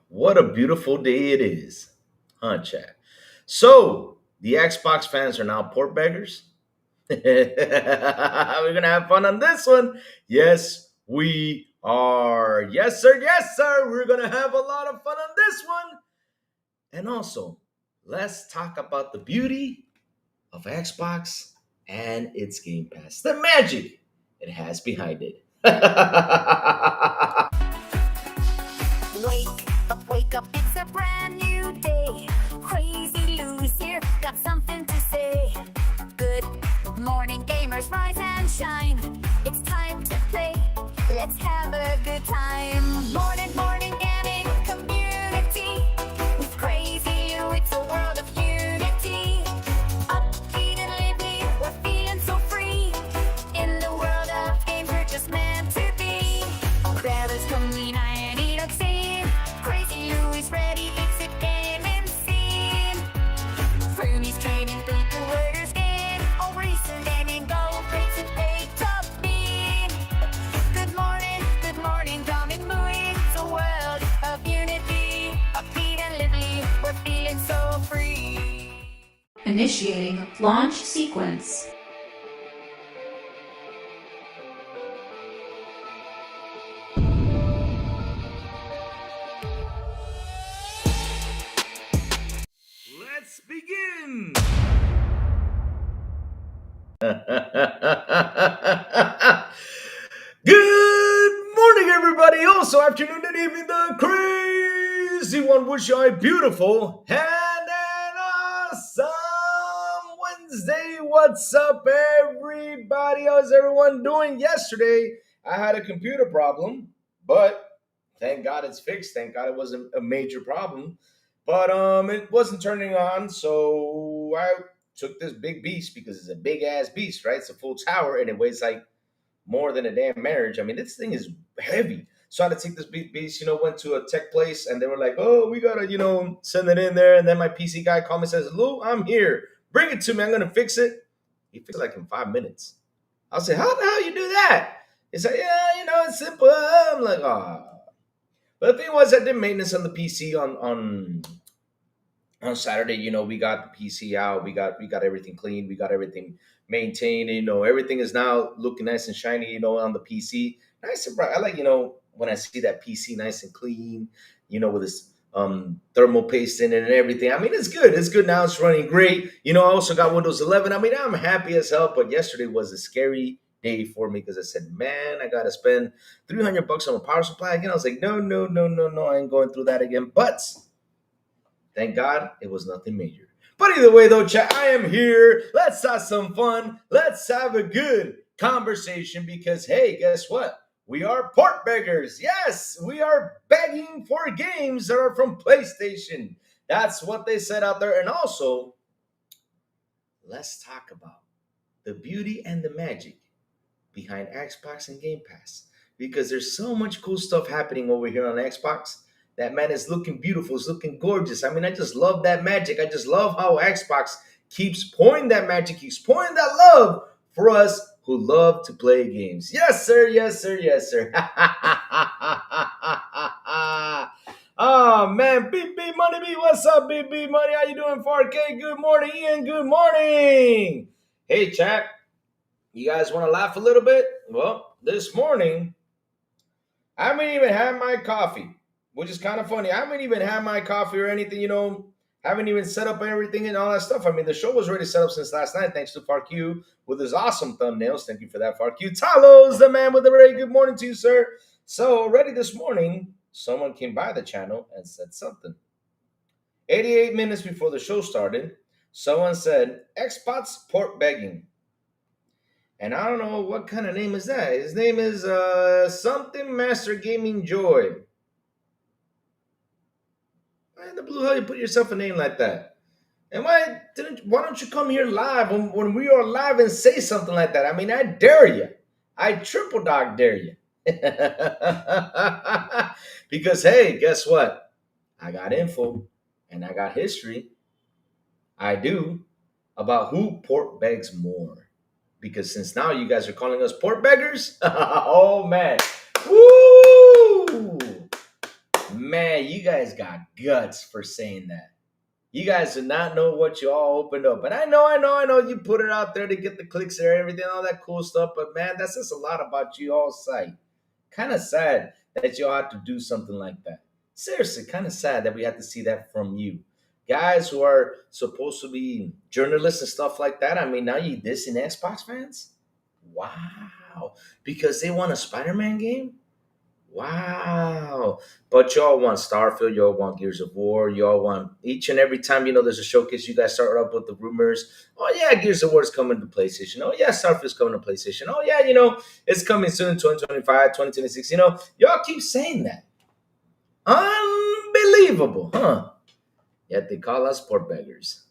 What a beautiful day it is, huh, Chad? So, the Xbox fans are now port beggars? We're gonna have fun on this one. Yes, we are. Yes, sir. Yes, sir. We're gonna have a lot of fun on this one. And also, let's talk about the beauty of Xbox and its Game Pass, the magic it has behind it. Wake up, it's a brand new day. Crazy Lou's here, got something to say. Good morning, gamers, rise and shine. It's time to play, let's have a good time. Morning, gaming community. With Crazy Lou, it's a world of unity. Upbeat and lively, we're feeling so free. In the world of games, we're just meant to be. Brothers coming and eat a scene. Crazy Lou is ready, it's a gaming scene. Fernie's training people where skin. All recent gaming go, race and pay top mean. Good morning, Dom and Louie. It's a world of unity. Upbeat and lively, we're feeling so free. Initiating launch sequence. Let's begin. Good morning, everybody. Also, afternoon and evening, the crazy one. Wish you a beautiful and an awesome Wednesday. What's up, everybody? How's everyone doing? Yesterday, I had a computer problem, but thank God it's fixed. Thank God it wasn't a major problem. But it wasn't turning on, so I took this big beast because it's a big ass beast, right? It's a full tower and it weighs like more than a damn marriage. I mean, this thing is heavy. So I had to take this big beast, went to a tech place and they were like, oh, we gotta, send it in there. And then my PC guy called me and says, Lou, I'm here. Bring it to me. I'm gonna fix it. He fixed it like in 5 minutes. I'll say, how the hell you do that? He said, yeah, it's simple. I'm like, oh. But the thing was, I did maintenance on the PC on Saturday. We got the PC out. We got everything clean. We got everything maintained. Everything is now looking nice and shiny. On the PC, nice and bright. I like when I see that PC nice and clean. With this thermal paste in it and everything. I mean, it's good. It's good now. It's running great. I also got Windows 11. I mean, I'm happy as hell. But yesterday was a scary day for me because I said, man, I gotta spend $300 on a power supply again. I was like, no, no, no, no, no, I ain't going through that again. But thank God it was nothing major. But either way, though, chat, I am here. Let's have some fun. Let's have a good conversation because, hey, guess what? We are port beggars. Yes, we are begging for games that are from PlayStation. That's what they said out there. And also, let's talk about the beauty and the magic behind Xbox and Game Pass because there's so much cool stuff happening over here on Xbox. That man is looking beautiful, it's looking gorgeous. I mean, I just love that magic. I just love how Xbox keeps pouring that magic, keeps pouring that love for us who love to play games. Yes, sir. Yes, sir. Yes, sir. Oh man, BB Money B, what's up, BB Money? How you doing, 4K? Good morning, Ian. Good morning. Hey, chat. You guys want to laugh a little bit? Well, this morning, I haven't even had my coffee, which is kind of funny. I haven't even had my coffee or anything, haven't even set up everything and all that stuff. I mean, the show was already set up since last night, thanks to FarQ with his awesome thumbnails. Thank you for that, FarQ. Talos, the man with the ray. Good morning to you, sir. So, already this morning, someone came by the channel and said something. 88 minutes before the show started, someone said, Xbox port begging. And I don't know what kind of name is that. His name is something Master Gaming Joy. Why in the blue hell you put yourself a name like that? And why don't you come here live when we are live and say something like that? I mean, I dare you. I triple dog dare you. Because hey, guess what? I got info and I got history. I do about who port begs more. Because since now you guys are calling us port beggars, oh man, woo! man, you guys got guts for saying that. You guys do not know what you all opened up. And I know you put it out there to get the clicks there, everything, all that cool stuff. But man, that says a lot about you all site. Kind of sad that y'all have to do something like that. Seriously, kind of sad that we have to see that from you. Guys who are supposed to be journalists and stuff like that. I mean, now you dissing Xbox fans? Wow. Because they want a Spider-Man game? Wow. But y'all want Starfield, y'all want Gears of War, y'all want each and every time there's a showcase, you guys start up with the rumors. Oh yeah, Gears of War is coming to PlayStation. Oh yeah, Starfield's coming to PlayStation. Oh yeah, it's coming soon, 2025, 2026. Y'all keep saying that. Unbelievable, huh? Yet they call us port beggars.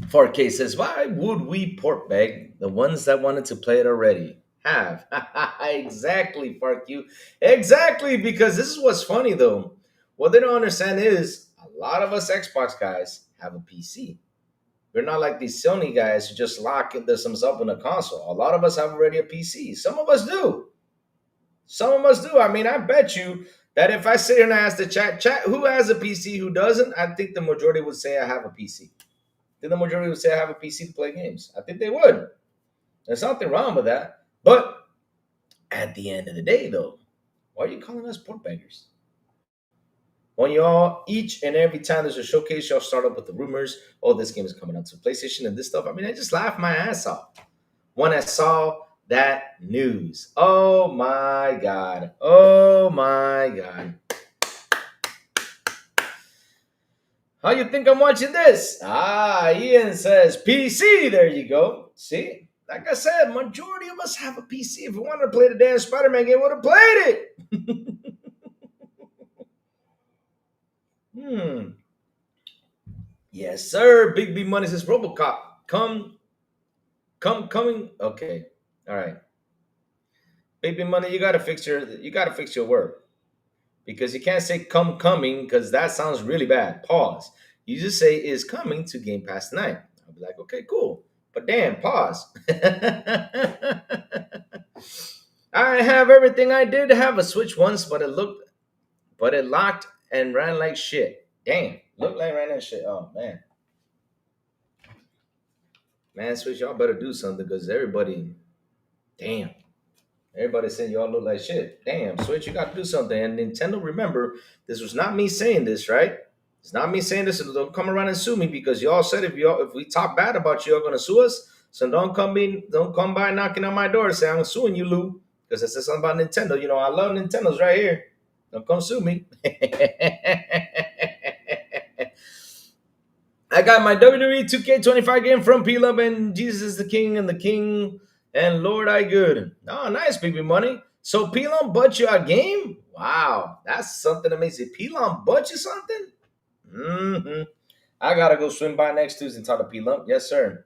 4K says, why would we port beg? The ones that wanted to play it already have. Exactly, Fark you. Exactly, because this is what's funny though. What they don't understand is a lot of us Xbox guys have a PC. We're not like these Sony guys who just lock themselves up in a console. A lot of us have already a PC. Some of us do. Some of us do. I mean, I bet you that if I sit here and ask the chat, who has a PC, who doesn't, I think the majority would say I have a PC. Then the majority would say I have a PC to play games. I think they would. There's nothing wrong with that. But at the end of the day, though, why are you calling us port beggars? When y'all, each and every time there's a showcase, y'all start up with the rumors, oh, this game is coming out to PlayStation and this stuff. I mean, I just laughed my ass off when I saw that news. Oh my God. Oh my God. How you think I'm watching this? Ian says PC. There you go. See? Like I said, majority of us have a PC. If we wanted to play the damn Spider-Man game, we would have played it. Yes, sir. Big B Money says Robocop. Coming. Okay. All right. Big B Money, you gotta fix your word. Because you can't say coming, because that sounds really bad. Pause. You just say is coming to Game Pass tonight. I'll be like, okay, cool. But damn, pause. I have everything. I did have a Switch once, but it locked and ran like shit. Damn. Looked like ran like shit. Oh man. Man, Switch, y'all better do something because everybody saying y'all look like shit. Damn, Switch, you got to do something. And Nintendo, remember, this was not me saying this, right? It's not me saying this. So don't come around and sue me because y'all said if we talk bad about you, you're gonna sue us. So don't come by knocking on my door and say I'm suing you, Lou, because it says something about Nintendo. I love Nintendo's right here. Don't come sue me. I got my WWE 2K25 game from P-Lub and Jesus is the King and the King and Lord I good. Oh, nice, baby money. So P-Lum bought you a game? Wow, that's something amazing. P-Lum bought you something? Mm-hmm. I gotta go swim by next Tuesday and talk to P-Lump. Yes, sir.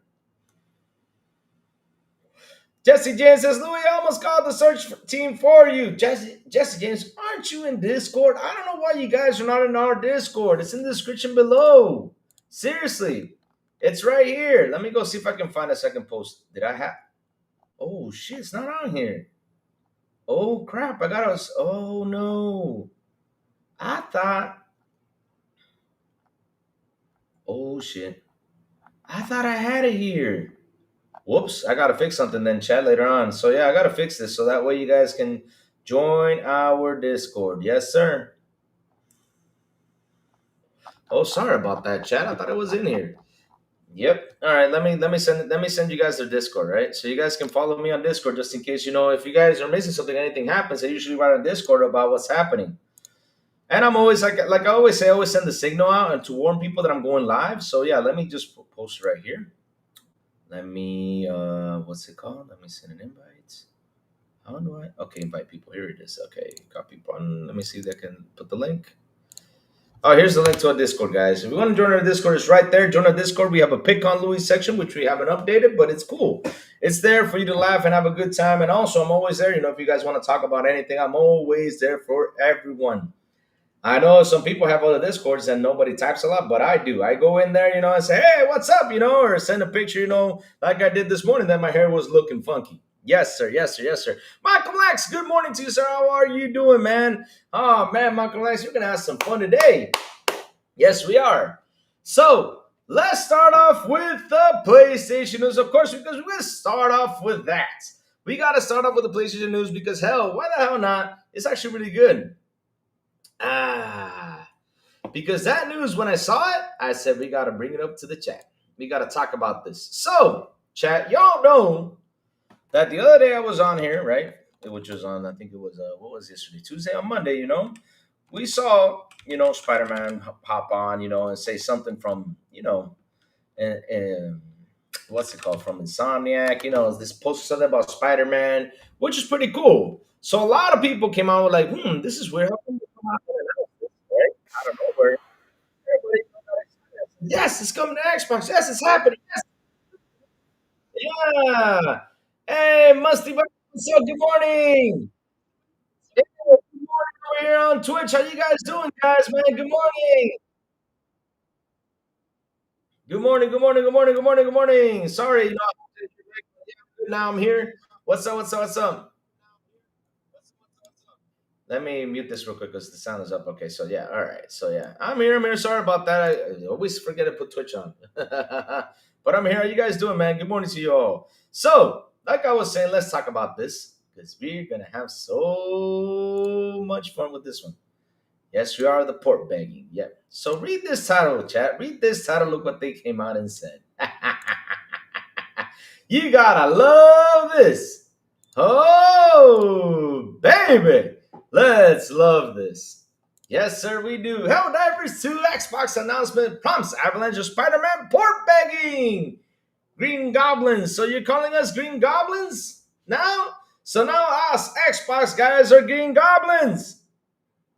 Jesse James says, Louis, I almost called the search team for you. Jesse James, aren't you in Discord? I don't know why you guys are not in our Discord. It's in the description below. Seriously. It's right here. Let me go see if I can find a second post. Did I have? Oh, shit. It's not on here. Oh, crap. Oh, no. I thought. Oh, shit. I thought I had it here. Whoops, I gotta fix something then, chat, later on. So yeah, I gotta fix this so that way you guys can join our Discord. Yes, sir. Oh, sorry about that, chat. I thought it was in here. Yep. All right. Let me send you guys their Discord, right? So you guys can follow me on Discord just in case if you guys are missing something, anything happens. I usually write on Discord about what's happening. And I'm always like I always say, I always send the signal out and to warn people that I'm going live. So yeah, let me just post it right here. Let me, what's it called? Let me send an invite. How do I? Okay, invite people. Here it is. Okay, copy button. Let me see if I can put the link. Oh, here's the link to our Discord, guys. If you want to join our Discord, it's right there. Join our Discord. We have a Pick on Louis section, which we haven't updated, but it's cool. It's there for you to laugh and have a good time. And also, I'm always there. If you guys want to talk about anything, I'm always there for everyone. I know some people have other Discords and nobody types a lot, but I do. I go in there, and say, hey, what's up, or send a picture, like I did this morning that my hair was looking funky. Yes, sir. Yes, sir. Yes, sir. Michael Lex, good morning to you, sir. How are you doing, man? Oh, man, Michael Lex, you're going to have some fun today. Yes, we are. So, let's start off with the PlayStation news, of course, because we're going to start off with that. We got to start off with the PlayStation news because, hell, why the hell not? It's actually really good. Ah, because that news, when I saw it, I said, we got to bring it up to the chat. We got to talk about this. So, chat, y'all know that the other day I was on here, right? Which was on, I think it was, what was yesterday? Tuesday on Monday, we saw, Spider-Man pop on, and say something from, and what's it called? From Insomniac, this post something about Spider-Man, which is pretty cool. So a lot of people came out with like, this is weird. How come they come out and announce this, right? Out of nowhere. Everybody, yes, it's coming to Xbox. Yes, it's happening. Yes, yeah. Hey, Musty, what's up? Good morning. Hey, good morning over here on Twitch. How you guys doing, guys, man? Good morning. Good morning, good morning, good morning, good morning, good morning. Sorry, now I'm here. What's up, what's up, what's up? Let me mute this real quick because the sound is up. Okay, so yeah, all right. So yeah, I'm here. I'm here. Sorry about that. I always forget to put Twitch on. But I'm here. How you guys doing, man? Good morning to you all. So, like I was saying, let's talk about this because we're going to have so much fun with this one. Yes, we are the port begging. Yep. So read this title, chat. Read this title. Look what they came out and said. You gotta love this. Oh, baby. Let's love this. Yes, sir, we do. Helldivers 2 Xbox announcement prompts Avalanche of Spider-Man port begging. Green Goblins. So you're calling us Green Goblins now? So now us Xbox guys are Green Goblins.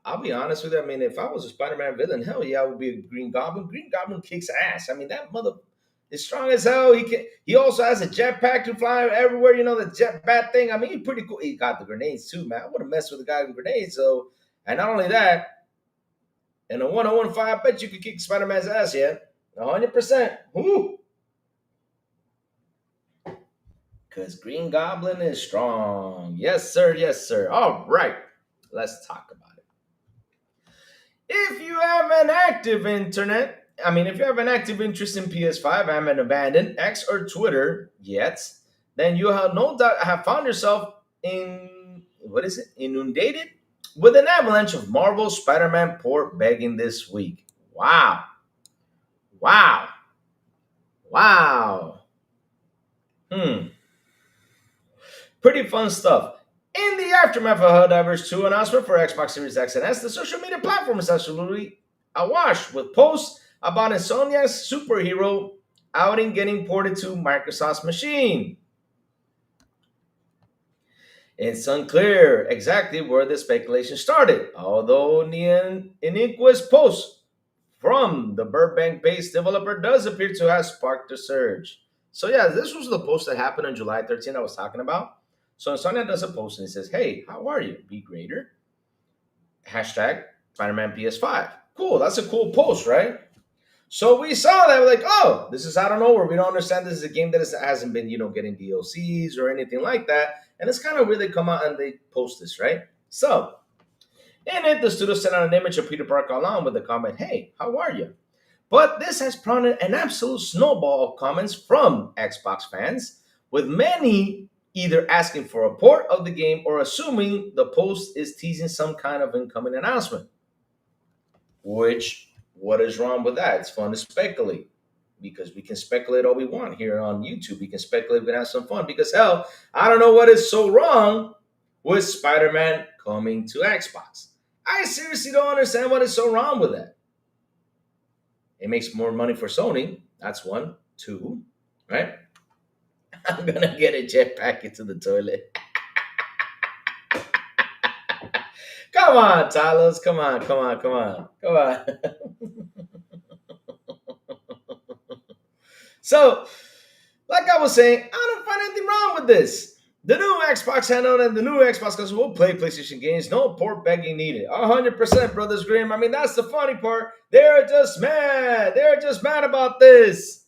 I'll be honest with you. I mean, if I was a Spider-Man villain, hell yeah, I would be a Green Goblin. Green Goblin kicks ass. I mean, that mother is strong as hell. He also has a jetpack to fly everywhere. You know, the jet bat thing. I mean, he's pretty cool. He got the grenades too, man. I would have messed with the guy with grenades. So, and not only that, in a 1-on-1 fight, I bet you could kick Spider-Man's ass, yeah. 100%. Woo! Because Green Goblin is strong. Yes, sir. Yes, sir. All right. Let's talk about it. If you have an active internet, if you have an active interest in PS5, haven't abandoned X or Twitter yet, then you have no doubt have found yourself inundated with an avalanche of Marvel Spider-Man port begging this week. Wow. Wow. Wow. Pretty fun stuff. In the aftermath of Helldivers 2 announcement for Xbox Series X and S, the social media platform is absolutely awash with posts about Insomniac's superhero outing getting ported to Microsoft's machine. It's unclear exactly where the speculation started, although the iniquitous post from the Burbank-based developer does appear to have sparked a surge. So yeah, this was the post that happened on July 13th I was talking about. So Insomniac does a post and it says, hey, how are you? Be greater. Hashtag Spider-Man PS5. Cool, that's a cool post, right? So we saw that, we're like, oh, this is out of nowhere. We don't understand this is a game that hasn't been, getting DLCs or anything like that. And it's kind of weird they come out and they post this, right? So, in it, the studio sent out an image of Peter Parker along with the comment, hey, how are you? But this has prompted an absolute snowball of comments from Xbox fans, with many either asking for a port of the game or assuming the post is teasing some kind of incoming announcement. Which, what is wrong with that? It's fun to speculate because we can speculate all we want here on YouTube. We can speculate, we can have some fun because, hell, I don't know what is so wrong with Spider-Man coming to Xbox. I seriously don't understand what is so wrong with that. It makes more money for Sony. That's one. Two, right? I'm going to get a jetpack into the toilet. Come on, Talos. Come on. So, like I was saying, I don't find anything wrong with this. The new Xbox handle and the new Xbox console will play PlayStation games. No port begging needed. 100%, Brothers Grimm. I mean, that's the funny part. They're just mad. They're just mad about this.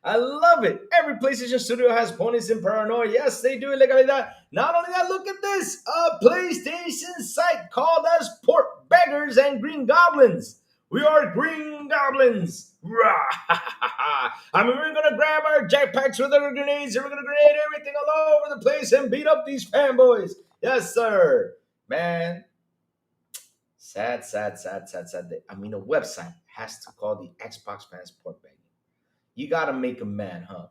I love it. Every PlayStation studio has ponies in paranoia. Yes, they do illegalidad. Not only that, look at this. A PlayStation site called us Port Beggars and Green Goblins. We are Green Goblins. Rah! I mean, we're gonna grab our jetpacks with our grenades and we're gonna grenade everything all over the place and beat up these fanboys. Yes, sir. Man, sad, sad, sad, sad, sad. I mean, a website has to call the Xbox fans port begging. You gotta make them mad, huh?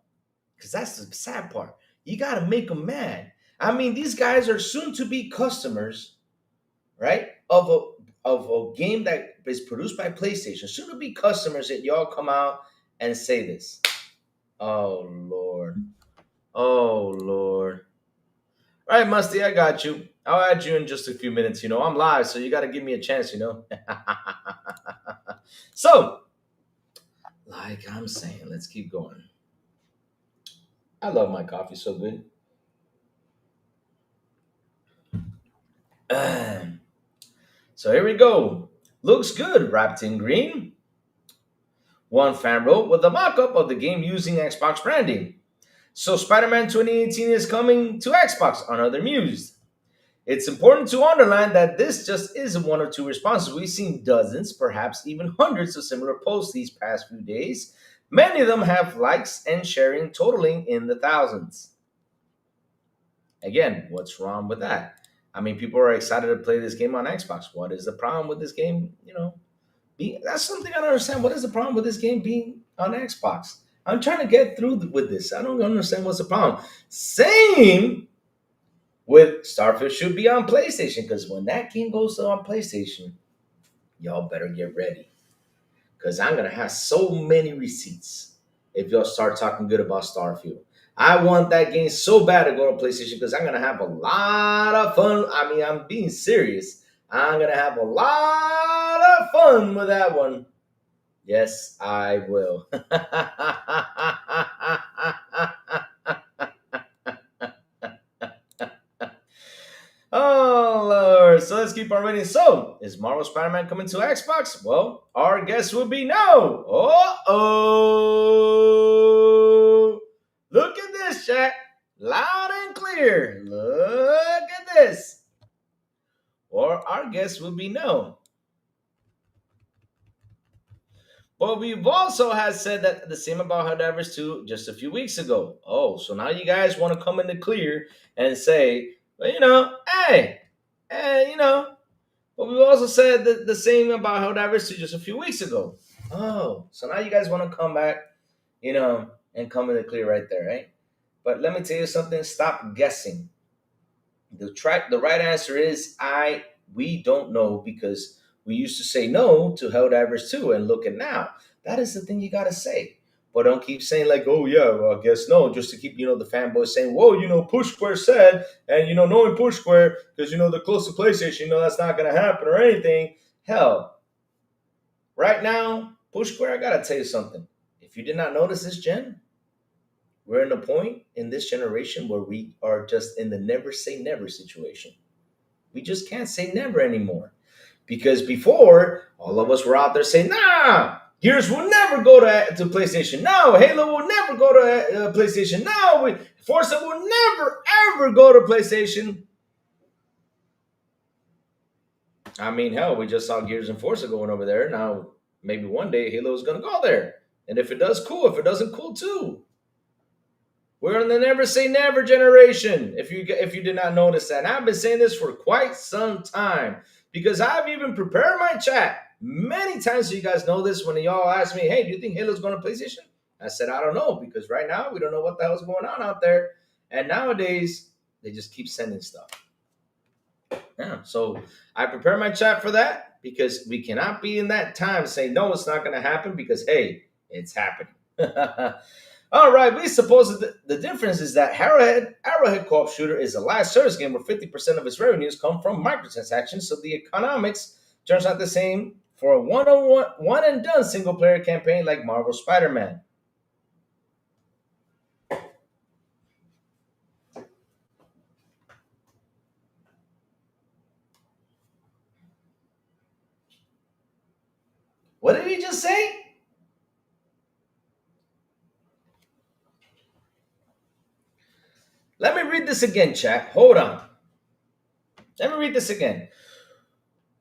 Because that's the sad part. You gotta make them mad. I mean, these guys are soon to be customers, right? Of a game that is produced by PlayStation. Soon to be customers that y'all come out and say this. Oh Lord. Oh Lord. All right, Musty, I got you. I'll add you in just a few minutes. I'm live, so you got to give me a chance. So, like I'm saying, let's keep going. I love my coffee so good. So here we go. Looks good, wrapped in green. One fan wrote with a mock-up of the game using Xbox branding. So Spider-Man 2018 is coming to Xbox, another mused. It's important to underline that this just isn't one or two responses. We've seen dozens, perhaps even hundreds of similar posts these past few days. Many of them have likes and sharing totaling in the thousands. Again, what's wrong with that? I mean, people are excited to play this game on Xbox. What is the problem with this game? That's something I don't understand. What is the problem with this game being on Xbox? I'm trying to get through with this. I don't understand what's the problem. Same with Starfield should be on PlayStation because when that game goes on PlayStation, y'all better get ready because I'm gonna have so many receipts if y'all start talking good about Starfield. I want that game so bad to go to PlayStation because I'm gonna have a lot of fun. I mean, I'm being serious. I'm gonna have a lot of fun with that one. Yes, I will. Oh Lord! So let's keep on reading. So, is Marvel Spider-Man coming to Xbox? Well, our guess would be no. Oh, look at this, chat, loud and clear. Look at this. Or our guess would be no. But we've also had said that the same about Helldivers 2 just a few weeks ago. Oh, so now you guys want to come in the clear and say, well, hey, but we've also said the same about Helldivers 2 just a few weeks ago. Oh, so now you guys want to come back, and come in the clear right there, right? But let me tell you something. Stop guessing. The right answer is we don't know because we used to say no to Helldivers 2 and look at now. That is the thing you gotta say. But don't keep saying like, oh yeah, well, I guess no, just to keep, the fanboys saying, whoa, Push Square said, and knowing Push Square, because they're close to PlayStation, that's not gonna happen or anything. Hell, right now, Push Square, I gotta tell you something. If you did not notice this gen, we're in a point in this generation where we are just in the never say never situation. We just can't say never anymore. Because before, all of us were out there saying, nah, Gears will never go to PlayStation. No, Halo will never go to PlayStation. No, Forza will never, ever go to PlayStation. I mean, hell, we just saw Gears and Forza going over there. Now, maybe one day Halo is going to go there. And if it does, cool. If it doesn't, cool too. We're in the never say never generation. If you did not notice that, and I've been saying this for quite some time because I've even prepared my chat many times. So you guys know this when y'all ask me, "Hey, do you think Halo's going to PlayStation?" I said, "I don't know," because right now we don't know what the hell's going on out there, and nowadays they just keep sending stuff. Yeah, so I prepare my chat for that because we cannot be in that time saying no, it's not going to happen because hey, it's happening. All right, we suppose that the difference is that Arrowhead Co-op Shooter is a live service game where 50% of its revenues come from microtransactions, so the economics turns out the same for a one and done single player campaign like Marvel Spider-Man. What did he just say? read this again, chat. Hold on. Let me read this again.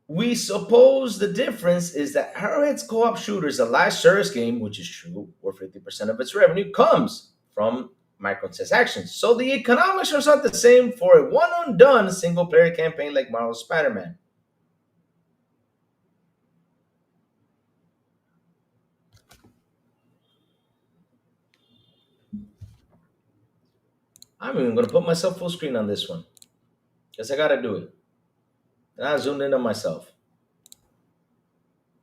We suppose the difference is that Arrowhead's co-op shooter is a live service game, which is true, where 50% of its revenue comes from microtransactions. So the economics are not the same for a one and done single player campaign like Marvel's Spider-Man. I'm even gonna put myself full screen on this one. Because I gotta do it. And I zoomed in on myself.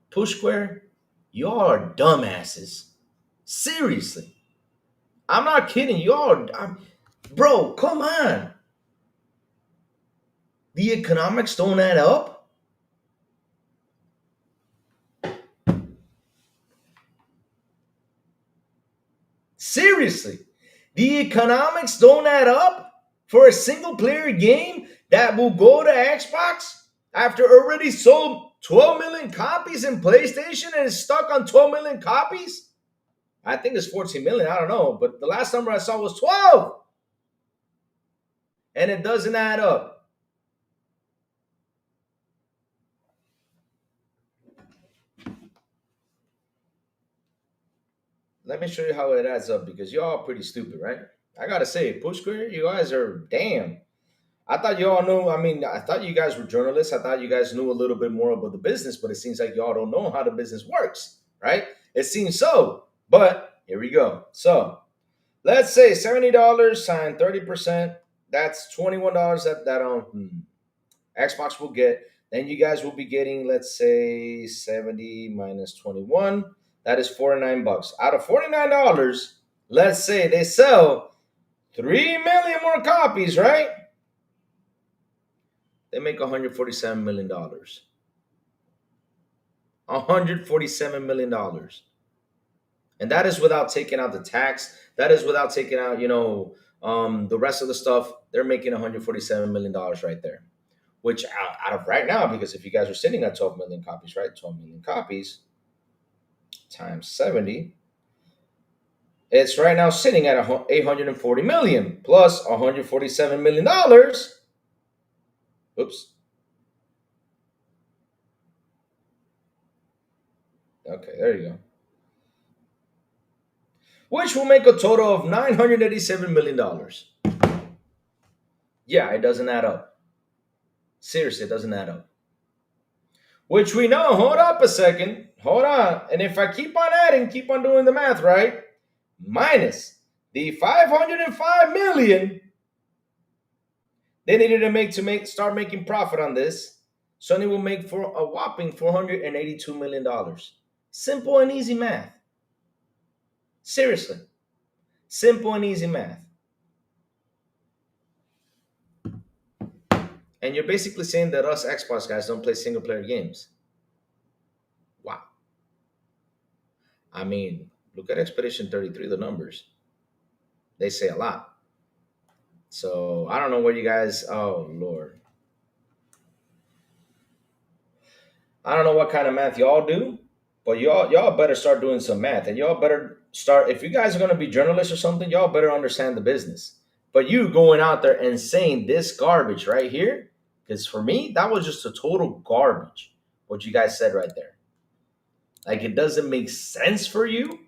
Push Square, y'all are dumbasses. Seriously. I'm not kidding. Bro, come on. The economics don't add up. Seriously. The economics don't add up for a single player game that will go to Xbox after already sold 12 million copies in PlayStation and is stuck on 12 million copies? I think it's 14 million. I don't know. But the last number I saw was 12. And it doesn't add up. Let me show you how it adds up because y'all are pretty stupid, right? I gotta say, Push Square, you guys are damn. I thought you all knew. I mean, I thought you guys were journalists. I thought you guys knew a little bit more about the business, but it seems like y'all don't know how the business works, right? It seems so. But here we go. So let's say $70 times 30%. That's $21 that Xbox will get. Then you guys will be getting, let's say, 70 minus 21. That is $49. Out of $49, let's say they sell 3 million more copies, right? They make $147 million. $147 million. And that is without taking out the tax. That is without taking out, the rest of the stuff. They're making $147 million right there. Which out of right now, because if you guys are sitting at 12 million copies, right? 12 million copies times 70. It's right now sitting at 840 million plus $147 million. Oops. Okay, there you go. Which will make a total of $987 million. Yeah, it doesn't add up. Seriously, it doesn't add up. Which we know, hold up a second, hold on. And if I keep on adding, keep on doing the math, right? Minus the 505 million they needed to start making profit on this. Sony will make for a whopping $482 million. Simple and easy math. Seriously. Simple and easy math. And you're basically saying that us Xbox guys don't play single player games. Wow. I mean, look at Expedition 33, the numbers. They say a lot. So I don't know what you guys, oh Lord. I don't know what kind of math y'all do, but y'all better start doing some math. And y'all better start, if you guys are going to be journalists or something, y'all better understand the business. But you going out there and saying this garbage right here, because for me, that was just a total garbage, what you guys said right there. Like, it doesn't make sense for you.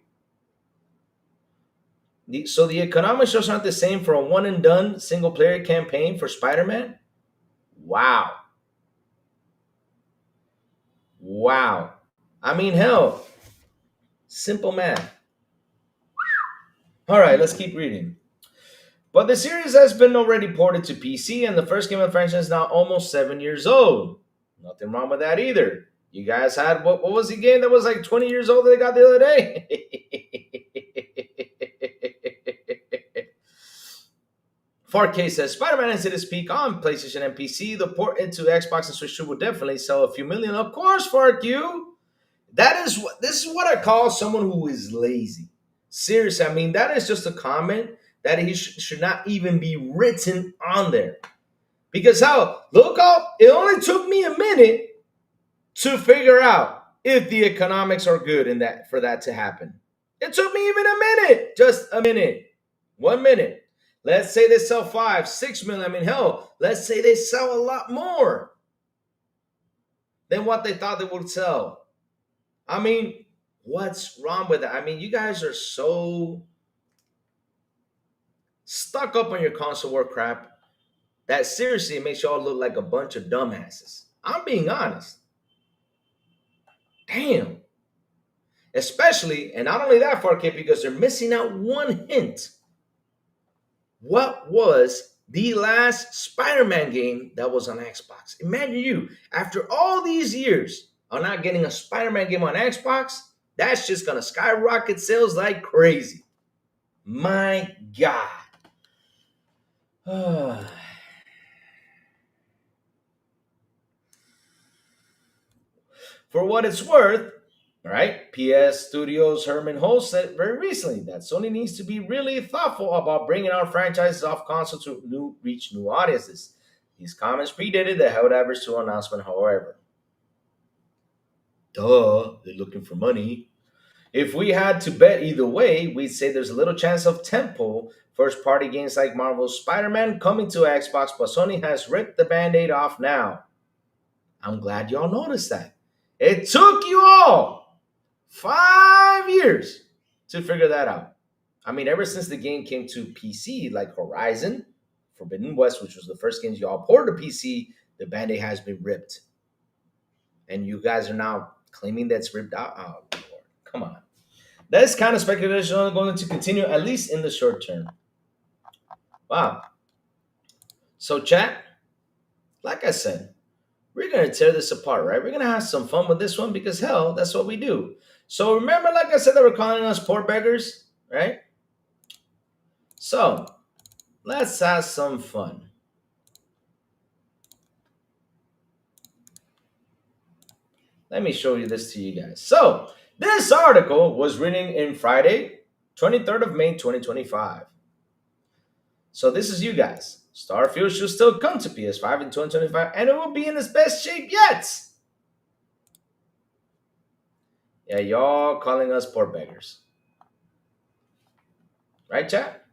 So the economics just aren't the same for a one and done single player campaign for Spider-Man? Wow. Wow. I mean, hell, simple math. All right, let's keep reading. But the series has been already ported to PC, and the first game of the franchise is now almost 7 years old. Nothing wrong with that either. You guys had, what was the game that was like 20 years old that they got the other day? Fark says, Spider-Man is at its peak on PlayStation and PC. The port into Xbox and Switch 2 will definitely sell a few million. Of course, Fark you. This is what I call someone who is lazy. Seriously, I mean, that is just a comment that he should not even be written on there. Because it only took me a minute to figure out if the economics are good for that to happen. It took me even a minute, just a minute, 1 minute. Let's say they sell 5, 6 million. I mean, hell, let's say they sell a lot more than what they thought they would sell. I mean, what's wrong with that? I mean, you guys are so stuck up on your console war crap that seriously it makes y'all look like a bunch of dumbasses. I'm being honest. Damn. Especially, and not only that, 4K, because they're missing out one hint. What was the last Spider-Man game that was on Xbox? Imagine you, after all these years of not getting a Spider-Man game on Xbox, that's just gonna skyrocket sales like crazy. My God. For what it's worth, right? PS Studios Herman Holt said very recently that Sony needs to be really thoughtful about bringing our franchises off console to reach new audiences. These comments predated the Helldivers 2 announcement, however. Duh, they're looking for money. If we had to bet either way, we'd say there's a little chance of tempo first party games like Marvel's Spider Man coming to Xbox, but Sony has ripped the band aid off now. I'm glad y'all noticed that. It took you all 5 years to figure that out. I mean, ever since the game came to PC, like Horizon, Forbidden West, which was the first games y'all ported to PC, the band aid has been ripped. And you guys are now claiming that's ripped out. Oh, Lord. Come on. This kind of speculation is going to continue, at least in the short term. Wow. So, chat, like I said, we're going to tear this apart, right? We're going to have some fun with this one because, hell, that's what we do. So, remember, like I said, they were calling us poor beggars, right? So, let's have some fun. Let me show you this to you guys. So, this article was written in Friday, 23rd of May, 2025. So, this is you guys. Starfield should still come to PS5 in 2025, and it will be in its best shape yet. Yeah, y'all calling us poor beggars. Right, chat?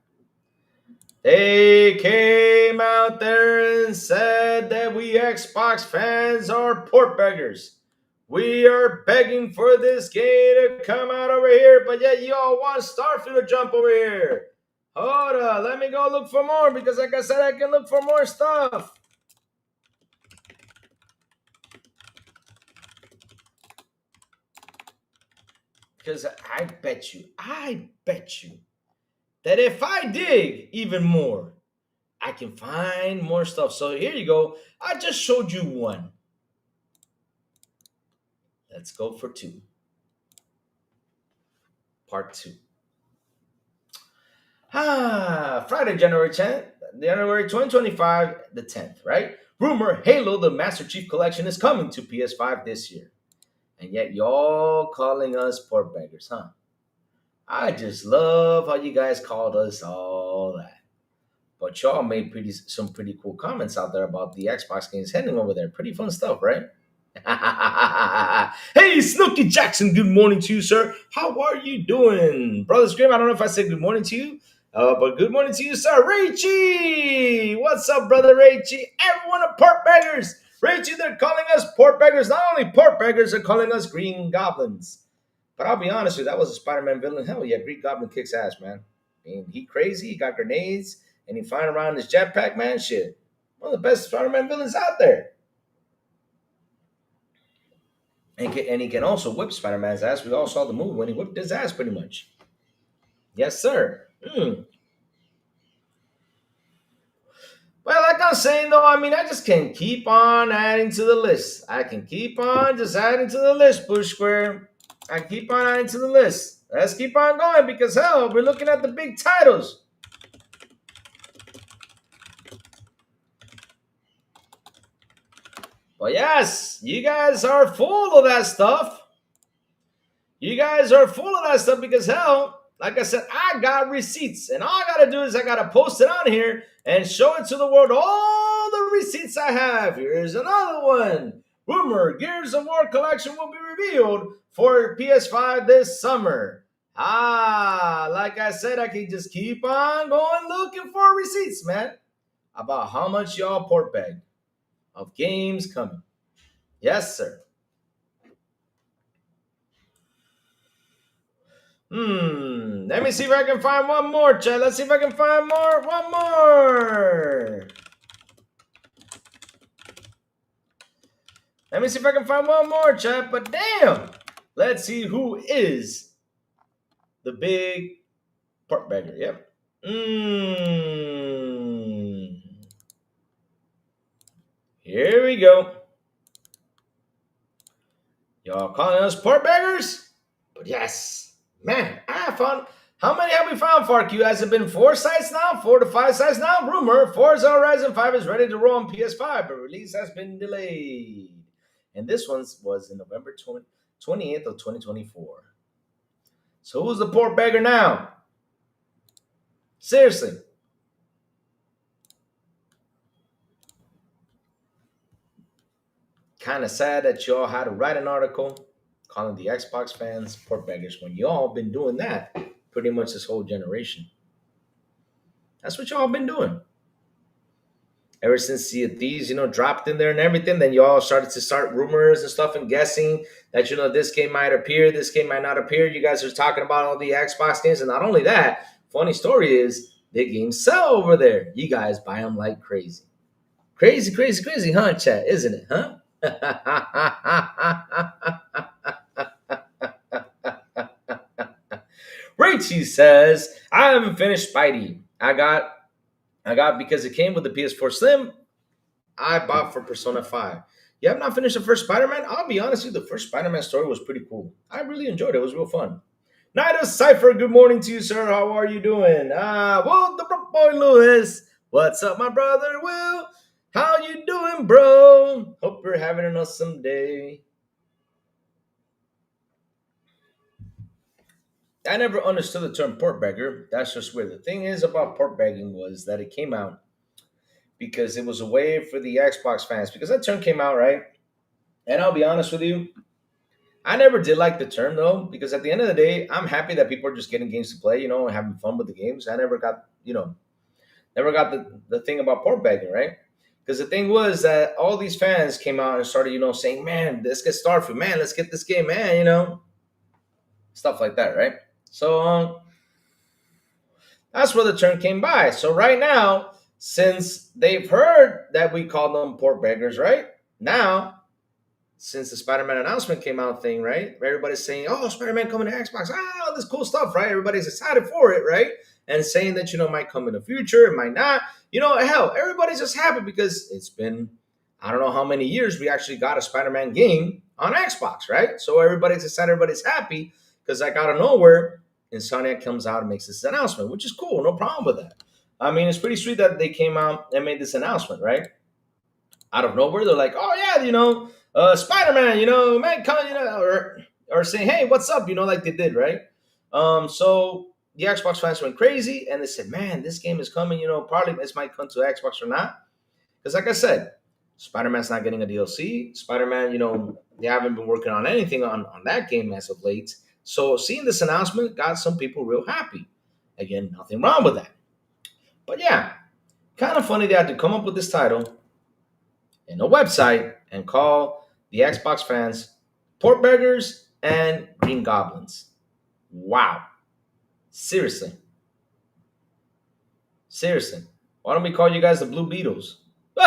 They came out there and said that we Xbox fans are poor beggars. We are begging for this game to come out over here, but yet y'all want Starfield to jump over here. Hold on, let me go look for more because, like I said, I can look for more stuff. Because I bet you that if I dig even more, I can find more stuff. So here you go. I just showed you one. Let's go for two. Part 2. Friday, January 10th, January 2025, the 10th, right? Rumor Halo, the Master Chief Collection, is coming to PS5 this year. And yet y'all calling us poor beggars, huh? I just love how you guys called us all that. But y'all made some pretty cool comments out there about the Xbox games heading over there. Pretty fun stuff, right? Hey, Snooky Jackson, good morning to you, sir. How are you doing? Brother Scream, I don't know if I said good morning to you, but good morning to you, sir. Rachy! What's up, brother Rachy? Everyone are pork beggars. Rachy, they're calling us pork beggars. Not only pork beggars, they're calling us green goblins. But I'll be honest with you, that was a Spider-Man villain. Hell yeah, Green Goblin kicks ass, man. I mean, he crazy, he got grenades, and he flying around in his jetpack, man. Shit. One of the best Spider-Man villains out there. And he can also whip Spider-Man's ass. We all saw the movie when he whipped his ass pretty much. Yes, sir. Well, like I'm saying, though, I mean, I just can keep on adding to the list. I can keep on just adding to the list, Bush Square. I keep on adding to the list. Let's keep on going because, hell, we're looking at the big titles. But yes, you guys are full of that stuff. You guys are full of that stuff because, hell, like I said, I got receipts. And all I got to do is I got to post it on here and show it to the world. All the receipts I have. Here's another one. Rumor, Gears of War collection will be revealed for PS5 this summer. Like I said, I can just keep on going looking for receipts, man, about how much y'all port bag of games coming. Yes, sir. Let me see if I can find one more, Chad. Let's see if I can find more. One more. Let me see if I can find one more, Chad. But damn, let's see who is the big port bagger. Yep. Here we go. Y'all calling us port beggars? But yes, man, I found. How many have we found, Farq? You has it been 4 sites now? 4 to 5 sites now? Rumor Forza Horizon 5 is ready to roll on PS5, but release has been delayed. And this one was in November 28th of 2024. So who's the port beggar now? Seriously. Kind of sad that y'all had to write an article calling the Xbox fans port beggars when y'all been doing that pretty much this whole generation. That's what y'all been doing. Ever since Sea of Thieves, dropped in there and everything, then y'all started to start rumors and stuff and guessing that, this game might appear, this game might not appear. You guys are talking about all the Xbox games. And not only that, funny story is the games sell over there. You guys buy them like crazy. Crazy, crazy, crazy, huh, chat? Isn't it, huh? Rachie says, I haven't finished Spidey. I got because it came with the PS4 Slim. I bought for Persona 5. You have not finished the first Spider-Man? I'll be honest with you, the first Spider-Man story was pretty cool. I really enjoyed it. It was real fun. Nida Cypher, good morning to you, sir. How are you doing? Well, the boy Lewis. What's up, my brother Will? How you doing, bro? Hope you're having an awesome day. I never understood the term port beggar. That's just weird. The thing is about port begging was that it came out because it was a way for the Xbox fans, because that term came out, right? And I'll be honest with you, I never did like the term though, because at the end of the day, I'm happy that people are just getting games to play, and having fun with the games. I never got, never got the thing about port begging, right? Because the thing was that all these fans came out and started, saying, man, let's get Starfield, man, let's get this game, man, stuff like that, right? So that's where the term came by. So right now, since they've heard that we call them port beggars, right? Now, since the Spider-Man announcement came out thing, right? Everybody's saying, oh, Spider-Man coming to Xbox. All this cool stuff, right? Everybody's excited for it, right? And saying that, it might come in the future, it might not. Hell, everybody's just happy because it's been, I don't know how many years we actually got a Spider-Man game on Xbox, right? So everybody's excited, everybody's happy because like out of nowhere, Insomniac comes out and makes this announcement, which is cool. No problem with that. I mean, it's pretty sweet that they came out and made this announcement, right? Out of nowhere, they're like, oh, yeah, Spider-Man, man, come, or saying, hey, what's up, like they did, right? So the Xbox fans went crazy and they said, man, this game is coming, probably this might come to Xbox or not. Because like I said, Spider-Man's not getting a DLC. Spider-Man, they haven't been working on anything on that game as of late. So seeing this announcement got some people real happy. Again, nothing wrong with that. But yeah, kind of funny they had to come up with this title in a website and call the Xbox fans port beggars and green goblins. Wow. Seriously. Seriously. Why don't we call you guys the Blue Beetles? Who's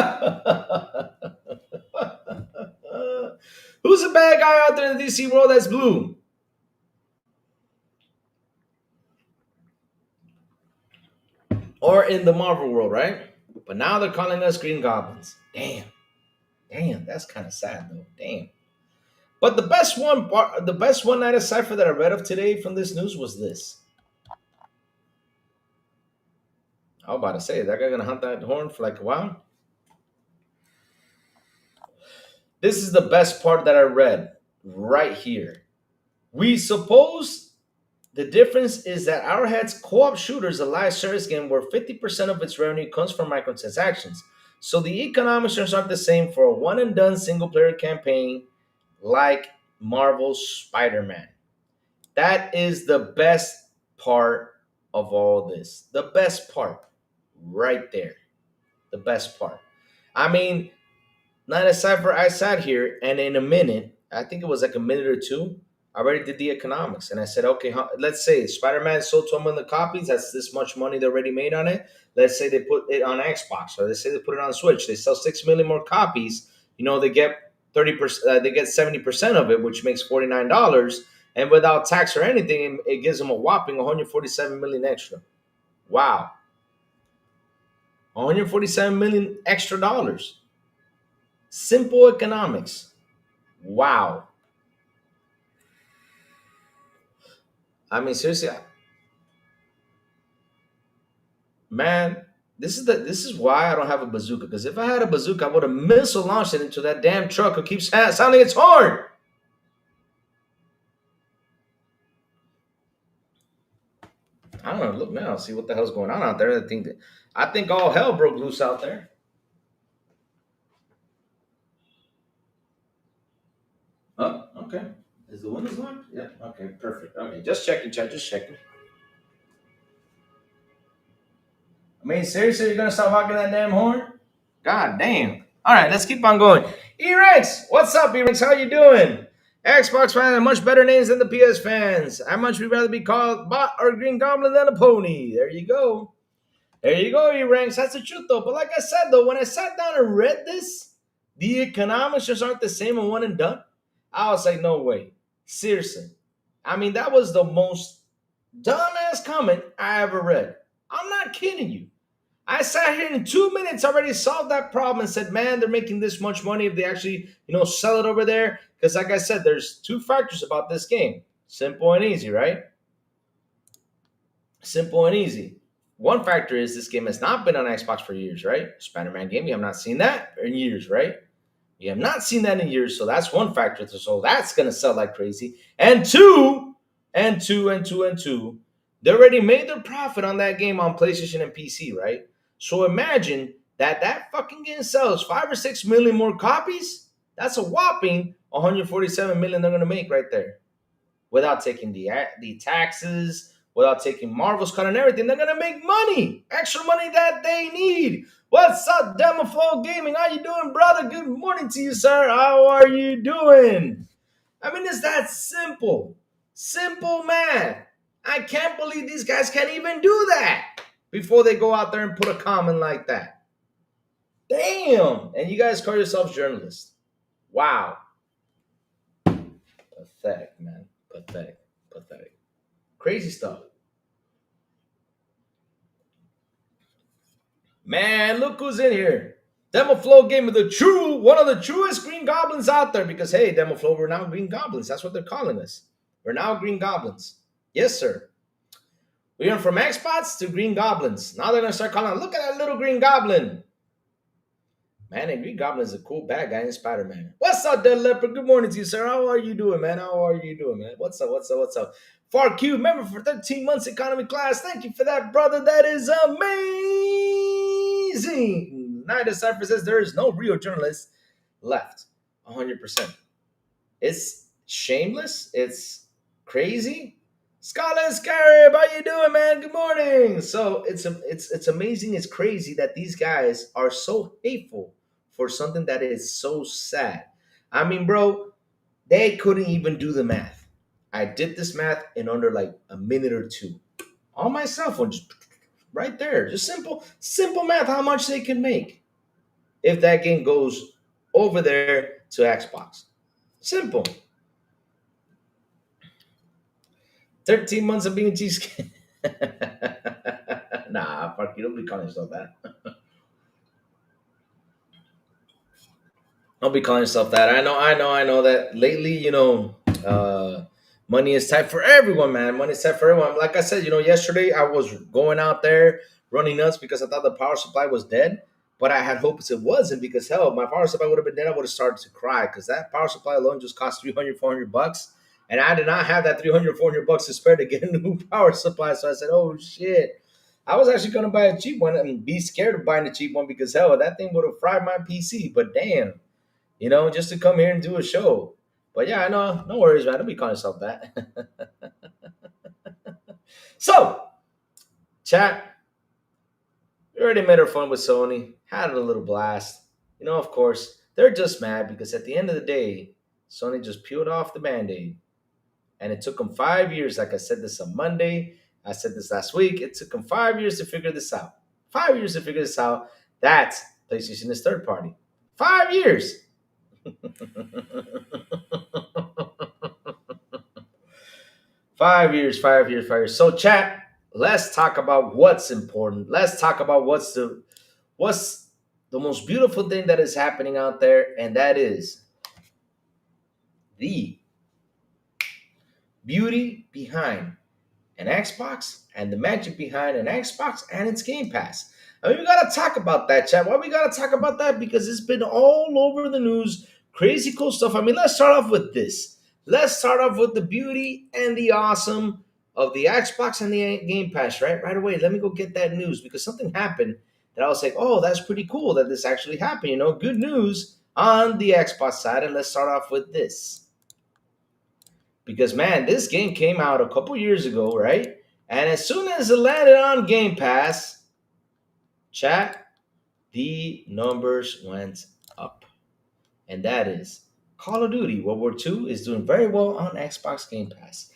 the bad guy out there in the DC world that's blue? Or in the Marvel world, right? But now they're calling us Green Goblins. Damn, that's kind of sad though. Damn. But the best one night cipher that I read of today from this news was this. I was about to say, that guy gonna hunt that horn for like a while? This is the best part that I read right here. We suppose the difference is that Arrowhead's co-op shooter is a live service game where 50% of its revenue comes from microtransactions. So the economics are not the same for a one and done single player campaign like Marvel's Spider-Man. That is the best part of all this. The best part, right there. The best part. I mean, not aside for I sat here and in a minute, I think it was like a minute or two, I already did the economics and I said, okay, let's say Spider-Man sold 12 million copies. That's this much money they already made on it. Let's say they put it on Xbox or let's say they put it on Switch. They sell 6 million more copies. They get 30%. They get 70% of it, which makes $49. And without tax or anything, it gives them a whopping 147 million extra. Wow, 147 million extra dollars. Simple economics. Wow. I mean, seriously, man, this is why I don't have a bazooka. Because if I had a bazooka, I would have missile launched it into that damn truck who keeps sounding its horn. I don't know. Look now, see what the hell's going on out there. I think all hell broke loose out there. Oh, okay. Is the windows locked? Yeah. Okay. Perfect. Okay. Just checking, chat. Just checking. I mean, seriously, you're gonna stop honking that damn horn? God damn. All right, let's keep on going. E-Rex, what's up, E-Rex? How you doing? Xbox fans are much better names than the PS fans. I much would rather be called Bot or Green Goblin than a pony. There you go. There you go, E-Rex. That's the truth, though. But like I said, though, when I sat down and read this, the economics just aren't the same and one and done. I was like, no way. Seriously. I mean, that was the most dumbass comment I ever read. I'm not kidding you. I sat here in 2 minutes already solved that problem and said, man, they're making this much money if they actually, sell it over there. Because like I said, there's two factors about this game. Simple and easy, right? Simple and easy. One factor is this game has not been on Xbox for years, right? Spider-Man game, we have not seen that in years, right? We have not seen that in years, so that's one factor. So that's going to sell like crazy. And two, they already made their profit on that game on PlayStation and PC, right? So imagine that fucking game sells 5 or 6 million more copies. That's a whopping 147 million they're gonna make right there, without taking the taxes, without taking Marvel's cut and everything. They're gonna make money, extra money that they need. What's up, Demoflow Gaming? How you doing, brother? Good morning to you, sir. How are you doing? I mean, it's that simple. Simple math. I can't believe these guys can't even do that before they go out there and put a comment like that. Damn. And you guys call yourselves journalists. Wow. Pathetic, man. Pathetic. Pathetic. Crazy stuff. Man, look who's in here. Demoflow Game of one of the truest Green Goblins out there. Because, hey, Demoflow, we're now Green Goblins. That's what they're calling us. We're now Green Goblins. Yes, sir. We went from Xbox to Green Goblins. Now they're going to start calling, look at that little Green Goblin. Man, and Green Goblin is a cool bad guy in Spider-Man. What's up, Dead Leopard? Good morning to you, sir. How are you doing, man? How are you doing, man? What's up? Far Q, member for 13 months economy class. Thank you for that, brother. That is amazing. Nida Cypher says there is no real journalist left. 100%. It's shameless. It's crazy. Scarlet Scarab, how you doing, man? Good morning. So it's amazing. It's crazy that these guys are so hateful for something that is so sad. I mean, bro, they couldn't even do the math. I did this math in under like a minute or two on my cell phone, just right there. Just simple math. How much they can make if that game goes over there to Xbox. Simple. 13 months of being a cheesecake. Nah, fuck you. Don't be calling yourself that. Don't be calling yourself that. I know that lately, money is tight for everyone, man. Money is tight for everyone. Like I said, yesterday I was going out there running nuts because I thought the power supply was dead. But I had hopes it wasn't because, hell, my power supply would have been dead. I would have started to cry because that power supply alone just cost 300, 400 bucks. And I did not have that 300, 400 bucks to spare to get a new power supply. So I said, oh, shit. I was actually going to buy a cheap one and be scared of buying a cheap one because, hell, that thing would have fried my PC. But damn, just to come here and do a show. But yeah, I know. No worries, man. Don't be calling yourself that. So, chat, we already made our fun with Sony, had a little blast. Of course, they're just mad because at the end of the day, Sony just peeled off the band aid. And it took them 5 years. Like I said this on Monday, I said this last week. It took them 5 years to figure this out. 5 years to figure this out. That PlayStation is third party. 5 years. 5 years, 5 years, 5 years. So, chat, let's talk about what's important. Let's talk about what's the most beautiful thing that is happening out there, and that is the beauty behind an Xbox and the magic behind an Xbox and its Game Pass. I mean, we gotta talk about that, chat. Why we gotta talk about that? Because it's been all over the news, crazy cool stuff. I mean, let's start off with this. Let's start off with the beauty and the awesome of the Xbox and the Game Pass, right? Right away. Let me go get that news because something happened that I was like, oh, that's pretty cool that this actually happened. Good news on the Xbox side. And let's start off with this. Because man, this game came out a couple years ago, right? And as soon as it landed on Game Pass, chat, the numbers went up. And that is Call of Duty World War II is doing very well on Xbox Game Pass.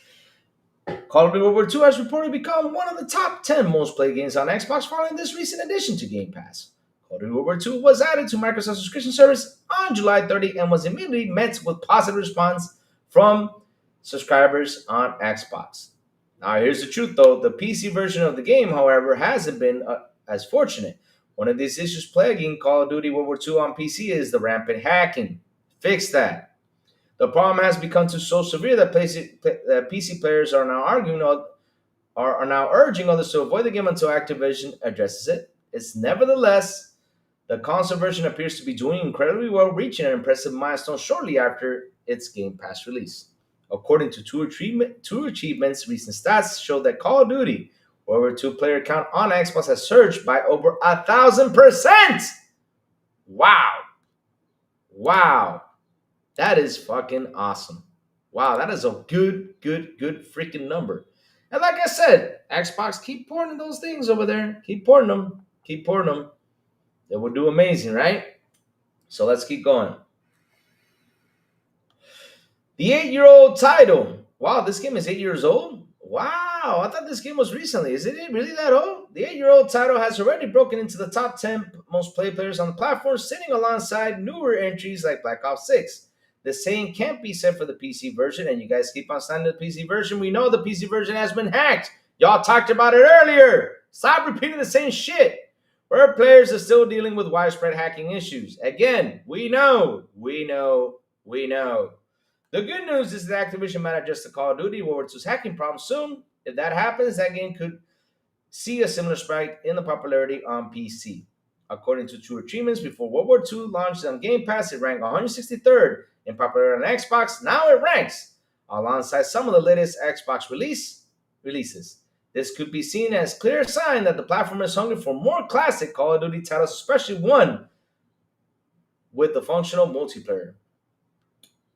Call of Duty World War II has reportedly become one of the top 10 most played games on Xbox following this recent addition to Game Pass. Call of Duty World War II was added to Microsoft's subscription service on July 30 and was immediately met with positive response from subscribers on Xbox. Now, here's the truth though. The PC version of the game, however, hasn't been as fortunate. One of these issues plaguing Call of Duty World War II on PC is the rampant hacking. Fix that. The problem has become so severe that PC players are now are now urging others to avoid the game until Activision addresses it. It's nevertheless, the console version appears to be doing incredibly well, reaching an impressive milestone shortly after its Game Pass release. According to Two Achievements, recent stats show that Call of Duty World War II player count on Xbox has surged by over 1,000%. Wow. Wow. That is fucking awesome. Wow, that is a good freaking number. And like I said, Xbox, keep pouring those things over there. Keep pouring them. Keep pouring them. They will do amazing, right? So let's keep going. The 8-year-old title. Wow, this game is 8 years old? Wow, I thought this game was recently. Is it really that old? The 8-year-old title has already broken into the top 10 most played players on the platform, sitting alongside newer entries like Black Ops 6. The same can't be said for the PC version, and you guys keep on signing the PC version. We know the PC version has been hacked. Y'all talked about it earlier. Stop repeating the same shit. Where players are still dealing with widespread hacking issues. Again, we know. The good news is that Activision might adjust the Call of Duty World War II's hacking problem soon. If that happens, that game could see a similar spike in the popularity on PC. According to True Achievements, before World War II launched on Game Pass, it ranked 163rd in popularity on Xbox. Now it ranks alongside some of the latest Xbox releases. This could be seen as a clear sign that the platform is hungry for more classic Call of Duty titles, especially one with the functional multiplayer.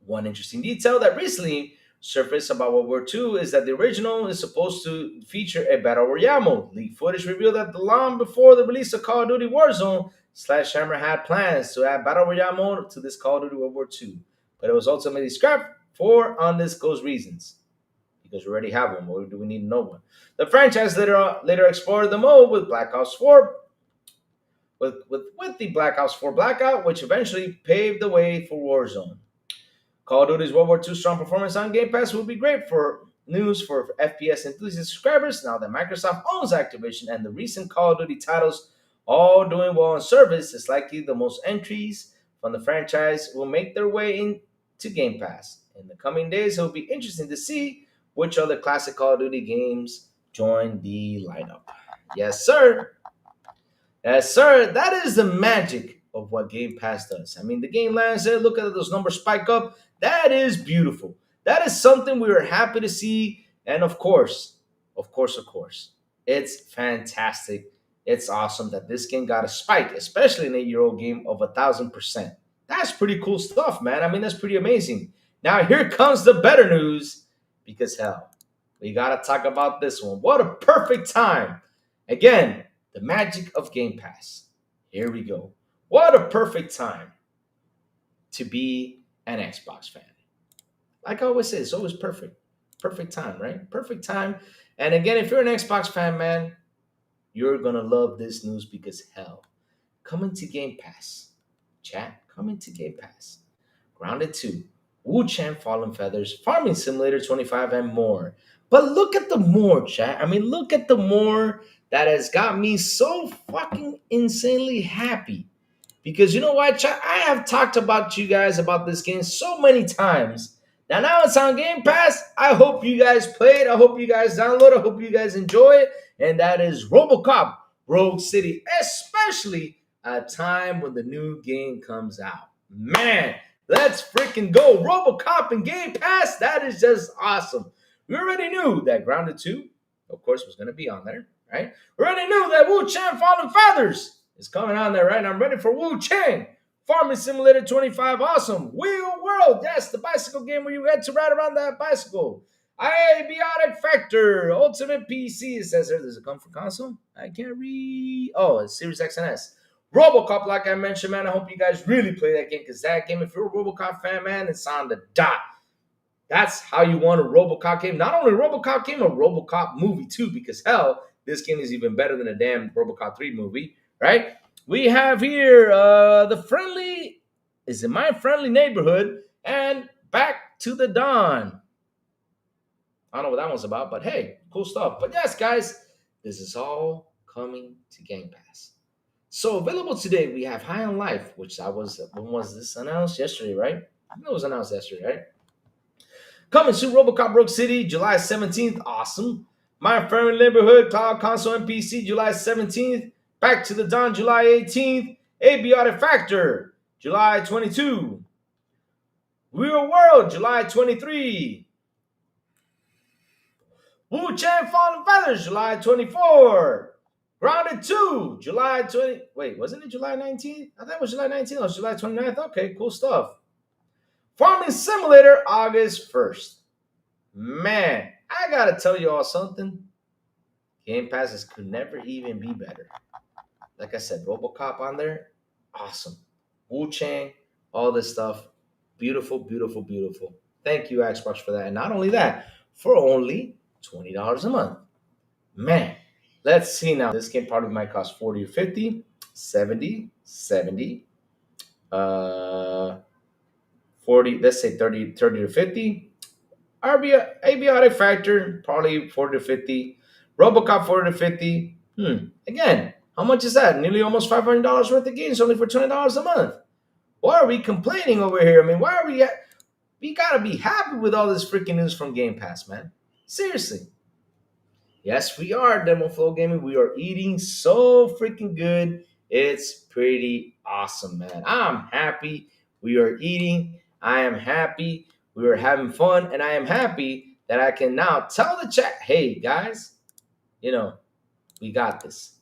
One interesting detail that recently surfaced about World War II is that the original is supposed to feature a Battle Royale mode. Leaked footage revealed that long before the release of Call of Duty Warzone, Sledgehammer had plans to add Battle Royale mode to this Call of Duty World War II. But it was ultimately scrapped for undisclosed reasons. Because we already have one, why do we need no one? The franchise later explored the mode with Black Ops 4, with the Black Ops 4 Blackout, which eventually paved the way for Warzone. Call of Duty's World War II strong performance on Game Pass will be great for news for FPS enthusiast subscribers now that Microsoft owns Activision and the recent Call of Duty titles all doing well on service. It's likely the most entries from the franchise will make their way into Game Pass. In the coming days, it will be interesting to see which other classic Call of Duty games join the lineup. Yes, sir. Yes, sir. That is the magic of what Game Pass does. I mean, the game lands there. Look at those numbers spike up. That is beautiful. That is something we are happy to see. And of course, it's fantastic. It's awesome that this game got a spike, especially an 8-year-old game of 1,000%. That's pretty cool stuff, man. I mean, that's pretty amazing. Now, here comes the better news because hell, We got to talk about this one. What a perfect time. Again, the magic of Game Pass. Here we go. What a perfect time to be an Xbox fan. Like I always say, it's always perfect. Perfect time, right? Perfect time. And again, if you're an Xbox fan, man, you're going to love this news because hell, coming to Game Pass. Chat, coming to Game Pass. Grounded 2, Wu Chan Fallen Feathers, Farming Simulator 25, and more. But look at the more, chat. I mean, look at the more that has got me so fucking insanely happy. Because you know what, chat? I have talked about you guys about this game so many times. Now it's on Game Pass. I hope you guys play it. I hope you guys download it. I hope you guys enjoy it. And that is RoboCop Rogue City, especially at a time when the new game comes out. Man, let's freaking go. RoboCop and Game Pass. That is just awesome. We already knew that Grounded 2, of course, was going to be on there, right? We already knew that Wu Chan Fallen Feathers is coming on there, right? And I'm ready for Wu Chang. Farming Simulator 25, awesome. Wheel World, yes, the bicycle game where you had to ride around that bicycle. Abiotic Factor, Ultimate PC. It says here, does it come for console? I can't read. Oh, it's Series X and S. RoboCop, like I mentioned, man, I hope you guys really play that game because that game, if you're a RoboCop fan, man, it's on the dot. That's how you want a RoboCop game. Not only a RoboCop game, a RoboCop movie too, because hell, this game is even better than a damn RoboCop 3 movie, right? We have here the friendly, is it My Friendly Neighborhood, and Back to the Dawn. I don't know what that one's about, but hey, cool stuff. But yes, guys, this is all coming to Game Pass. So available today, we have High on Life, which when was this announced? Yesterday, right? I think it was announced yesterday, right? Coming soon, RoboCop Rogue City, July 17th. Awesome. My Friendly Neighborhood, Cloud Console and PC, July 17th. Back to the Dawn, July 18th. Abiotic Factor, July 22. Real World, July 23. Wu Chan Fallen Feathers, July 24. Grounded 2, July 20. Wait, wasn't it July 19th? I thought it was July 19th. It was July 29th. Okay, cool stuff. Farming Simulator, August 1st. Man, I gotta tell you all something. Game Passes could never even be better. Like I said, RoboCop on there, awesome. Wu Chang, all this stuff, beautiful, beautiful, beautiful. Thank you, Xbox, for that. And not only that, for only $20 a month. Man, let's see now. This game probably might cost 40 or 50, 70, 40, let's say 30 to 50. Abiotic Factor, probably 40 to 50. RoboCop, 40 to 50. Again, how much is that? Nearly almost $500 worth of games only for $20 a month. Why are we complaining over here? I mean, why are we gotta be happy with all this freaking news from Game Pass, man. Seriously. Yes, we are, Demo Flow Gaming. We are eating so freaking good. It's pretty awesome, man. I'm happy. We are eating. I am happy. We are having fun. And I am happy that I can now tell the chat, hey, guys, we got this.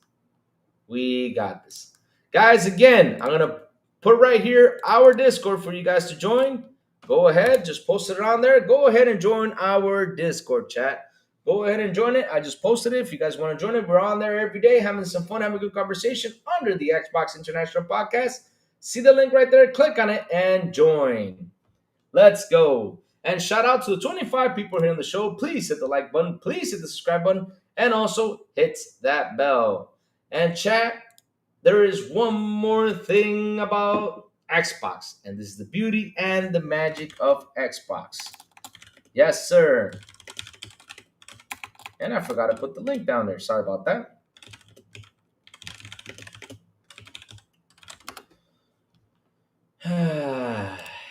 We got this. Guys, again, I'm going to put right here our Discord for you guys to join. Go ahead. Just post it on there. Go ahead and join our Discord chat. Go ahead and join it. I just posted it. If you guys want to join it, we're on there every day having some fun, having a good conversation under the Xbox International Podcast. See the link right there. Click on it and join. Let's go. And shout out to the 25 people here on the show. Please hit the like button. Please hit the subscribe button. And also hit that bell. And chat, there is one more thing about Xbox. And this is the beauty and the magic of Xbox. Yes, sir. And I forgot to put the link down there. Sorry about that.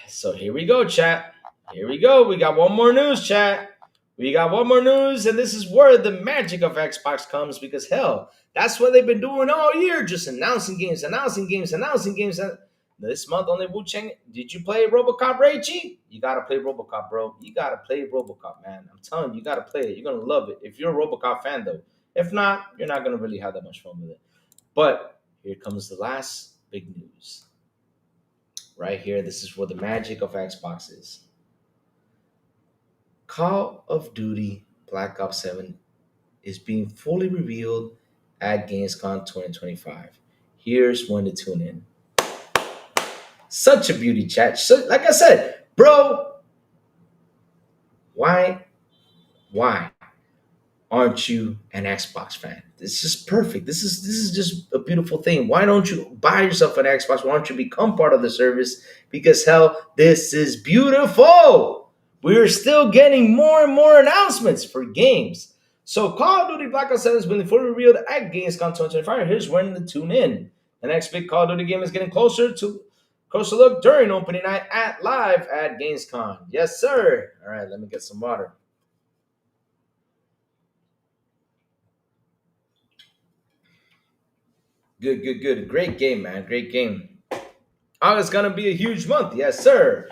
So here we go, chat. Here we go. We got one more news, chat. We got one more news, and this is where the magic of Xbox comes because, hell, that's what they've been doing all year, just announcing games. And this month on the Wu Chang, did you play RoboCop, Raichi? You got to play RoboCop, bro. You got to play RoboCop, man. I'm telling you, you got to play it. You're going to love it if you're a RoboCop fan, though. If not, you're not going to really have that much fun with it. But here comes the last big news. Right here, this is where the magic of Xbox is. Call of Duty Black Ops 7 is being fully revealed at Gamescom 2025. Here's when to tune in. Such a beauty, chat. So, like I said, bro, why, why aren't you an Xbox fan? This is perfect. This is just a beautiful thing. Why don't you buy yourself an Xbox? Why don't you become part of the service? Because hell, this is beautiful. We're still getting more and more announcements for games. So Call of Duty Black Ops 7 has been fully revealed at Gamescom 2025. Here's when to tune in. The next big Call of Duty game is getting closer look during opening night at live at Gamescom. Yes, sir. All right, let me get some water. Good, good, good. Great game, man. Great game. August gonna be a huge month. Yes, sir.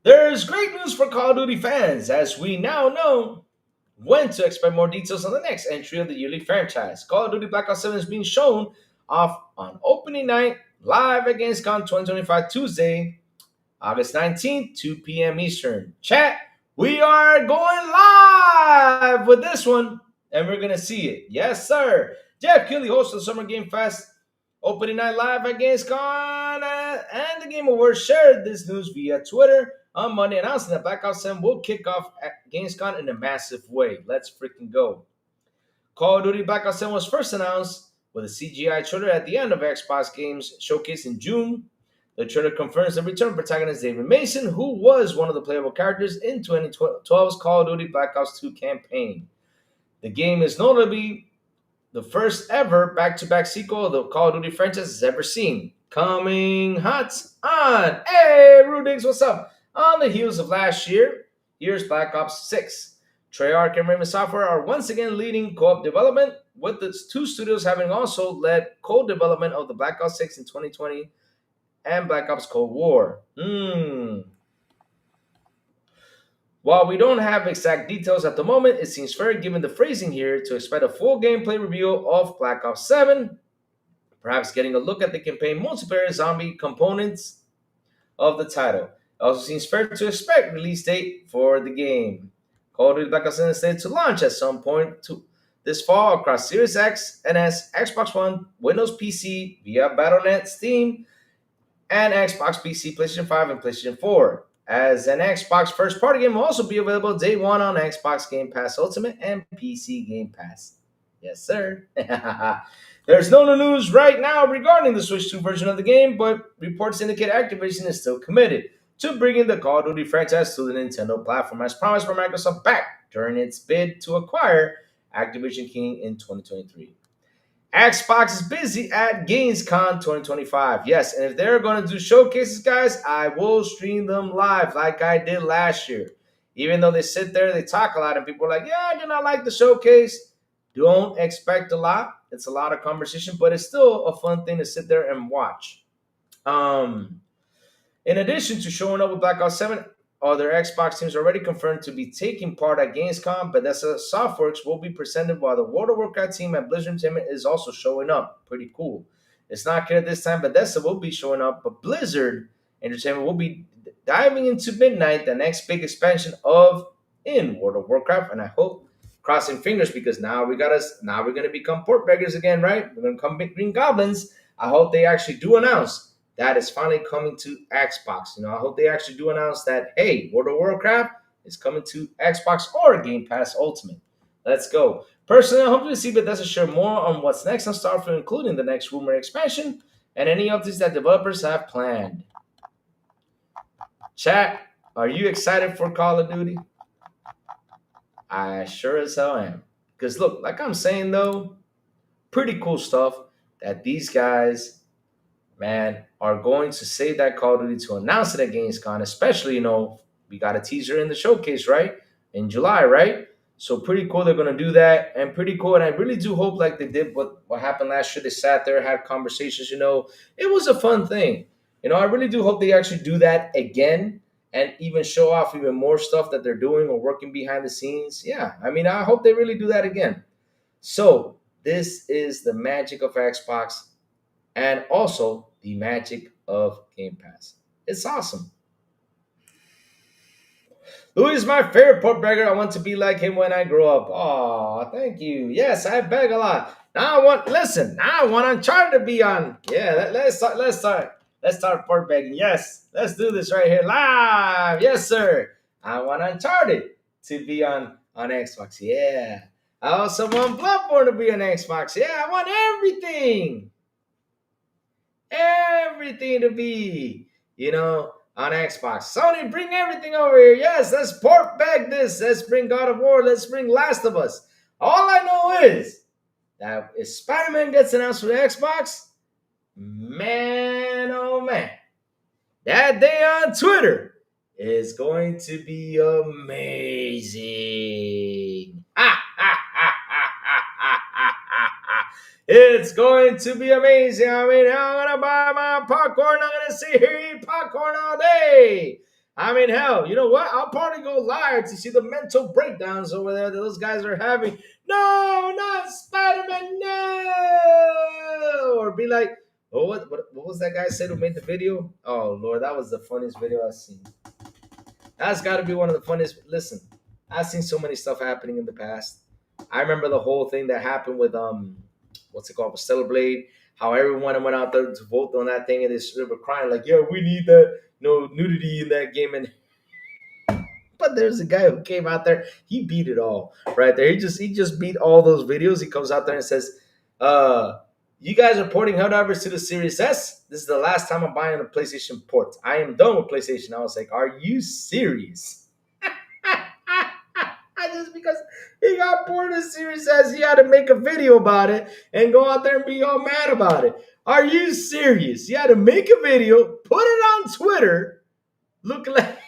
There's great news for Call of Duty fans as we now know when to expect more details on the next entry of the yearly franchise. Call of Duty Black Ops 7 is being shown off on opening night live against Con 2025 Tuesday, August 19th, 2 p.m. Eastern. Chat, we are going live with this one, and we're going to see it. Yes, sir. Jeff Keighley, host of the Summer Game Fest, opening night live at Gamescom, and the Game Awards shared this news via Twitter on Monday, announcing that Black Ops 7 will kick off at Gamescom in a massive way. Let's freaking go. Call of Duty Black Ops 7 was first announced with a CGI trailer at the end of Xbox Games Showcase in June. The trailer confirms the return of protagonist David Mason, who was one of the playable characters in 2012's Call of Duty Black Ops 2 campaign. The game is notably the first ever back-to-back sequel the Call of Duty franchise has ever seen. Coming hot on, hey, Rudix, what's up? On the heels of last year, here's Black Ops 6. Treyarch and Raven Software are once again leading co-op development, with the two studios having also led co-development of the Black Ops 6 in 2020 and Black Ops Cold War. While we don't have exact details at the moment, it seems fair given the phrasing here to expect a full gameplay reveal of Black Ops 7, perhaps getting a look at the campaign multiplayer zombie components of the title. It also seems fair to expect release date for the game. Call of Duty Black Ops 7 is slated to launch at some point this fall across Series X and S, Xbox One, Windows PC via Battle.net, Steam, and Xbox PC, PlayStation 5, and PlayStation 4. As an Xbox first-party game will also be available day one on Xbox Game Pass Ultimate and PC Game Pass. Yes, sir. There's no new news right now regarding the Switch 2 version of the game, but reports indicate Activision is still committed to bringing the Call of Duty franchise to the Nintendo platform, as promised by Microsoft back during its bid to acquire Activision King in 2023. Xbox is busy at Gamescom 2025. Yes, and if they're going to do showcases, guys, I will stream them live like I did last year. Even though they sit there, they talk a lot, and people are like, yeah, I do not like the showcase. Don't expect a lot. It's a lot of conversation, but it's still a fun thing to sit there and watch. In addition to showing up with Black Ops 7, other Xbox teams already confirmed to be taking part at Gamescom. Bethesda Softworks will be presented while the World of Warcraft team at Blizzard Entertainment is also showing up. Pretty cool. It's not clear this time Bethesda will be showing up, but Blizzard Entertainment will be diving into Midnight, the next big expansion of in World of Warcraft, and I hope, crossing fingers, because now we're gonna become port beggars again, right? We're gonna come Green Goblins. I hope they actually do announce that is finally coming to Xbox. I hope they actually do announce that, hey, World of Warcraft is coming to Xbox or Game Pass Ultimate. Let's go. Personally, I hope to see Bethesda share more on what's next on Starfield, including the next rumored expansion and any updates that developers have planned. Chat, are you excited for Call of Duty? I sure as hell am. Because look, like I'm saying though, pretty cool stuff that these guys, man, are going to save that Call of Duty to announce it at Gamescom, especially, we got a teaser in the showcase, right? In July, right? So pretty cool they're going to do that, and pretty cool. And I really do hope like they did what happened last year. They sat there, had conversations, It was a fun thing. I really do hope they actually do that again and even show off even more stuff that they're doing or working behind the scenes. Yeah, I hope they really do that again. So this is the magic of Xbox and also the magic of Game Pass. It's awesome. Who is my favorite port beggar? I want to be like him when I grow up. Oh, thank you. Yes, I beg a lot. Now I want listen. Now I want Uncharted to be on. Yeah, let's start port begging. Yes, let's do this right here live. Yes, sir. I want Uncharted to be on Xbox. Yeah. I also want Bloodborne to be on Xbox. Yeah, I want everything to be, on Xbox. Sony, bring everything over here. Yes, let's port back this. Let's bring God of War. Let's bring Last of Us. All I know is that if Spider-Man gets announced for the Xbox, man, oh man, that day on Twitter is going to be amazing. It's going to be amazing. I mean, I'm gonna buy my popcorn. I'm gonna sit here and eat popcorn all day. I mean, hell, you know what? I'll probably go live to see the mental breakdowns over there that those guys are having. No, not Spider-Man, no! Or be like, oh, what was that guy said who made the video? Oh Lord, that was the funniest video I've seen. That's got to be one of the funniest. Listen, I've seen so many stuff happening in the past. I remember the whole thing that happened with what's it called, with Stellar Blade? How everyone went out there to vote on that thing, and they were crying like, "Yeah, we need that, nudity in that game." And but there's a guy who came out there, he beat it all right there. He just beat all those videos. He comes out there and says, "You guys are porting Helldivers to the Series S. This is the last time I'm buying a PlayStation port. I am done with PlayStation." I was like, "Are you serious?" Just because he got ported to Series S, he had to make a video about it and go out there and be all mad about it. Are you serious? He had to make a video, put it on Twitter, looking like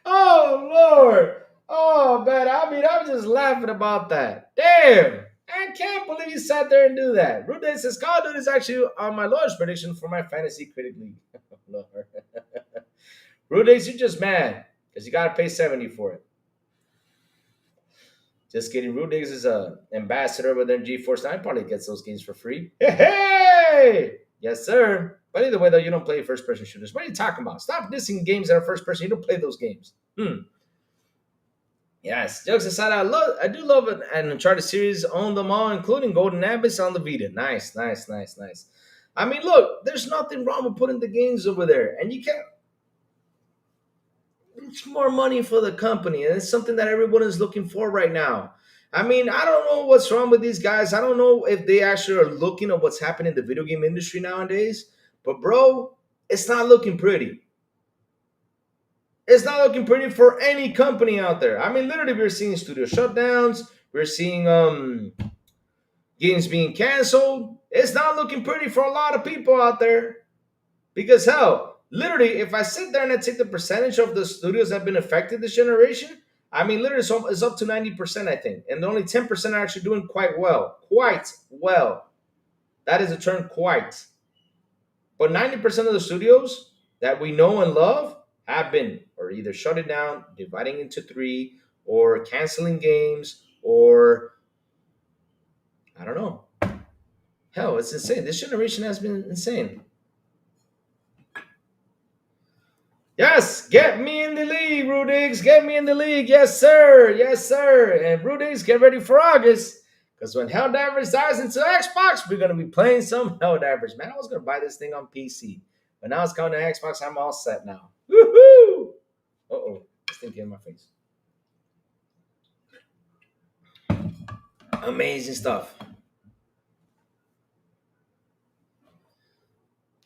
oh Lord. Oh man, I mean, I'm just laughing about that. Damn. I can't believe you sat there and do that. Rude says, Call of Duty is actually on my lowest prediction for my fantasy critic league. Lord. Rude, you're just mad because you got to pay 70 for it. Just kidding. Rude is a ambassador within GeForce Now. He probably gets those games for free. Hey! Yes, sir. But either way, though, you don't play first-person shooters. What are you talking about? Stop dissing games that are first-person. You don't play those games. Yes, jokes aside, I do love it. An Uncharted series, own them all, including Golden Abyss on the Vita. Nice. I mean, look, there's nothing wrong with putting the games over there, and you can't. It's more money for the company, and it's something that everyone is looking for right now. I mean, I don't know what's wrong with these guys. I don't know if they actually are looking at what's happening in the video game industry nowadays. But bro, it's not looking pretty. It's not looking pretty for any company out there. I mean, literally, we're seeing studio shutdowns. We're seeing games being canceled. It's not looking pretty for a lot of people out there. Because hell, literally, if I sit there and I take the percentage of the studios that have been affected this generation, I mean, literally, it's up to 90%, I think. And only 10% are actually doing quite well. Quite well. That is a term, quite. But 90% of the studios that we know and love have been or either shutting down, dividing into three, or canceling games, or I don't know. Hell, it's insane. This generation has been insane. Yes, get me in the league, Rudigs. Get me in the league. Yes, sir. Yes, sir. And Rudigs, get ready for August. Because when Helldivers dies into Xbox, we're going to be playing some Helldivers. Man, I was going to buy this thing on PC. But now it's coming to Xbox. I'm all set now. Woohoo! Uh-oh. This thing came in my face. Amazing stuff.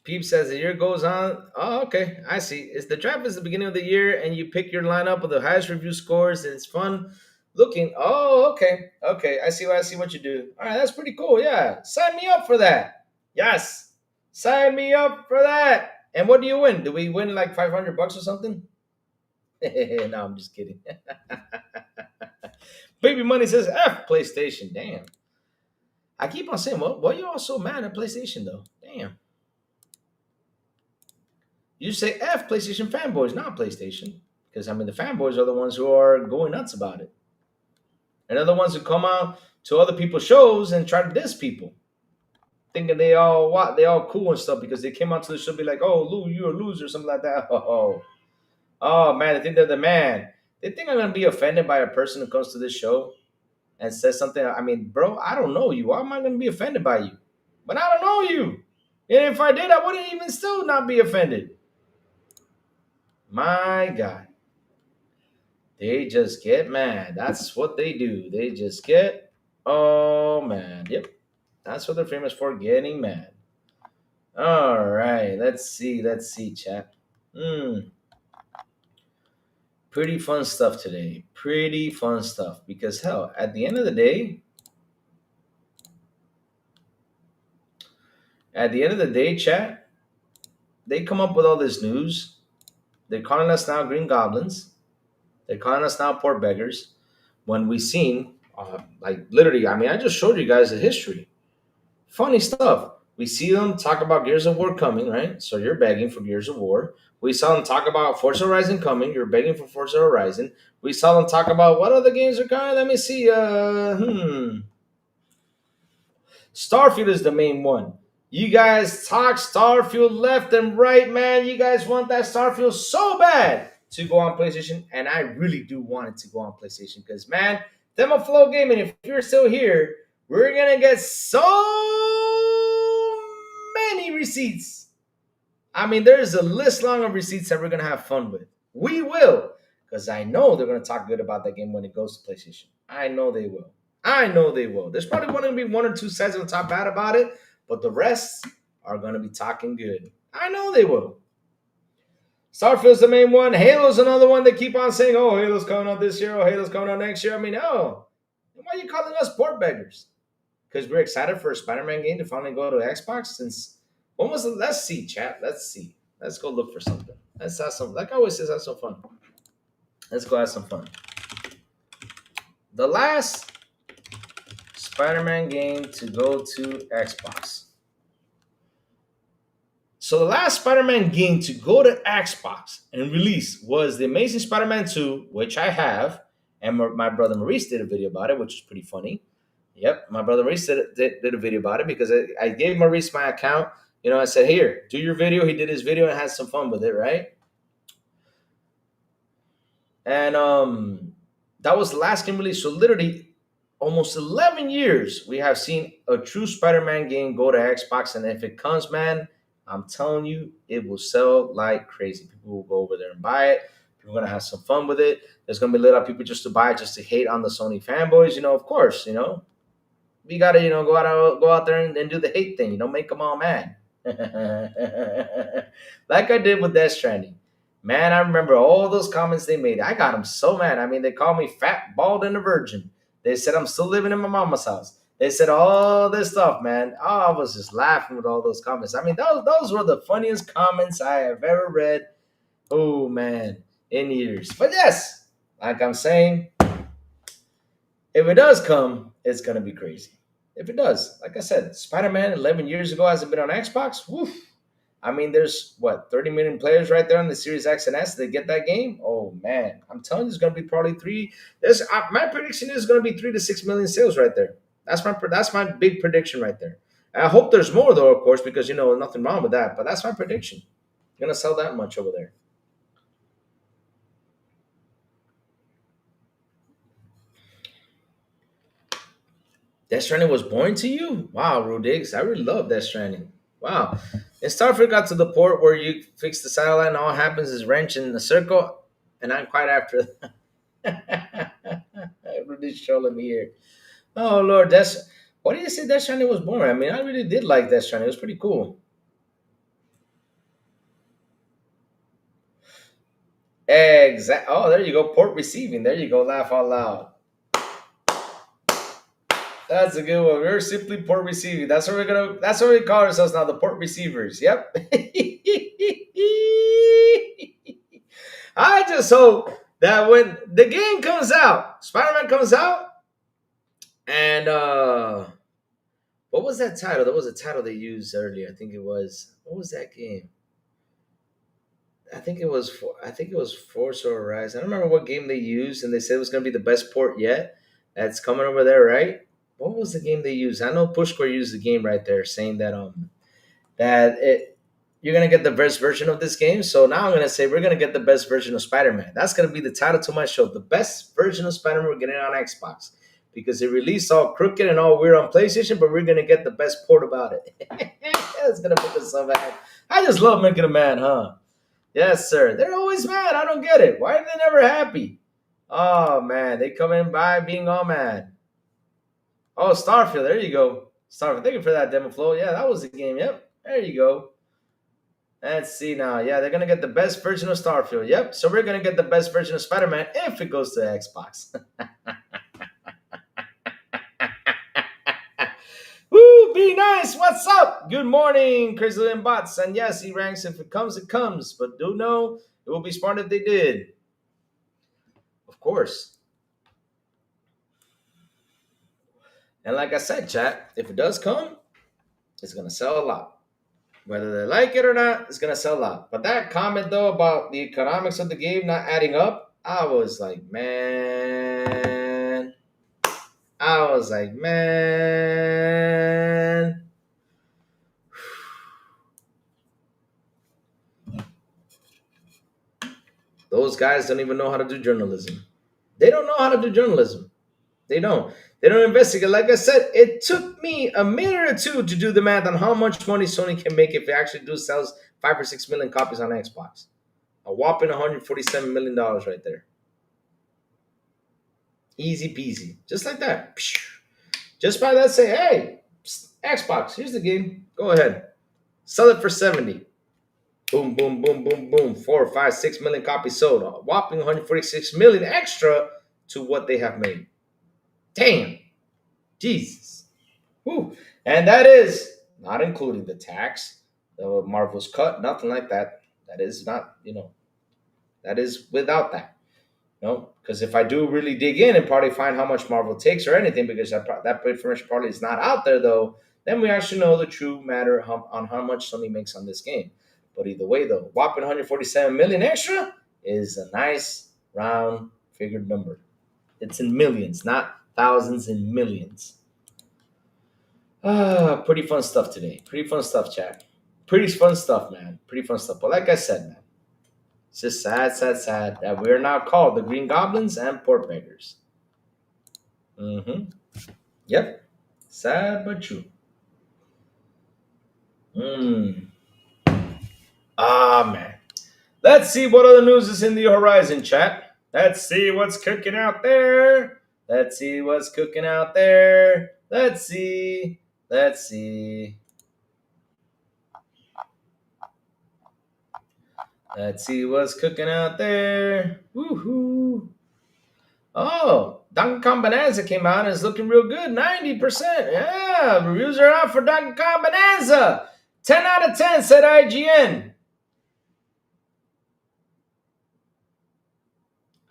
Peep says the year goes on. Oh, okay. I see. It's the draft is the beginning of the year, and you pick your lineup with the highest review scores, and it's fun looking. Oh, okay. Okay. I see what you do. All right, that's pretty cool. Yeah. Sign me up for that. Yes. Sign me up for that. And what do you win? Do we win like $500 or something? No, I'm just kidding. Baby Money says F PlayStation. Damn. I keep on saying, why are you all so mad at PlayStation though? Damn. You say F PlayStation fanboys, not PlayStation. Because, I mean, the fanboys are the ones who are going nuts about it. And they're the ones who come out to other people's shows and try to diss people. thinking they all cool and stuff because they came onto the show be like, oh, Lou, you're a loser, something like that. Oh man, they think they're the man. They think I'm gonna be offended by a person who comes to this show and says something. I mean, bro, I don't know you. Why am I gonna be offended by you? But I don't know you. And if I did, I wouldn't even still not be offended. My God. They just get mad. That's what they do. They just get, oh man. Yep. That's what they're famous for, getting mad. All right. Let's see. Let's see, chat. Hmm. Pretty fun stuff today. Pretty fun stuff. Because hell, at the end of the day, chat, they come up with all this news. They're calling us now green goblins. They're calling us now poor beggars. When we seen, like literally, I mean, I just showed you guys the history. Funny stuff. We see them talk about Gears of War coming, right? So you're begging for Gears of War. We saw them talk about Forza Horizon coming. You're begging for Forza Horizon. We saw them talk about what other games are coming. Let me see. Starfield is the main one. You guys talk Starfield left and right, man. You guys want that Starfield so bad to go on PlayStation, and I really do want it to go on PlayStation because, man, Demo Flow Gaming, if you're still here, we're gonna get so many receipts. I mean, there's a list long of receipts that we're gonna have fun with. We will, because I know they're gonna talk good about that game when it goes to PlayStation. I know they will. I know they will. There's probably going to be one or two sides on top bad about it, but the rest are going to be talking good. I know they will. Starfield's the main one. Halo's another one. They keep on saying, oh, Halo's coming out this year. Oh, Halo's coming out next year. I mean, oh, why are you calling us port beggars? Because we're excited for a Spider-Man game to finally go to Xbox since, when was the, let's see, chat. Let's see. Let's go look for something. Let's have some, like I always say, have some fun. Let's go have some fun. The last Spider-Man game to go to Xbox. So the last Spider-Man game to go to Xbox and release was The Amazing Spider-Man 2, which I have, and my brother Maurice did a video about it, which is pretty funny. Yep, my brother Maurice did a video about it because I gave Maurice my account. You know, I said, here, do your video. He did his video and had some fun with it, right? And that was the last game release. So literally, almost 11 years, we have seen a true Spider-Man game go to Xbox. And if it comes, man, I'm telling you, it will sell like crazy. People will go over there and buy it. People are going to have some fun with it. There's going to be a lot of people just to buy it, just to hate on the Sony fanboys. You know, of course, you know. We got to, go out there and do the hate thing. You know, make them all mad. Like I did with Death Stranding. Man, I remember all those comments they made. I got them so mad. I mean, they called me fat, bald, and a virgin. They said I'm still living in my mama's house. They said all this stuff, man. Oh, I was just laughing with all those comments. I mean, those were the funniest comments I have ever read. Oh man, in years. But yes, like I'm saying, if it does come, it's gonna be crazy. If it does, like I said, Spider-Man 11 years ago hasn't been on Xbox. Woof. I mean, there's what 30 million players right there on the Series X and S. They get that game. Oh man, I'm telling you, it's gonna be probably three. There's my prediction is gonna be 3 to 6 million sales right there. That's my big prediction right there. I hope there's more though, of course, because nothing wrong with that. But that's my prediction. Gonna sell that much over there. Death Stranding was boring to you? Wow, Rodix, I really love Death Stranding. Wow. And Starfield got to the port where you fix the satellite and all happens is wrench in the circle, and I'm quite after that. Everybody's trolling me here. Oh Lord, why do you say Death Stranding was boring? I mean, I really did like Death Stranding. It was pretty cool. Exact. Oh, there you go. Port receiving. There you go. Laugh out loud. That's a good one. We're simply port receiving. That's what we're gonna. That's what we call ourselves now, the port receivers. Yep. I just hope that when the game comes out, Spider-Man comes out, and what was that title? There was a title they used earlier. I think it was, what was that game? I think it was Forza Horizon. I don't remember what game they used, and they said it was gonna be the best port yet. That's coming over there, right? what was the game they used? I know Pushcore used the game right there, saying that that it you're gonna get the best version of this game. So now I'm gonna say we're gonna get the best version of Spider-Man. That's gonna be the title to my show. The best version of Spider-Man we're getting on Xbox. Because it released all crooked and all weird on PlayStation, but we're gonna get the best port about it. It's gonna make us so mad. I just love making them mad, huh? Yes, sir. They're always mad. I don't get it. Why are they never happy? Oh man, they come in by being all mad. Oh, Starfield. There you go. Starfield. Thank you for that demo flow. Yeah, that was the game. Yep. There you go. Let's see now. Yeah, they're gonna get the best version of Starfield. Yep. So we're gonna get the best version of Spider-Man if it goes to Xbox. Woo, be nice. What's up? Good morning, Crazy and Bots. And yes, he ranks. If it comes, it comes. But do know it will be smart if they did. Of course. And like I said, chat, if it does come, it's gonna sell a lot. Whether they like it or not, it's gonna sell a lot. But that comment though about the economics of the game not adding up, I was like, man. Those guys don't even know how to do journalism. They don't know how to do journalism. They don't. They don't investigate. Like I said, it took me a minute or two to do the math on how much money Sony can make if it actually do sells 5 or 6 million copies on Xbox. A whopping $147 million right there. Easy peasy. Just like that. Just by that, say, hey, Xbox, here's the game. Go ahead. Sell it for 70. Boom, boom, boom, boom, boom. 4, 5, 6 million copies sold. A whopping 146 million extra to what they have made. Damn. Jesus. Whew. And that is not including the tax, the Marvel's cut, nothing like that. That is not, that is without that. Because if I do really dig in and probably find how much Marvel takes or anything, because that information probably is not out there, though, then we actually know the true matter on how much Sony makes on this game. But either way, though, whopping 147 million extra is a nice round figured number. It's in millions, not thousands, in millions. Pretty fun stuff today. Pretty fun stuff, chat. Pretty fun stuff, man. Pretty fun stuff. But like I said, man, it's just sad, sad, sad that we're now called the Green Goblins and Port Beggars. Mm-hmm. Yep. Sad but true. Man. Let's see what other news is in the horizon, chat. Let's see what's cooking out there. Let's see what's cooking out there. Let's see. Let's see what's cooking out there. Woohoo. Oh, Donkey Kong Bonanza came out and it's looking real good. 90%. Yeah, reviews are out for Donkey Kong Bonanza. 10 out of 10, said IGN.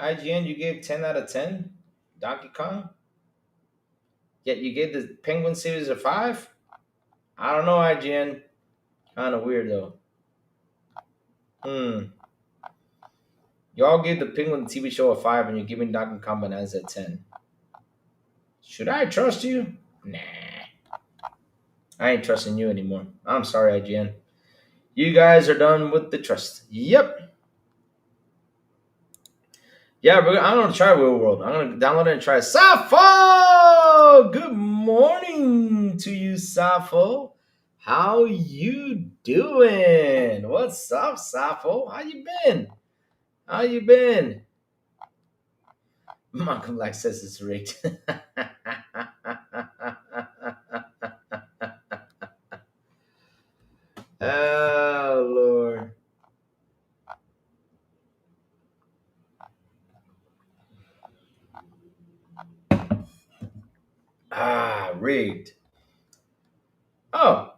IGN, you gave 10 out of 10? Donkey Kong? Yet you gave the Penguin series a 5? I don't know, IGN. Kind of weird, though. Y'all gave the Penguin TV show a 5 and you're giving Donkey Kong Bonanza a 10. Should I trust you? Nah. I ain't trusting you anymore. I'm sorry, IGN. You guys are done with the trust. Yep. Yeah, I'm going to try Real World. I'm going to download it and try it. Safo! Good morning to you, Safo. How you doing? What's up, Safo? How you been? How you been? Malcolm Black says it's rigged. Oh, Lord. Rigged. Oh,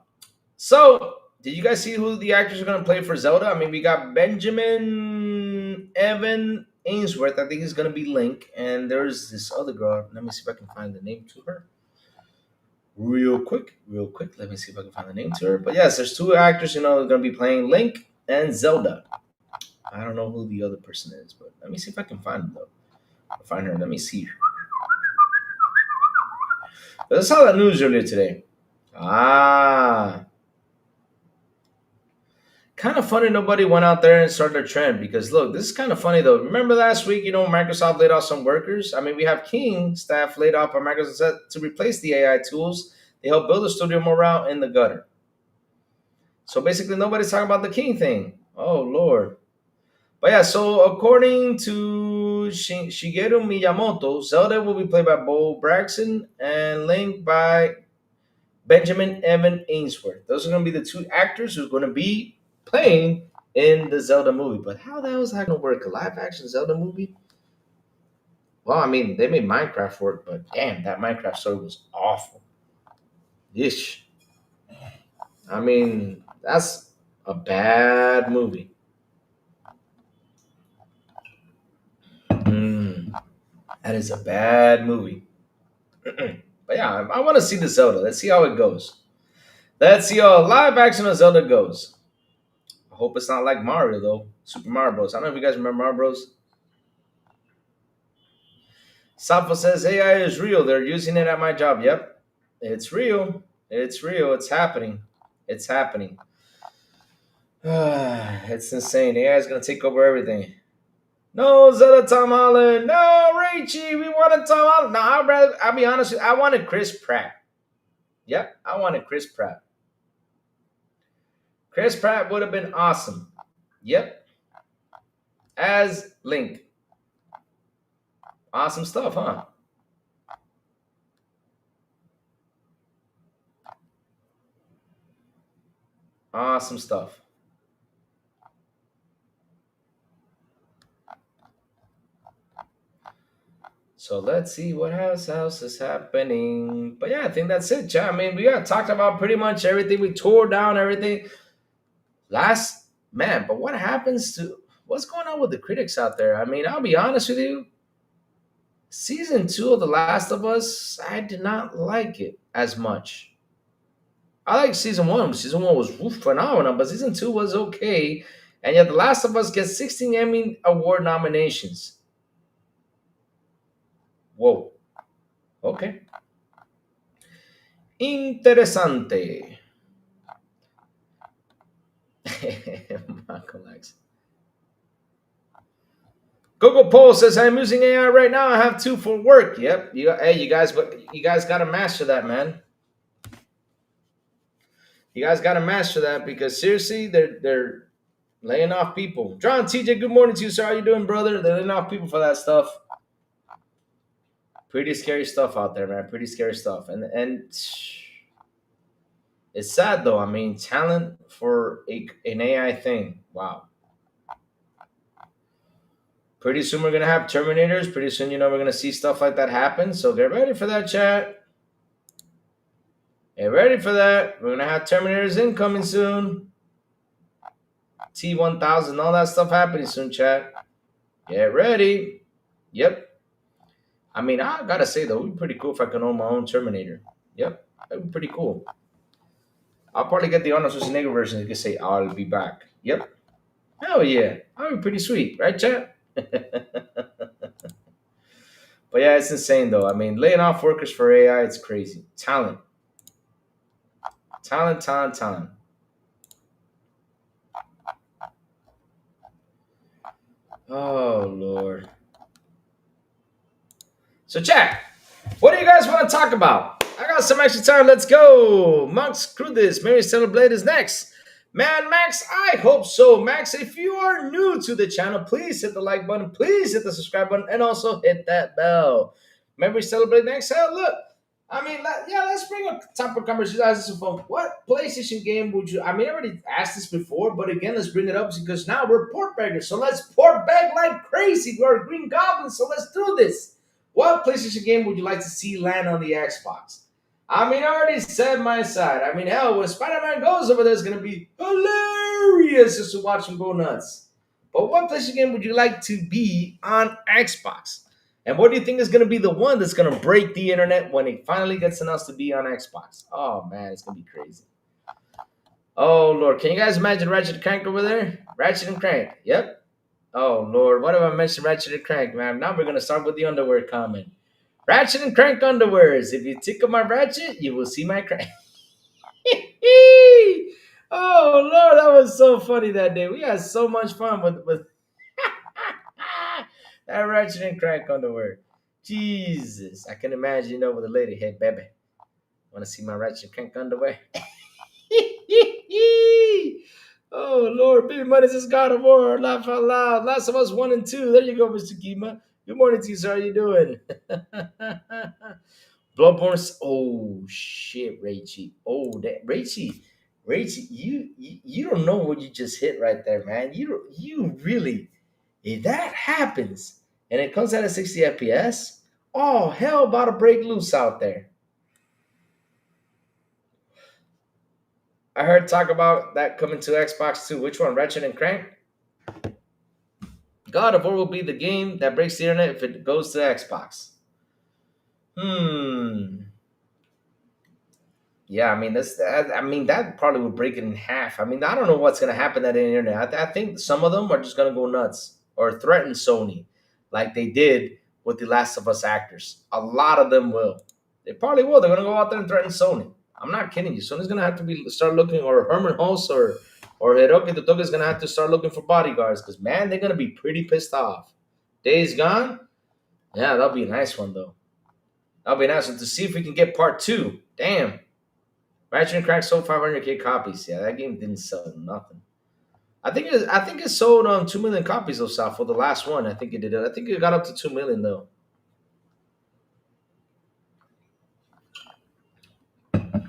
so did you guys see who the actors are going to play for Zelda? I mean, we got Benjamin Evan Ainsworth. I think he's going to be Link. And there's this other girl. Let me see if I can find the name to her. Real quick. Let me see if I can find the name to her. But yes, there's two actors, going to be playing Link and Zelda. I don't know who the other person is, but let me see if I can find them, though. I'll find her. Let me see. I saw that news earlier today. Ah, kind of funny nobody went out there and started a trend because look, this is kind of funny though. Remember last week, Microsoft laid off some workers. I mean, we have King staff laid off by Microsoft to replace the AI tools. They help build a studio morale in the gutter. So basically, nobody's talking about the King thing. Oh Lord. But yeah, so according to Shigeru Miyamoto, Zelda will be played by Bo Braxton and Link by Benjamin Evan Ainsworth. Those are going to be the two actors who's going to be playing in the Zelda movie. But how the hell is that going to work? A live action Zelda movie? Well, I mean, they made Minecraft work, but damn, that Minecraft story was awful. Ish. I mean, that's a bad movie. Mm, that is a bad movie. But yeah, I want to see the Zelda. Let's see how it goes. Let's see how live action of Zelda goes. I hope it's not like Mario though. Super Mario Bros. I don't know if you guys remember Mario Bros. Sapo says AI is real. They're using it at my job. Yep, it's real. It's real. It's happening. It's happening. It's insane. AI is gonna take over everything. No, Zelda Tom Holland. No, Rachie. We wanted Tom Holland. No, I'll be honest with you. I wanted Chris Pratt. Yep, I wanted Chris Pratt. Chris Pratt would have been awesome. Yep. As Link. Awesome stuff, huh? Awesome stuff. So let's see what else is happening. But yeah, I think that's it, chat. I mean, we got talked about pretty much everything. We tore down everything last man. But what happens to what's going on with the critics out there? I mean, I'll be honest with you. Season 2 of The Last of Us, I did not like it as much. I like season 1. Season 1 was phenomenal, but season 2 was okay. And yet, The Last of Us gets 16 Emmy Award nominations. Whoa. Okay. Interesante. Michael X. Google Poll says I'm using AI right now. I have 2 for work. Yep. You guys got to master that, man. You guys got to master that because seriously, they're laying off people. John TJ, good morning to you, sir. How you doing, brother? They're laying off people for that stuff. Pretty scary stuff out there, man. Pretty scary stuff. And it's sad though. I mean, talent for an AI thing. Wow. Pretty soon we're gonna have Terminators. Pretty soon, we're gonna see stuff like that happen. So get ready for that, chat. Get ready for that. We're gonna have Terminators incoming soon. T1000, all that stuff happening soon, chat. Get ready. Yep. I mean, I gotta say though, it would be pretty cool if I could own my own Terminator. Yep, that'd be pretty cool. I'll probably get the Arnold Schwarzenegger version. You can say, "I'll be back." Yep. Hell yeah, that'd be pretty sweet, right, chat? But yeah, it's insane though. I mean, laying off workers for AI, it's crazy. Talent. Oh Lord. So chat, what do you guys want to talk about? I got some extra time. Let's go. Monks, screw this. Mary Stellar Blade is next. Man, Max, I hope so. Max, if you are new to the channel, please hit the like button. Please hit the subscribe button. And also hit that bell. Mary Stellar Blade next. Hell, look. I mean, let's bring a topic of conversation. What PlayStation game would you... I mean, I already asked this before, but again, let's bring it up because now we're port beggars. So let's port beg like crazy. We're Green Goblins, so let's do this. What PlayStation game would you like to see land on the Xbox? I mean, I already said my side. I mean, hell, when Spider-Man goes over there, it's going to be hilarious just to watch him go nuts. But what PlayStation game would you like to be on Xbox? And what do you think is going to be the one that's going to break the internet when it finally gets announced to be on Xbox? Oh, man, it's going to be crazy. Oh, Lord. Can you guys imagine Ratchet and Crank over there? Ratchet and Crank. Yep. Oh, Lord. What if I mentioned Ratchet and Crank, man? Now we're going to start with the underwear comment. Ratchet and Crank underwears. If you tickle my ratchet, you will see my crank. Oh Lord, that was so funny that day. We had so much fun with that Ratchet and Crank underwear. Jesus, I can imagine, with a lady, hey baby, want to see my Ratchet and Crank underwear? Oh Lord, baby money is God of War. Laugh out loud. Last of Us 1 and 2. There you go, Mr. Kima. Good morning to you, sir. How you doing? Bloodborne. Oh shit, Rachie. Oh, that Rachie, you don't know what you just hit right there, man. You really, if that happens and it comes out at 60 FPS, oh hell, about to break loose out there. I heard talk about that coming to Xbox too. Which one, Ratchet and Crank? God of War will be the game that breaks the internet if it goes to Xbox. Hmm. Yeah, I mean that probably would break it in half. I mean, I don't know what's gonna happen at the internet. I think some of them are just gonna go nuts or threaten Sony, like they did with the Last of Us actors. A lot of them will. They probably will. They're gonna go out there and threaten Sony. I'm not kidding you. Sony's gonna have to be start looking, or Herman Hulse or Hiroki Totoka is gonna have to start looking for bodyguards because man, they're gonna be pretty pissed off. Days Gone, yeah, that'll be a nice one though. That'll be a nice one to see if we can get part 2. Damn. Ratchet and Crank sold 500K copies. Yeah, that game didn't sell nothing. I think it sold 2 million copies of South for the last one. I think it did. I think it got up to 2 million though.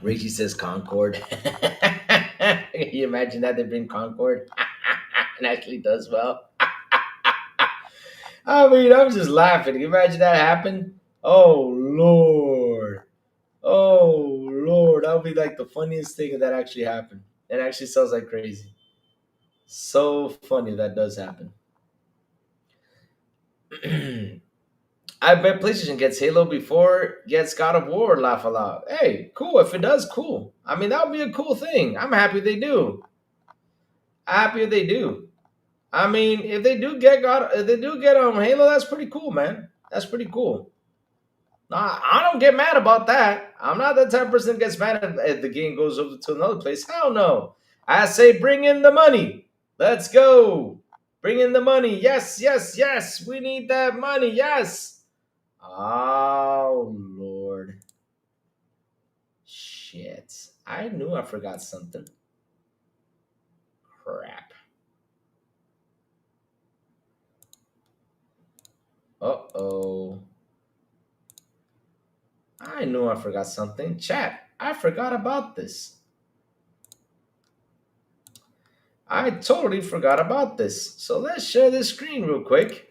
Reggie says Concord. Can you imagine that they bring Concord? And actually does well. I mean, I'm just laughing. Can you imagine that happen? Oh Lord. Oh Lord. That would be like the funniest thing if that actually happened. It actually sounds like crazy. So funny that does happen. I bet PlayStation gets Halo before it gets God of War. Laugh aloud. Hey, cool. If it does, cool. I mean, that would be a cool thing. I'm happy they do. Happy if they do. I mean, if they do get Halo, that's pretty cool, man. That's pretty cool. Nah, I don't get mad about that. I'm not the type of person that gets mad if the game goes over to another place. Hell no. I say bring in the money. Let's go. Bring in the money. Yes, yes, yes. We need that money. Yes. Oh, Lord. Shit. I knew I forgot something. Crap. Uh-oh. I knew I forgot something. Chat, I forgot about this. I totally forgot about this. So let's share this screen real quick.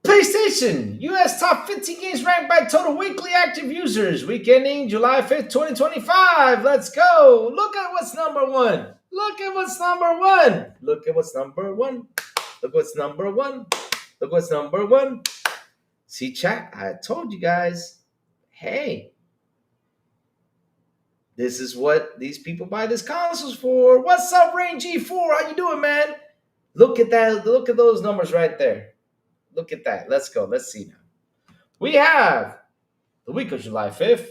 PlayStation, US top 15 games ranked by total weekly active users, week ending July 5th, 2025. Let's go. Look at what's number one. Look at what's number one. Look at what's number one. Look what's number one. Look what's number one. See, chat, I told you guys. Hey, this is what these people buy this consoles for. What's up, Rain G4? How you doing, man? Look at that. Look at those numbers right there. Look at that. Let's go. Let's see now. We have the week of July 5th.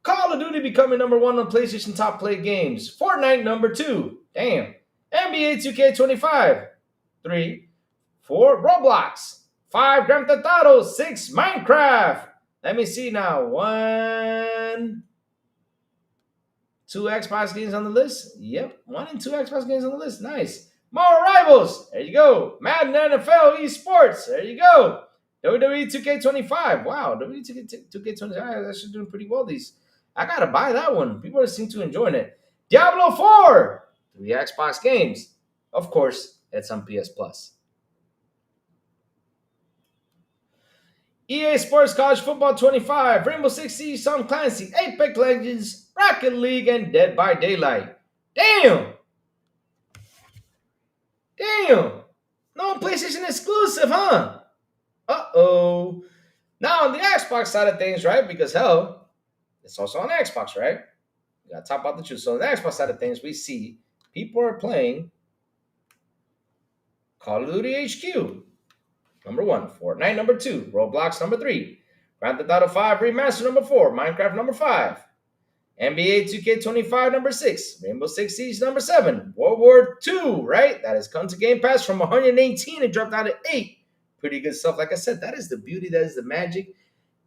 Call of Duty becoming number one on PlayStation top play games. Fortnite number 2. Damn. NBA 2K25. 3. 4. Roblox. 5. Grand Theft Auto. 6. Minecraft. Let me see now. 1. 2 Xbox games on the list. Yep. 1 and 2 Xbox games on the list. Nice. More Rivals. There you go. Madden NFL Esports. There you go. WWE 2K25. Wow. WWE 2K25 is actually doing pretty well. I got to buy that one. People seem to enjoying it. Diablo 4. 3 Xbox games. Of course, it's on PS Plus. EA Sports College Football 25, Rainbow Six Siege, Tom Clancy, Apex Legends, Rocket League, and Dead by Daylight. Damn! Damn! No PlayStation exclusive, huh? Uh-oh. Now on the Xbox side of things, right? Because hell, it's also on Xbox, right? We gotta talk about the truth. So on the Xbox side of things, we see people are playing Call of Duty HQ. number one. Fortnite, number two. Roblox, number three. Grand Theft Auto 5 Remaster, number four. Minecraft, number five. NBA 2K25, number six. Rainbow Six Siege, number seven. World War II, right? That has come to Game Pass from 118 and dropped down to 8. Pretty good stuff. Like I said, that is the beauty, that is the magic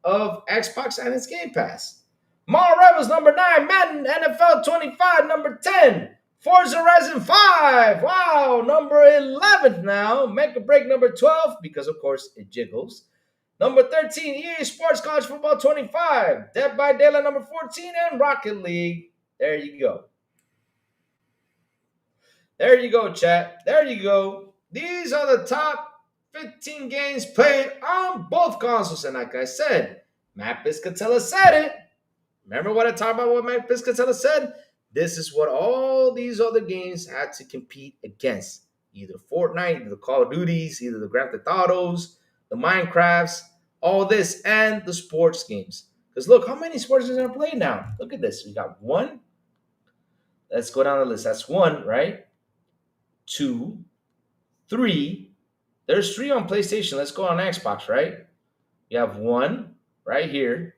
of Xbox and its Game Pass. Mall Rebels, number 9. Madden NFL 25, number 10. Forza Horizon 5, wow, number 11 now. Make a Break, number 12, because of course it jiggles. Number 13, EA Sports College Football 25. Dead by Daylight, number 14, and Rocket League. There you go. There you go, chat. There you go. These are the top 15 games played on both consoles. And like I said, Matt Piscatella said it. Remember what I talked about, what Matt Piscatella said? This is what all these other games had to compete against. Either Fortnite, either the Call of Duties, either the Grand Theft Autos, the Minecrafts, all this, and the sports games. Because look, how many sports games are played now? Look at this. We got one. Let's go down the list. That's one, right? Two, three. There's three on PlayStation. Let's go on Xbox, right? You have one right here.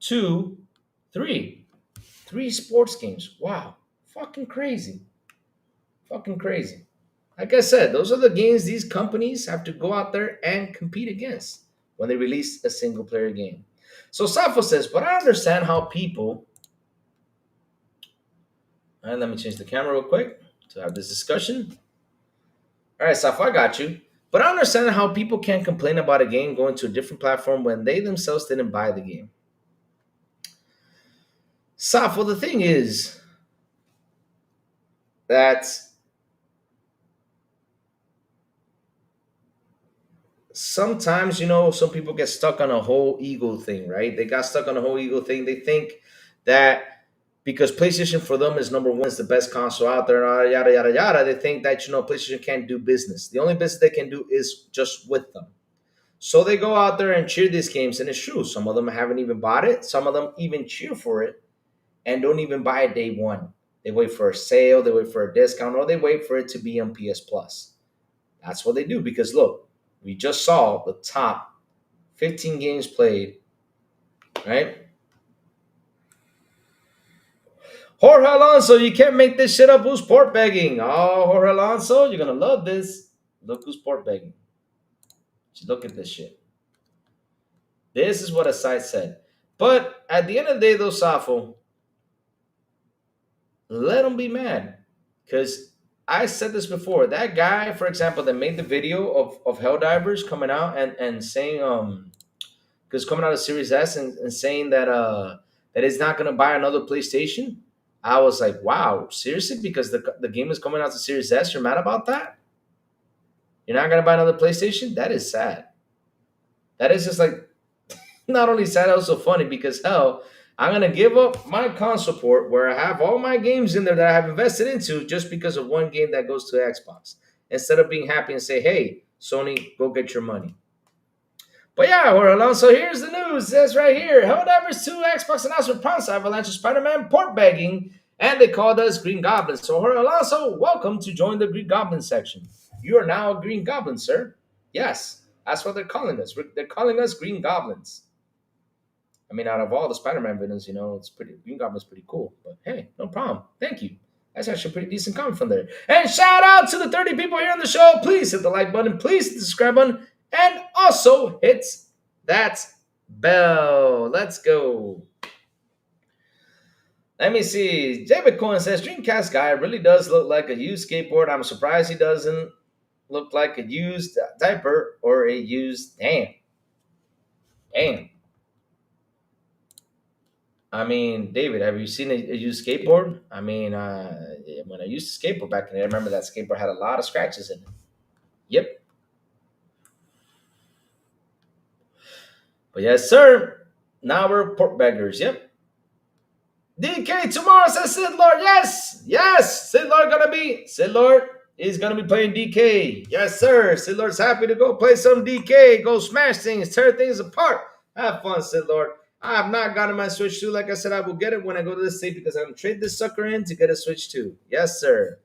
Two, three. Three sports games. Wow. Fucking crazy. Fucking crazy. Like I said, those are the games these companies have to go out there and compete against when they release a single player game. So Safo says, but I understand how people. All right, let me change the camera real quick to have this discussion. All right, Safo, I got you. But I understand how people can complain about a game going to a different platform when they themselves didn't buy the game. Safo, the thing is that sometimes, some people get stuck on a whole ego thing, right? They got stuck on a whole ego thing. They think that because PlayStation for them is number one, is the best console out there, yada, yada, yada, they think that, PlayStation can't do business. The only business they can do is just with them. So they go out there and cheer these games, and it's true. Some of them haven't even bought it. Some of them even cheer for it and don't even buy it day one. They wait for a sale, they wait for a discount, or they wait for it to be on PS Plus. That's what they do because, look, we just saw the top 15 games played, right? Jorge Alonso, you can't make this shit up. Who's port begging? Oh, Jorge Alonso, you're going to love this. Look who's port begging. Look at this shit. This is what a site said. But at the end of the day, though, Safo, let them be mad. Because I said this before. That guy, for example, that made the video of Helldivers coming out and saying, because coming out of Series S and saying that that he's not going to buy another PlayStation. I was like, wow, seriously? Because the game is coming out to Series S, you're mad about that? You're not going to buy another PlayStation? That is sad. That is just like, not only sad, also funny because, hell, I'm going to give up my console port where I have all my games in there that I have invested into just because of one game that goes to Xbox. Instead of being happy and say, hey, Sony, go get your money. But yeah, Alonso, here's the news. It says right here, Helldivers 2 Xbox announcement prompts Avalanche of Spider-Man port begging, and they called us Green Goblins. So Jorge Alonso, welcome to join the Green Goblin section. You are now a Green Goblin, sir. Yes, that's what they're calling us. They're calling us Green Goblins. I mean, out of all the Spider-Man villains, it's Green Goblin's pretty cool. But hey, no problem. Thank you. That's actually a pretty decent comment from there. And shout out to the 30 people here on the show. Please hit the like button. Please hit the subscribe button. And also hit that bell. Let's go. Let me see. David Cohen says, Dreamcast guy really does look like a used skateboard. I'm surprised he doesn't look like a used diaper or a used... Damn. I mean, David, have you seen a used skateboard? I mean, when I used to skateboard back in the day, I remember that skateboard had a lot of scratches in it. Yep. But yes, sir. Now we're port beggars. Yep. DK tomorrow says Sid Lord. Yes. Sid Lord is gonna be playing DK. Yes, sir. Sid Lord's happy to go play some DK. Go smash things, tear things apart. Have fun, Sid Lord. I have not gotten my Switch 2. Like I said, I will get it when I go to the state because I'm going to trade this sucker in to get a Switch 2. Yes, sir.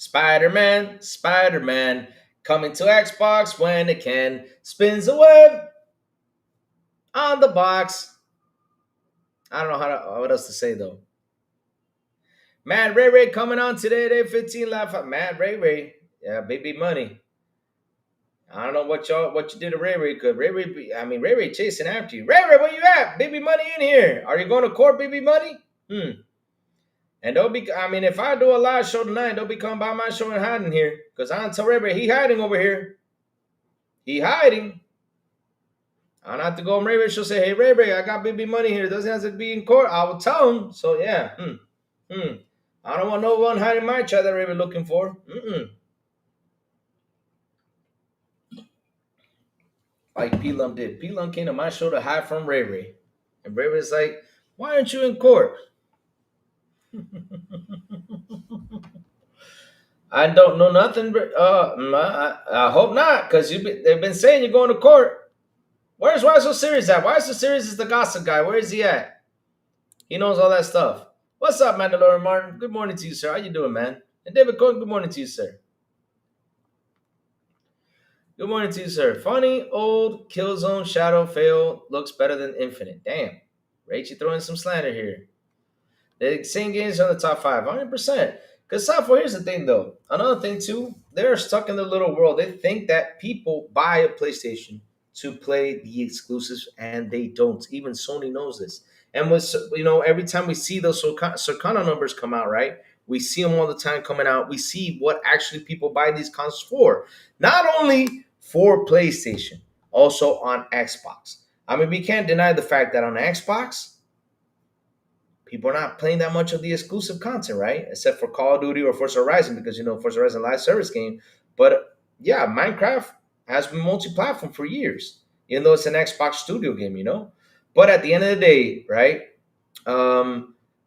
Spider-Man, Spider-Man, coming to Xbox when it can. Spins a web on the box. I don't know what else to say though. Mad Ray Ray coming on today, day 15 laugh at Mad Ray Ray. Yeah, baby money. I don't know what you did to Ray Ray, cause Ray Ray chasing after you. Ray Ray, where you at? Baby money in here. Are you going to court, baby money? And don't be if I do a live show tonight, don't be coming by my show and hiding here. Cause I don't tell Ray Ray he hiding over here. He hiding. I don't have to go on Ray Ray. She'll say, hey Ray Ray, I got baby money here. It doesn't have to be in court. I will tell him. So yeah. I don't want no one hiding my child that Ray Ray looking for. Like P Lump did. P Lump came to my show to hide from Ray Ray. And Ray Ray's like, why aren't you in court? I don't know nothing. I hope not, because they've been saying you're going to court. Why so serious at? Why so serious is the gossip guy? Where is he at? He knows all that stuff. What's up, Mandalorian Martin? Good morning to you, sir. How you doing, man? And David Cohen, good morning to you, sir. Good morning to you, sir. Funny old Killzone Shadow fail looks better than Infinite. Damn. Rach, throwing some slander here. The same games are in the top 5, 100%. Because software, here's the thing, though. Another thing, too, they're stuck in their little world. They think that people buy a PlayStation to play the exclusives, and they don't. Even Sony knows this. And every time we see those Circana numbers come out, right? We see them all the time coming out. We see what actually people buy these consoles for. Not only for PlayStation, also on Xbox. We can't deny the fact that on Xbox, people are not playing that much of the exclusive content, right? Except for Call of Duty or Forza Horizon, because Forza Horizon live service game. But yeah, Minecraft has been multi-platform for years, even though it's an Xbox studio game, But at the end of the day, right?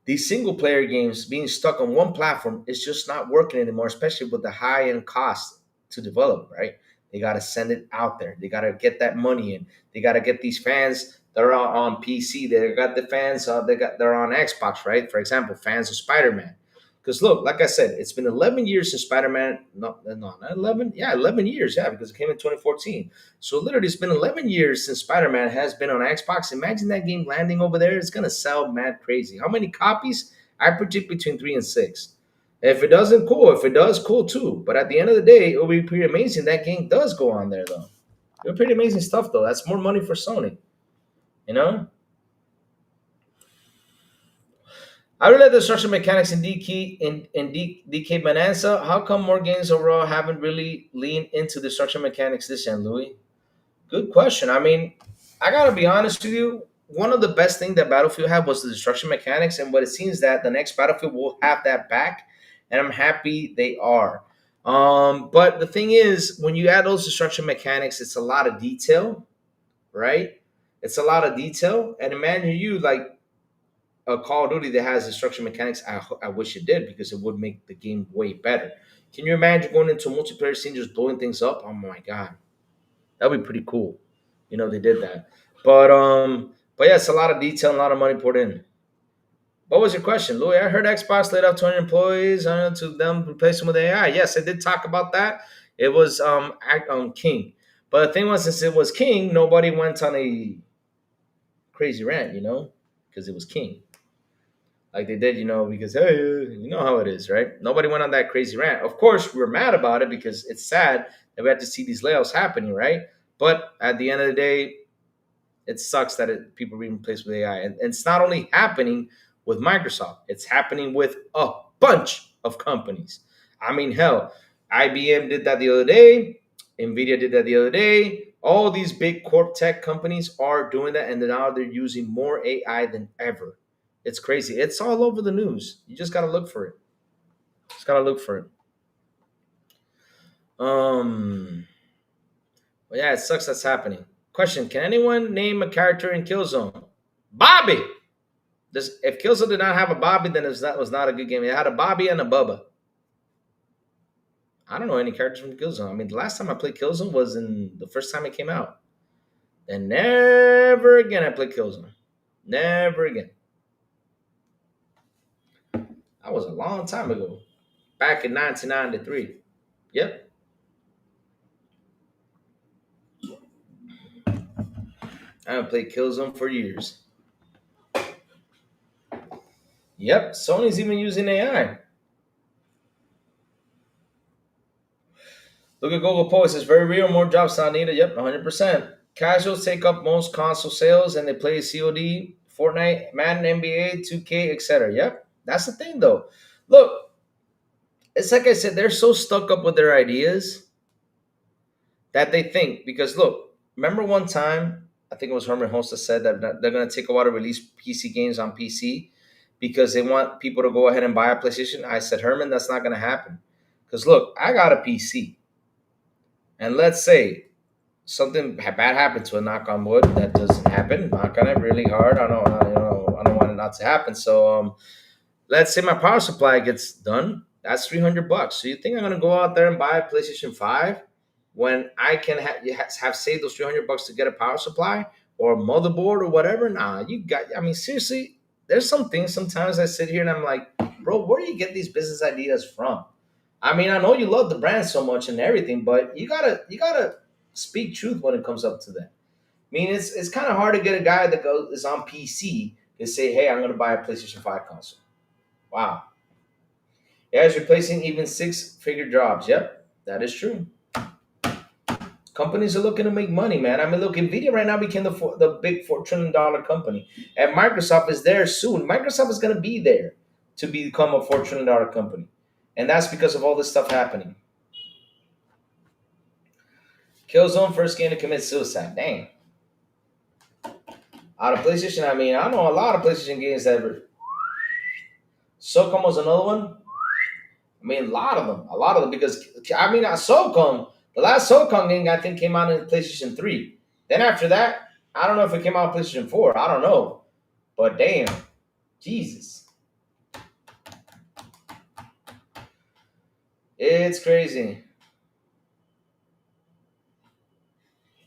These single player games being stuck on one platform is just not working anymore, especially with the high end cost to develop, right? They got to send it out there. They got to get that money in. They got to get these fans that are on PC. They got the fans they're on Xbox, right? For example, fans of Spider-Man. Because look, like I said, it's been 11 years since Spider-Man. No, not 11. Yeah, 11 years. Yeah, because it came in 2014. So literally, it's been 11 years since Spider-Man has been on Xbox. Imagine that game landing over there. It's gonna sell mad crazy. How many copies? I predict between 3 and 6. If it doesn't, cool. If it does, cool too. But at the end of the day, it'll be pretty amazing. That game does go on there, though. It's pretty amazing stuff, though. That's more money for Sony. You know? I really like the structure mechanics in DK Bonanza. How come more games overall haven't really leaned into the structure mechanics this year, Louis? Good question. I gotta be honest with you. One of the best things that Battlefield had was the destruction mechanics, and what it seems that the next Battlefield will have that back, and I'm happy they are. But the thing is, when you add those destruction mechanics, it's a lot of detail, right? It's a lot of detail, and imagine you like a Call of Duty that has destruction mechanics. I wish it did because it would make the game way better. Can you imagine going into a multiplayer scene just blowing things up? Oh my god, that'd be pretty cool. They did that. But yeah, it's a lot of detail and a lot of money poured in. What was your question, Louis? I heard Xbox laid off 20 employees to them replace them with AI. Yes, I did talk about that. It was King. But the thing was, since it was King, nobody went on a crazy rant, because it was King. Like they did, because hey, you know how it is, right? Nobody went on that crazy rant. Of course, we were mad about it because it's sad that we had to see these layoffs happening, right? But at the end of the day, it sucks that people are being replaced with AI. And it's not only happening with Microsoft, it's happening with a bunch of companies. Hell, IBM did that the other day. NVIDIA did that the other day. All these big corp tech companies are doing that, and now they're using more AI than ever. It's crazy. It's all over the news. You just got to look for it. Just got to look for it. But yeah, it sucks that's happening. Question: can anyone name a character in Killzone? Bobby! If Killzone did not have a Bobby, then that was not a good game. It had a Bobby and a Bubba. I don't know any characters from Killzone. The last time I played Killzone was in the first time it came out. And never again I played Killzone. Never again. That was a long time ago. back in 1993. Yep. I haven't played Killzone for years. Yep. Sony's even using AI. Look at Google Post. It's very real. More jobs not needed. Yep, 100%. Casuals take up most console sales and they play COD, Fortnite, Madden, NBA, 2K, etc. Yep. That's the thing, though. Look, it's like I said, they're so stuck up with their ideas that they think. Because look, remember one time, I think it was Herman Host that said that they're going to take a while to release PC games on PC because they want people to go ahead and buy a PlayStation. I said, Herman, that's not going to happen. Because look, I got a PC. And let's say something bad happened to a knock on wood. That doesn't happen. Knock on it really hard. I don't want it not to happen. So let's say my power supply gets done. That's $300. So you think I'm gonna go out there and buy a PlayStation 5 when I can have saved those $300 to get a power supply or a motherboard or whatever? Nah, you got. I mean, seriously, there's some things sometimes I sit here and I'm like, bro, where do you get these business ideas from? I mean, I know you love the brand so much and everything, but you gotta speak truth when it comes up to that. I mean, it's kind of hard to get a guy that goes is on PC to say, "Hey, I'm gonna buy a PlayStation 5 console." Wow, yeah, it's replacing even six-figure jobs. Yep, that is true. Companies are looking to make money, man. I mean, look, Nvidia right now became the big $4 trillion company, and Microsoft is there soon. Microsoft is gonna be there to become a $4 trillion company, and that's because of all this stuff happening. Killzone first game to commit suicide. Dang. Out of PlayStation, I mean, I know a lot of PlayStation games that ever. SOCOM was another one. I mean, a lot of them. A lot of them. Because, I mean, SOCOM, the last SOCOM game I think came out in PlayStation 3. Then after that, I don't know if it came out on PlayStation 4. I don't know. But damn. Jesus. It's crazy.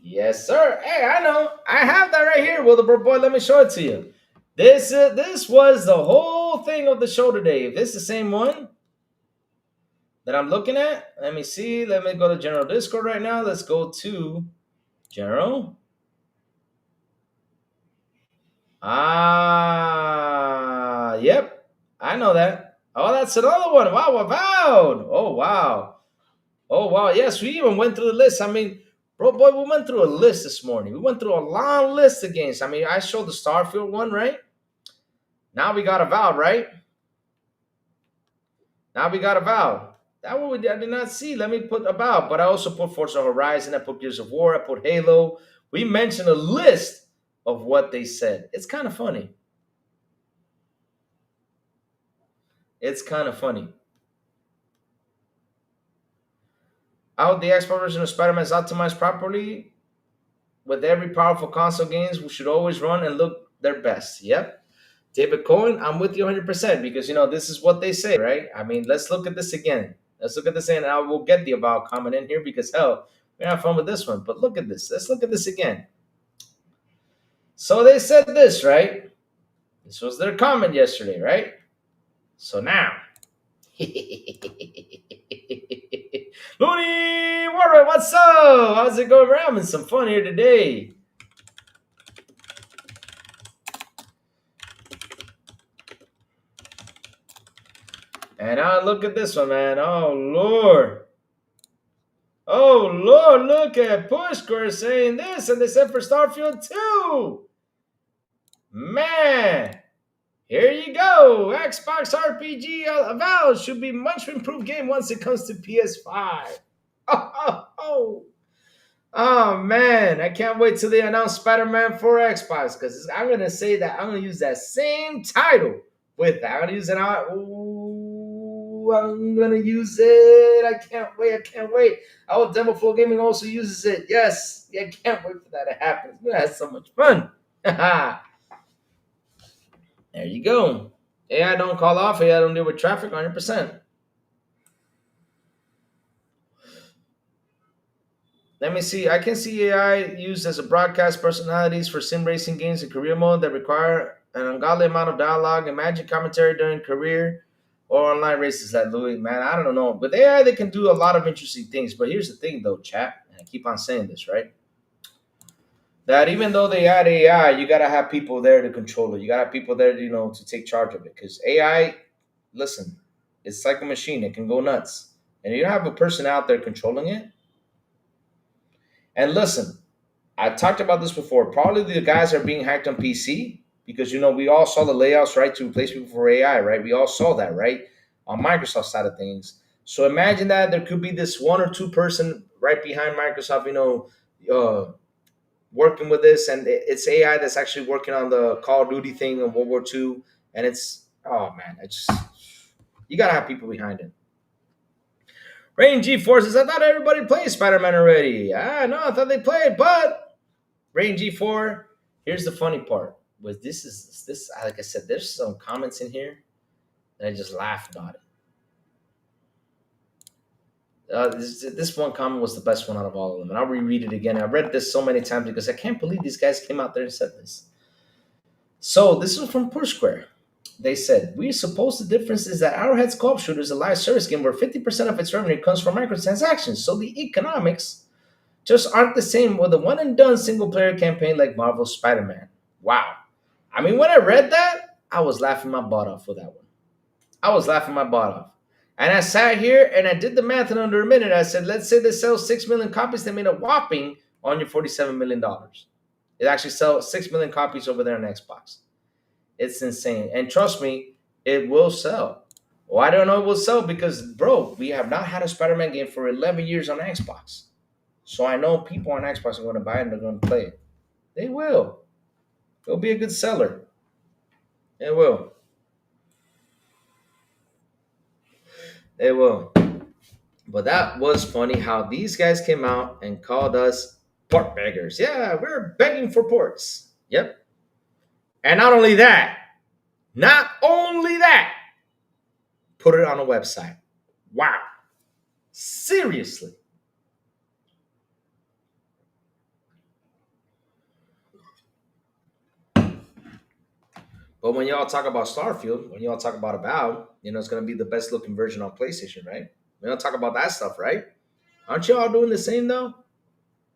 Yes, sir. Hey, I know. I have that right here. Well, the boy, let me show it to you. This was the whole thing of the show today. If it's the same one that I'm looking at, let me see. Let me go to General Discord right now. Let's go to General. Ah, yep. I know that. Oh, that's another one. Wow, wow. Oh, wow. Oh, wow. Yes, we even went through the list. I mean, bro, boy, we went through a list this morning. We went through a long list of games. I mean, I showed the Starfield one, right? Now we got a Avowed, right? Now we got a Avowed. That one I did not see. Let me put Avowed. But I also put Forza Horizon. I put Gears of War. I put Halo. We mentioned a list of what they said. It's kind of funny. It's kind of funny. How the Xbox version of Spider-Man is optimized properly with every powerful console games, we should always run and look their best. Yep. David Cohen, I'm with you 100% because, this is what they say, right? I mean, let's look at this again. Let's look at this again, and I will get the About comment in here because, hell, we're having fun with this one. But look at this. Let's look at this again. So they said this, right? This was their comment yesterday, right? So now. Looney Warren, what's up? How's it going? We're having some fun here today. And look at this one, man. Oh, Lord. Oh, Lord, look at Pushcore saying this, and they said for Starfield 2. Man, here you go. Xbox RPG Avowed should be much improved game once it comes to PS5. Oh, man, I can't wait till they announce Spider-Man for Xbox because I'm going to say that I'm going to use that same title with that. I'm going to use it out. Ooh, I'm going to use it. I can't wait. Our Demo Flow Gaming also uses it. Yes. Yeah, I can't wait for that to happen. We're going to have so much fun. There you go. AI don't call off. AI don't deal with traffic 100%. Let me see. I can see AI used as a broadcast personalities for sim racing games in career mode that require an ungodly amount of dialogue. Imagine commentary during career or online races like Louis, man, I don't know. With AI, they can do a lot of interesting things. But here's the thing, though, chat, and I keep on saying this, right? That even though they add AI, you gotta have people there to control it. You gotta have people there, to take charge of it. Because AI, listen, it's like a machine; it can go nuts, and you don't have a person out there controlling it. And listen, I talked about this before. Probably the guys are being hacked on PC because we all saw the layouts, right, to replace people for AI, right? We all saw that, right, on Microsoft side of things. So imagine that there could be this one or two person right behind Microsoft, working with this, and it's AI that's actually working on the Call of Duty thing in World War II, and it's oh man, it's just you gotta have people behind it. Rain G Forces, I thought everybody played Spider-Man already. No, I thought they played, but Rain G4. Here's the funny part: was this like I said, there's some comments in here, and I just laughed about it. This one comment was the best one out of all of them, and I'll reread it again. I read this so many times because I can't believe these guys came out there and said this. So this is from Push Square. They said, we suppose the difference is that Arrowhead's co-op shooter is a live service game where 50% of its revenue comes from microtransactions, so the economics just aren't the same with a one-and-done single-player campaign like Marvel's Spider-Man. Wow. I mean, when I read that, I was laughing my butt off for that one. I was laughing my butt off. And I sat here and I did the math in under a minute. I said, let's say they sell 6 million copies. They made a whopping $147 million. It actually sells 6 million copies over there on Xbox. It's insane. And trust me, it will sell. Well, I don't know it will sell because, bro, we have not had a Spider-Man game for 11 years on Xbox. So I know people on Xbox are going to buy it and they're going to play it. They will. It'll be a good seller. It will. It will. But that was funny how these guys came out and called us port beggars. Yeah, we're begging for ports. Yep. And not only that, put it on a website. Wow. Seriously. But when y'all talk about Starfield, when y'all talk about Avowed, it's going to be the best looking version on PlayStation, right? We don't talk about that stuff, right? Aren't y'all doing the same though?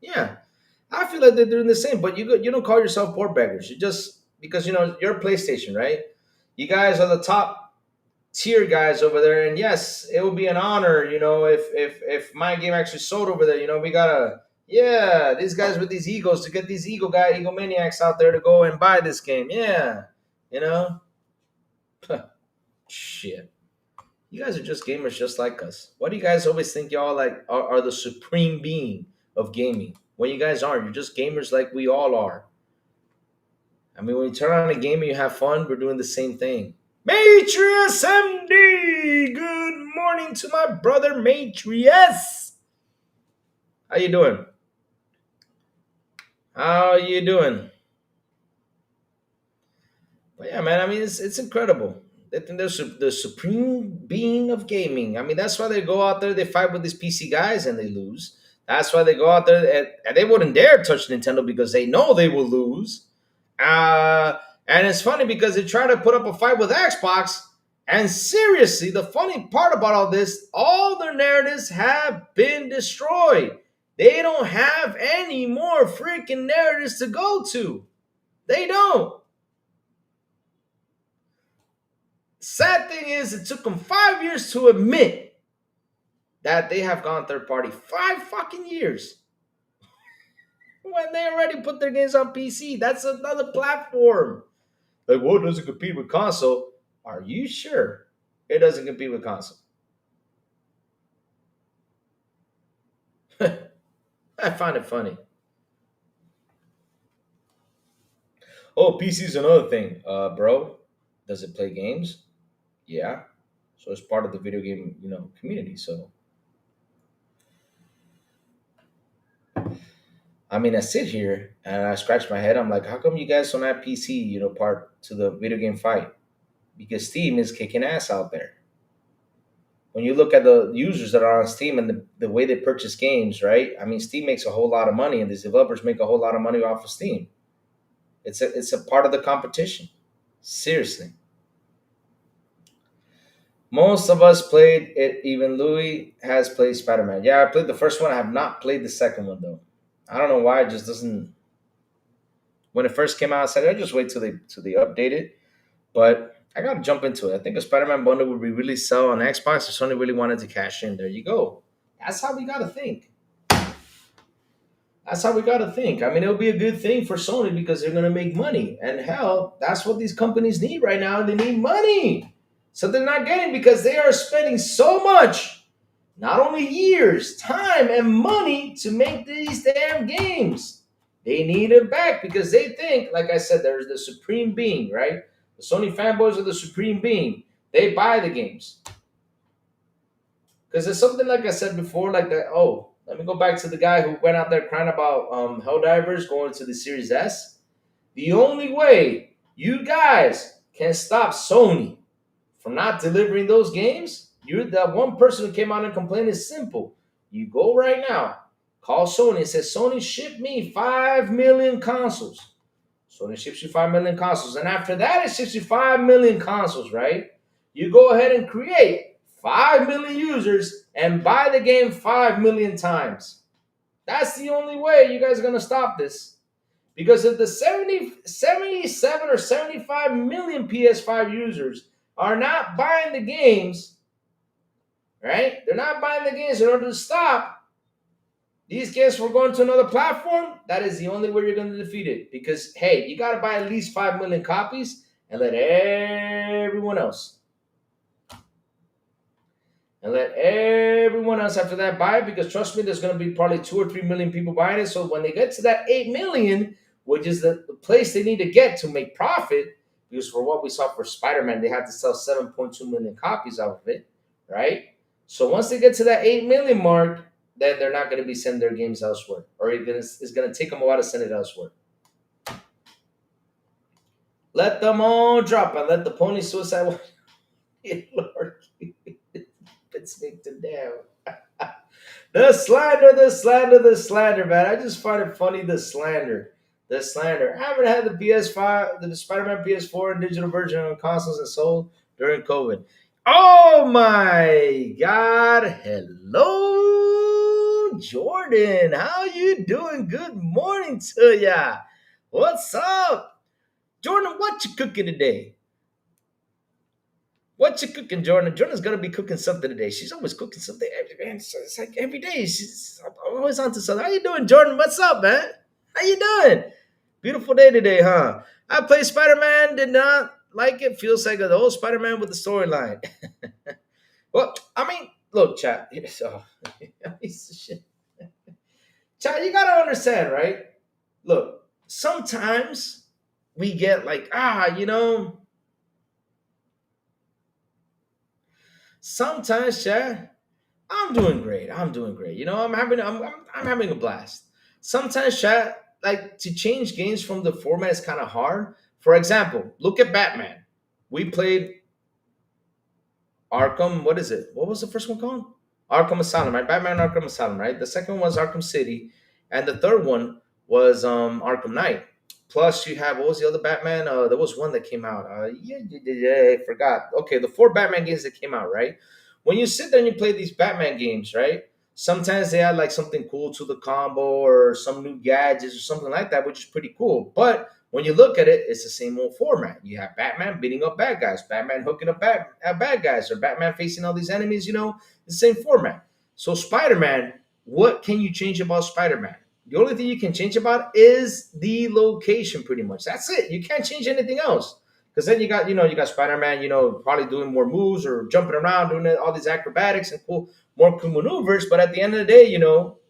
Yeah. I feel like they're doing the same, but you don't call yourself port beggars. You just because you're PlayStation, right? You guys are the top tier guys over there, and yes, it would be an honor, if my game actually sold over there. We gotta, yeah, these guys with these egos to get these egomaniacs out there to go and buy this game. Yeah, you know, shit. You guys are just gamers just like us. Why do you guys always think y'all like are the supreme being of gaming? When you guys aren't, you're just gamers like we all are. I mean, when you turn on a game and you have fun, we're doing the same thing. Matrius MD! Good morning to my brother Matrius! How you doing? How you doing? But yeah, man, I mean, it's incredible. They think they're the supreme being of gaming. I mean, that's why they go out there, they fight with these PC guys and they lose. That's why they go out there and they wouldn't dare touch Nintendo because they know they will lose. And it's funny because they try to put up a fight with Xbox. And seriously, the funny part about all this, all their narratives have been destroyed. They don't have any more freaking narratives to go to. They don't. Sad thing is, it took them 5 years to admit that they have gone third party. 5 fucking years. When they already put their games on PC. That's another platform. Like, well, it doesn't compete with console. Are you sure it doesn't compete with console? I find it funny. Oh, PC is another thing. Bro, does it play games? Yeah. So it's part of the video game, community. So I mean, I sit here and I scratch my head. I'm like, how come you guys don't have PC, part to the video game fight? Because Steam is kicking ass out there. When you look at the users that are on Steam and the way they purchase games, right? I mean, Steam makes a whole lot of money and these developers make a whole lot of money off of Steam. It's a part of the competition. Seriously. Most of us played it. Even Louis has played Spider Man. Yeah, I played the first one. I have not played the second one though. I don't know why. It just doesn't. When it first came out, I said I just wait till they update it. But I gotta jump into it. I think a Spider Man bundle would be really sell on Xbox. If Sony really wanted to cash in, there you go. That's how we gotta think. That's how we got to think. I mean, it'll be a good thing for Sony because they're going to make money. And hell, that's what these companies need right now. They need money. So they're not getting because they are spending so much, not only years, time, and money to make these damn games. They need it back because they think, like I said, there's the supreme being, right? The Sony fanboys are the supreme being. They buy the games. Because it's something like I said before, like that. Oh, let me go back to the guy who went out there crying about Helldivers going to the Series S. The only way you guys can stop Sony from not delivering those games, you're that one person who came out and complained is simple. You go right now, call Sony and say, Sony, ship me 5 million consoles. Sony ships you 5 million consoles. And after that, it ships you 5 million consoles, right? You go ahead and create 5 million users and buy the game 5 million times. That's the only way you guys are going to stop this. Because if the 77 or 75 million PS5 users are not buying the games, right? They're not buying the games in order to stop these games from going to another platform. That is the only way you're going to defeat it. Because, hey, you got to buy at least 5 million copies and let everyone else after that buy it, because trust me, there's going to be probably 2 or 3 million people buying it. So when they get to that 8 million, which is the place they need to get to make profit, because for what we saw for Spider-Man, they had to sell 7.2 million copies out of it, right? So once they get to that 8 million mark, then they're not going to be sending their games elsewhere, or it's going to take them a while to send it elsewhere. Let them all drop and let the pony suicide. Lord, it's me to down. The slander, man. I just find it funny, the slander. The slander. I haven't had the PS5, the Spider-Man PS4 and digital version on consoles and sold during COVID. Oh my God. Hello, Jordan. How you doing? Good morning to ya. What's up? Jordan, what you cooking today? What you cooking, Jordan? Jordan's gonna be cooking something today. She's always cooking something. Man, it's like every day. She's always on to something. How you doing, Jordan? What's up, man? How you doing? Beautiful day today, huh? I played Spider-Man. Did not like it. Feels like the old Spider-Man with the storyline. Well, I mean, look, chat. So, chat, you gotta understand, right? Look, sometimes we get like, sometimes, yeah, I'm doing great. I'm doing great. I'm having a blast. Sometimes, chat, like to change games from the format is kind of hard. For example, look at Batman. We played Arkham. What is it? What was the first one called? Arkham Asylum, right? Batman Arkham Asylum, right? The second one was Arkham City, and the third one was Arkham Knight. Plus, you have what was the other Batman? There was one that came out. I forgot. Okay, the 4 Batman games that came out, right? When you sit there and you play these Batman games, right? Sometimes they add like something cool to the combo or some new gadgets or something like that, which is pretty cool. But when you look at it, it's the same old format. You have Batman beating up bad guys, Batman hooking up bad guys, or Batman facing all these enemies. The same format. So Spider-Man, what can you change about Spider-Man? The only thing you can change about is the location, pretty much. That's it. You can't change anything else. Because then you got Spider-Man, probably doing more moves or jumping around, doing all these acrobatics and more cool maneuvers. But at the end of the day,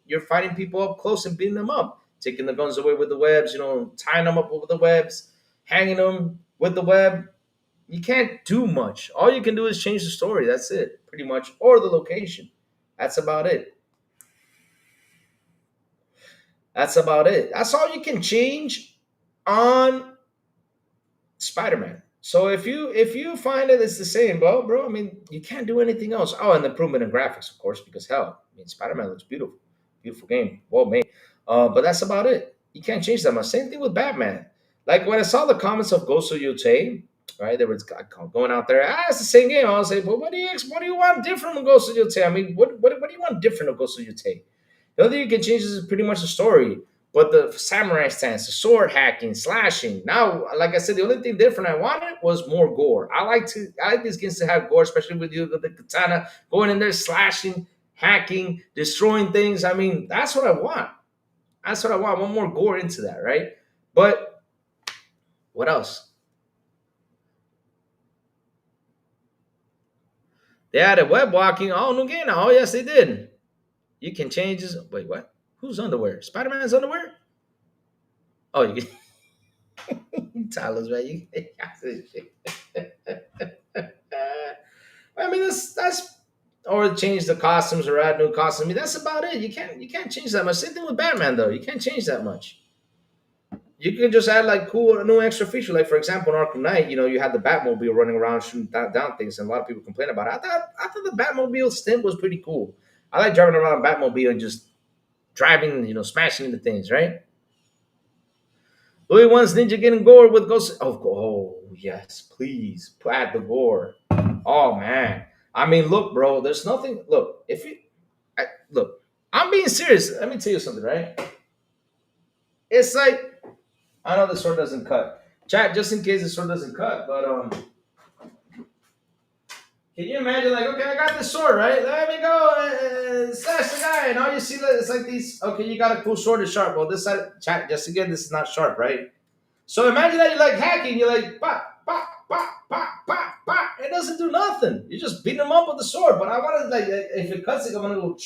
you're fighting people up close and beating them up, taking the guns away with the webs, tying them up with the webs, hanging them with the web. You can't do much. All you can do is change the story. That's it, pretty much, or the location. That's about it. That's about it. That's all you can change on Spider-Man. So if you find that it's the same, well, bro, I mean, you can't do anything else. Oh, and the improvement in graphics, of course, because hell, I mean, Spider-Man looks beautiful, beautiful game, well made. But that's about it. You can't change that much. Same thing with Batman. Like when I saw the comments of Ghost of Yotei, right? They were going out there. It's the same game. I was like, well, what do you want different on Ghost of Yotei? I mean, what do you want different on Ghost of Yotei? The only thing you can change is pretty much the story. But the samurai stance, the sword hacking, slashing. Now, like I said, the only thing different I wanted was more gore. I like these games to have gore, especially with you with the katana going in there, slashing, hacking, destroying things. I mean, that's what I want. That's what I want. I want more gore into that, right? But what else? They added web walking. Oh, no game. Oh, yes, they did. You can change this. Wait, what? Whose underwear? Spider Man's underwear? Oh, you can tell us, man. I mean, that's or change the costumes or add new costumes. I mean, that's about it. You can't change that much. Same thing with Batman, though. You can't change that much. You can just add like cool new extra feature. Like for example, in Arkham Knight, you had the Batmobile running around shooting down things, and a lot of people complain about it. I thought the Batmobile stint was pretty cool. I like driving around Batmobile and just driving, smashing into things, right? Louis wants Ninja getting gore with Ghost. Oh yes, please add the gore. Oh man, I mean, look, bro. There's nothing. Look, if you look, I'm being serious. Let me tell you something, right? It's like I know the sword doesn't cut. Chat, just in case the sword doesn't cut, but can you imagine, like, okay, I got this sword, right? Let me go and slash the guy, and all you see, it's like these. Okay, you got a cool sword, it's sharp. Well, this side, chat, just again, this is not sharp, right? So imagine that you're like hacking, you're like, pop, pop, pop, pop, pop, pop. It doesn't do nothing. You just beat them up with the sword. But I want to, like, if it cuts it, I'm gonna go,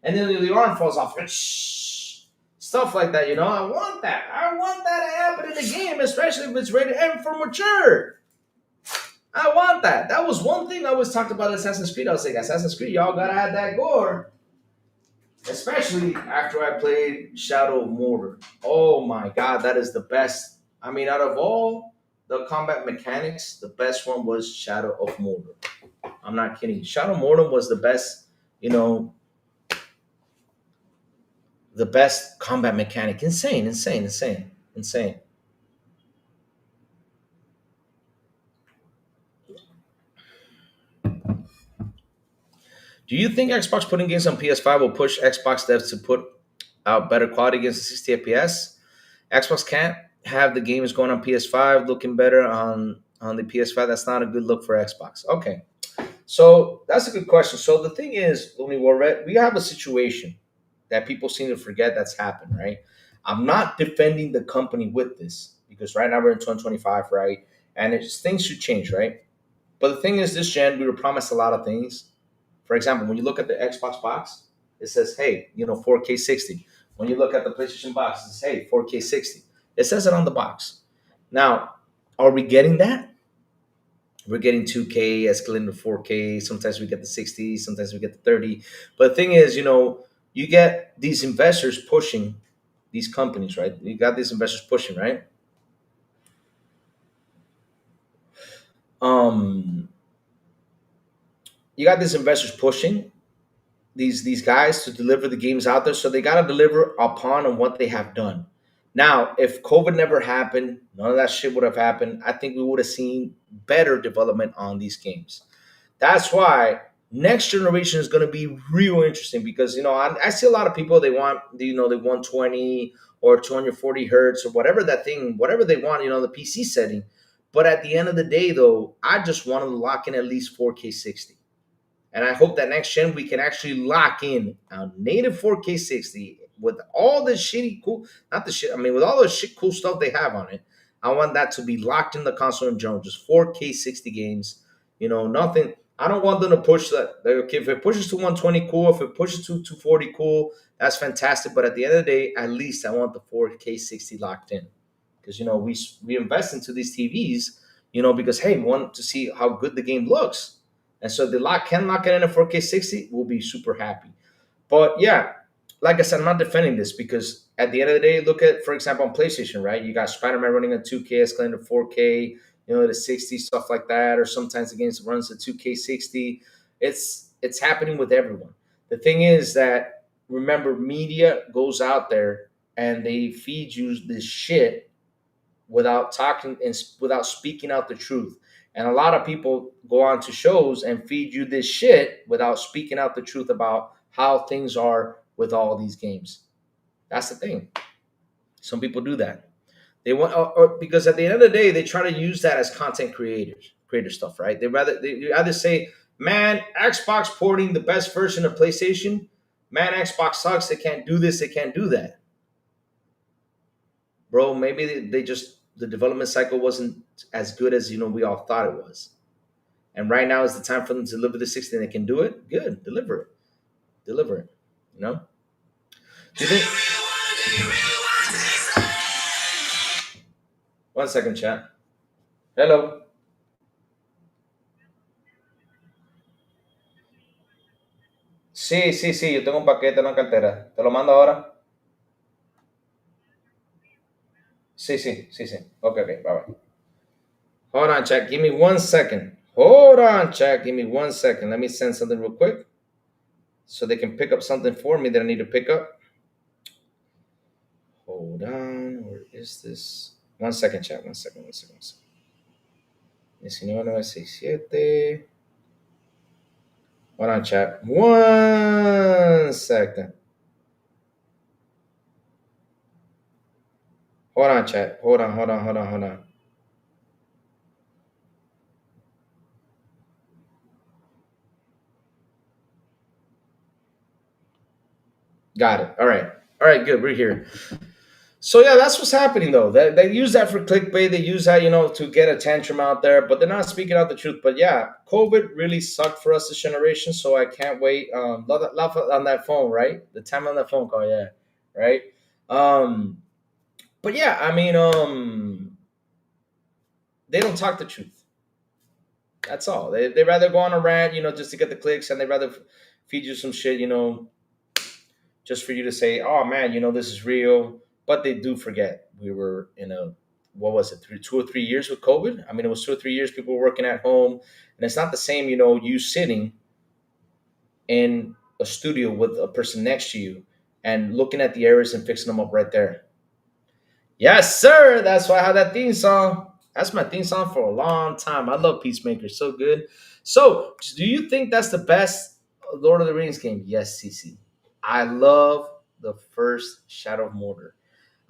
and then the arm falls off, stuff like that. I want that. I want that to happen in the game, especially if it's rated M for mature. I want that. That was one thing I always talked about Assassin's Creed. I was like, Assassin's Creed, y'all gotta add that gore. Especially after I played Shadow of Mordor. Oh my god, that is the best. I mean, out of all the combat mechanics, the best one was Shadow of Mordor. I'm not kidding. Shadow of Mordor was the best, the best combat mechanic. Insane, insane, insane, insane. Do you think Xbox putting games on PS5 will push Xbox devs to put out better quality against the 60 FPS? Xbox can't have the games going on PS5 looking better on the PS5. That's not a good look for Xbox. Okay, so that's a good question. So the thing is, when we have a situation that people seem to forget that's happened, right? I'm not defending the company with this because right now we're in 2025, right? And things should change, right? But the thing is, this gen, we were promised a lot of things. For example, when you look at the Xbox box, it says, hey, 4K 60. When you look at the PlayStation box, it says, hey, 4K 60. It says it on the box. Now, are we getting that? We're getting 2K escalating to 4K. Sometimes we get the 60, sometimes we get the 30. But the thing is, you get these investors pushing these companies, right? You got these investors pushing, right? You got these investors pushing these guys to deliver the games out there, so they got to deliver upon on what they have done. Now, if COVID never happened, none of that shit would have happened. I think we would have seen better development on these games. That's why next generation is going to be real interesting because I see a lot of people they want they 120 or 240 hertz or whatever that thing, whatever they want, the PC setting. But at the end of the day, though, I just want to lock in at least 4K 60. And I hope that next gen we can actually lock in a native 4K 60 with all the shitty cool, not the shit, I mean, with all the shit cool stuff they have on it. I want that to be locked in the console in general, just 4K 60 games. Nothing. I don't want them to push that. Okay, if it pushes to 120, cool. If it pushes to 240, cool. That's fantastic. But at the end of the day, at least I want the 4K 60 locked in. Because, we invest into these TVs, because, hey, we want to see how good the game looks. And so if they can lock it in at 4K 60, we'll be super happy. But yeah, like I said, I'm not defending this because at the end of the day, look at, for example, on PlayStation, right? You got Spider-Man running at 2K, escalating to 4K, to 60, stuff like that. Or sometimes the game runs at 2K 60. It's happening with everyone. The thing is that, remember, media goes out there and they feed you this shit without talking and without speaking out the truth. And a lot of people go on to shows and feed you this shit without speaking out the truth about how things are with all these games. That's the thing. Some people do that. They want, or because at the end of the day, they try to use that as content creator stuff, right? They either say, "Man, Xbox porting the best version of PlayStation." Man, Xbox sucks. They can't do this. They can't do that, bro. Maybe they just the development cycle wasn't as good as we all thought it was. And right now is the time for them to deliver the 60 and they can do it. Good, deliver it, deliver it. You know? Do you think? One second, chat. Hello. Sí, sí, sí, yo tengo un paquete en la cartera. ¿Te lo mando ahora? Sí, sí, sí, sí. Okay, okay, bye bye. Hold on, chat. Give me 1 second. Hold on, chat. Give me 1 second. Let me send something real quick so they can pick up something for me that I need to pick up. Hold on. Where is this? 1 second, chat. 1 second, 1 second, 1 second. 19967. Hold on, chat. 1 second. Hold on, chat. Hold on, hold on, hold on, hold on. Got it. All right. All right, good. We're here. So yeah, that's what's happening though. They use that for clickbait. They use that, to get a tantrum out there, but they're not speaking out the truth. But yeah, COVID really sucked for us this generation. So I can't wait. Love on that phone, right? The time on that phone call, yeah, right. Um, but yeah, I mean, they don't talk the truth. That's all. They rather go on a rant, just to get the clicks, and they rather feed you some shit, just for you to say, "Oh man, this is real." But they do forget we were in a what was it, 2 or 3 years with COVID? I mean, it was 2 or 3 years people were working at home, and it's not the same, you sitting in a studio with a person next to you and looking at the errors and fixing them up right there. Yes, sir. That's why I have that theme song. That's my theme song for a long time. I love Peacemaker. So good. So, do you think that's the best Lord of the Rings game? Yes, CC. I love the first Shadow of Mordor.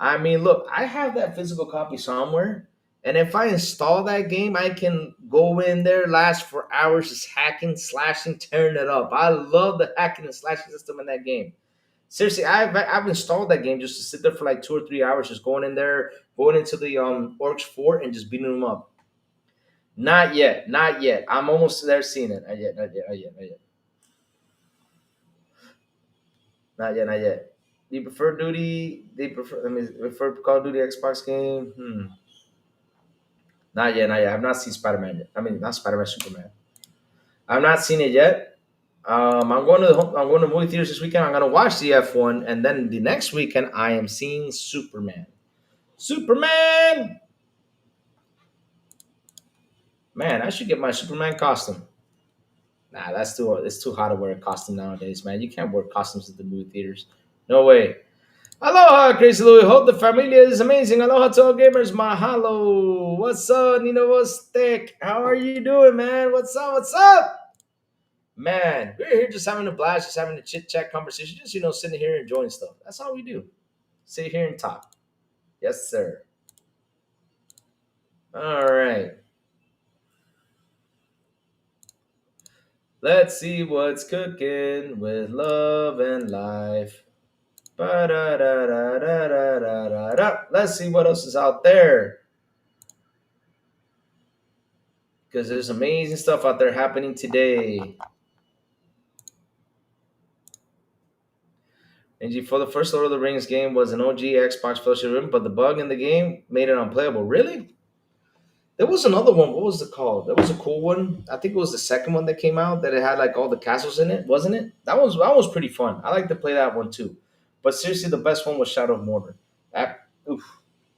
I mean, look, I have that physical copy somewhere. And if I install that game, I can go in there, last for hours, just hacking, slashing, tearing it up. I love the hacking and slashing system in that game. Seriously, I've installed that game just to sit there for like 2 or 3 hours, just going in there, going into the Orcs fort and just beating them up. Not yet, not yet. I'm almost there seeing it. Not yet, not yet, not yet, not yet. Not yet, not yet. Do you prefer Duty? They prefer. I mean, prefer Call of Duty Xbox game. Not yet, not yet. I've not seen Spider Man yet. I mean, not Spider Man, Superman. I've not seen it yet. I'm going to movie theaters this weekend. I'm going to watch the F1, and then the next weekend I am seeing Superman. Superman. Man, I should get my Superman costume. Nah, it's too hot to wear a costume nowadays, man. You can't wear costumes at the movie theaters. No way. Aloha, Crazy Louie. Hope the familia is amazing. Aloha to all gamers. Mahalo. What's up, Nino Stick? How are you doing, man? What's up? What's up? Man, we're here just having a blast, just having a chit chat conversation, just sitting here enjoying stuff. That's all we do. Sit here and talk. Yes, sir. All right. Let's see what's cooking with love and life. Ba-da-da-da-da-da-da-da. Let's see what else is out there. Because there's amazing stuff out there happening today. And for the first Lord of the Rings game was an OG Xbox Fellowship Rim, but the bug in the game made it unplayable. Really? There was another one. What was it called? That was a cool one. I think it was the second one that came out that it had like all the castles in it, wasn't it? That was pretty fun. I like to play that one too. But seriously, the best one was Shadow of Mordor. That, oof,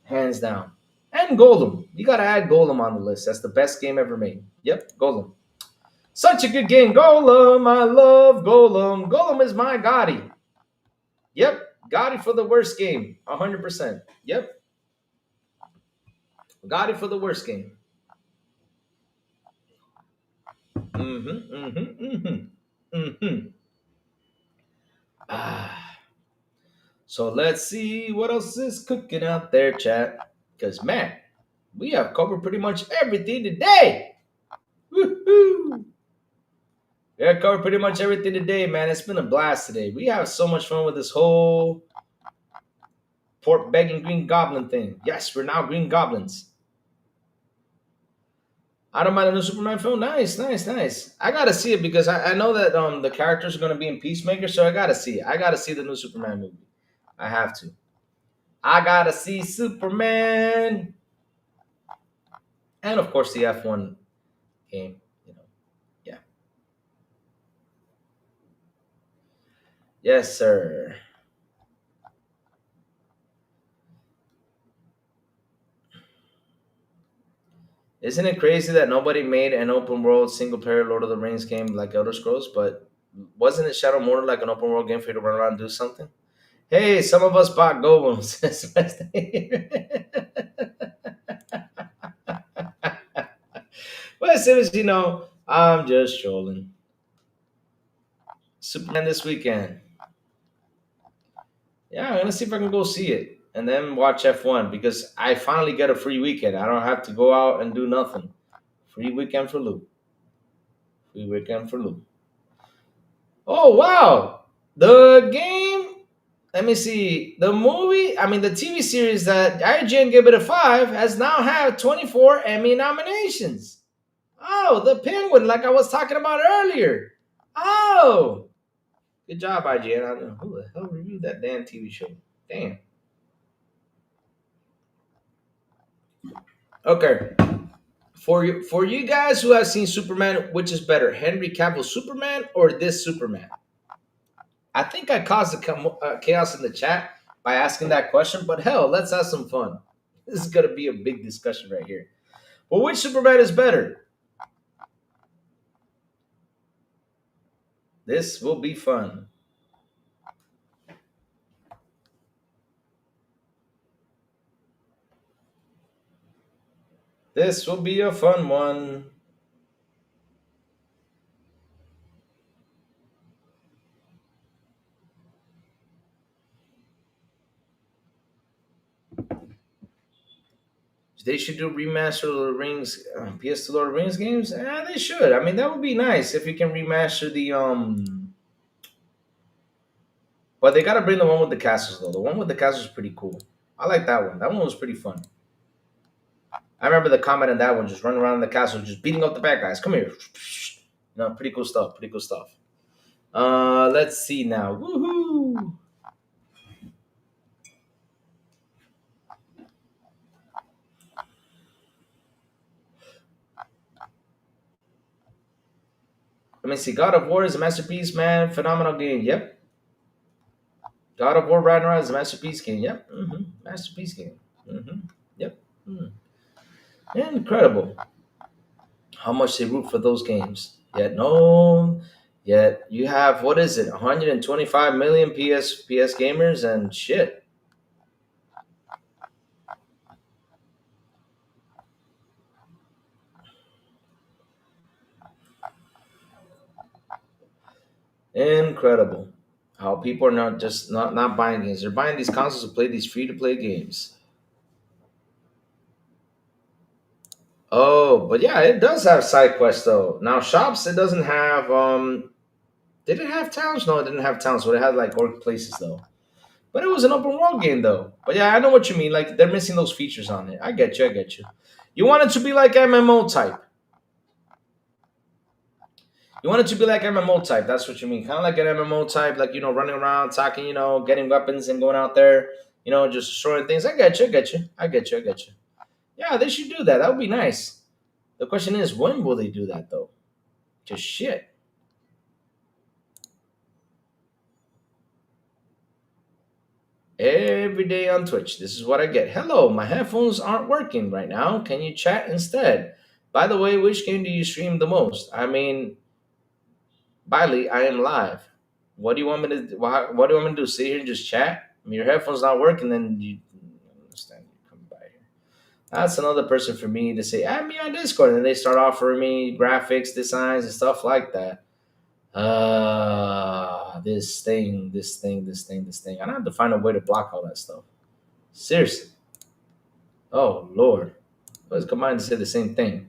hands down. And Golem. You gotta add Golem on the list. That's the best game ever made. Yep, Golem. Such a good game. Golem. I love Golem. Golem is my Gotti. Yep, Gotti for the worst game. 100%. Yep. Got it for the worst game. Mm-hmm. Mm-hmm. Mm-hmm. Mm-hmm. Ah. So let's see what else is cooking out there, chat. Because man, we have covered pretty much everything today. Woohoo! We have covered pretty much everything today, man. It's been a blast today. We have so much fun with this whole pork begging Green Goblin thing. Yes, we're now Green Goblins. I don't mind a new Superman film. Nice, nice, nice. I gotta see it because I know that the characters are gonna be in Peacemaker, so I gotta see it. I gotta see the new Superman movie. I have to. I gotta see Superman, and of course the F1 game. You know, yeah. Yes, sir. Isn't it crazy that nobody made an open world single player Lord of the Rings game like Elder Scrolls? But wasn't it Shadow Mordor like an open world game for you to run around and do something? Hey, some of us bought golems. Well, as soon as you know, I'm just trolling. Superman this weekend. Yeah, I'm gonna see if I can go see it and then watch F1 because I finally get a free weekend. I don't have to go out and do nothing. Free weekend for Lou. Free weekend for Lou. Oh wow, the game. Let me see. The movie. I mean, the TV series that IGN gave it a 5 has now had 24 Emmy nominations. Oh, the Penguin, like I was talking about earlier. Oh, good job, IGN. I don't know who the hell reviewed that damn TV show. Damn. Okay. For you guys who have seen Superman, which is better, Henry Cavill Superman or this Superman? I think I caused chaos in the chat by asking that question, but hell, let's have some fun. This is gonna be a big discussion right here. Well, which Superman is better? This will be fun. This will be a fun one. They should do remaster of the Rings, PS2 Lord of the Rings games. They should. I mean, that would be nice if you can remaster the. But they got to bring the one with the castles though. The one with the castles is pretty cool. I like that one. That one was pretty fun. I remember the comment in that one, just running around the castle, just beating up the bad guys. Come here. No, pretty cool stuff. Pretty cool stuff. Let's see now. Woohoo! Let me see. God of War is a masterpiece, man. Phenomenal game. Yep. God of War Ragnarok is a masterpiece game. Yep. Masterpiece game. Yep. Incredible. How much they root for those games. Yet no. Yet you have what is it? 125 million PS gamers and shit. Incredible. How people are not just not buying games. They're buying these consoles to play these free to play games. Oh, but yeah, it does have side quests though. Now shops it doesn't have did it have towns? No, it didn't have towns, but it had like orc places though. But it was an open world game though. But yeah, I know what you mean. Like they're missing those features on it. I get you, I get you. You want it to be like MMO type. You want it to be like MMO type. That's what you mean. Kind of like an MMO type, like running around, talking, getting weapons and going out there, just destroying things. I get you, I get you, I get you, I get you. Yeah, they should do that. That would be nice. The question is, when will they do that though? Just shit. Every day on Twitch. This is what I get. Hello, my headphones aren't working right now. Can you chat instead? By the way, which game do you stream the most? I mean, Biley, I am live. What do you want me to? What do you want me to do? Sit here and just chat? I mean, your headphones not working, then you understand. You come by here. That's another person for me to say, add me on Discord. And they start offering me graphics, designs, and stuff like that. This thing. I have to find a way to block all that stuff. Seriously. Oh, Lord. Let's combine to say the same thing.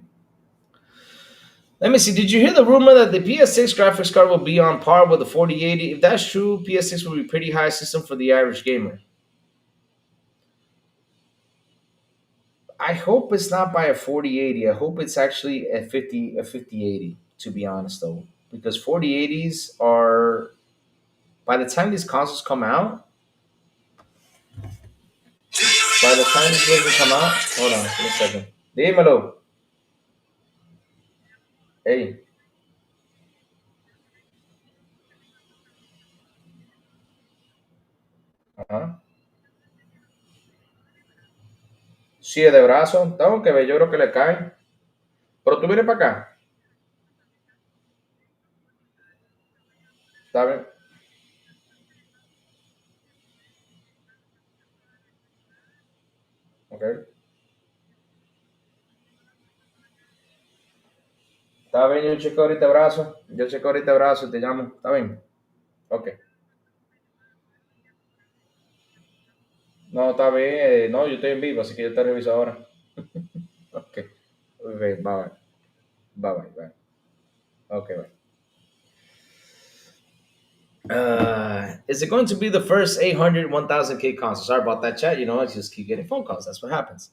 Let me see. Did you hear the rumor that the PS6 graphics card will be on par with the 4080? If that's true, PS6 will be pretty high system for the average gamer. I hope it's not by a 4080. I hope it's actually a 5080, to be honest though. Because 4080s are, by the time these consoles come out, by the time these ones come out, hold on, give me a second. Dímelo. Hey, ajá. Sí, de brazo. Tengo que ver, yo creo que le cae. Pero tú vienes para acá. Está bien. Ok. Está bien, yo checo ahorita brazo. Yo checo ahorita brazo y te llamo. Está bien. Ok. No, está bien. No, yo estoy en vivo, así que yo te reviso ahora. Ok. Ok, bye bye. Bye bye. Bye. Ok, bye. Is it going to be the first 800, 1000K console? Sorry about that, chat. You know, I just keep getting phone calls. That's what happens.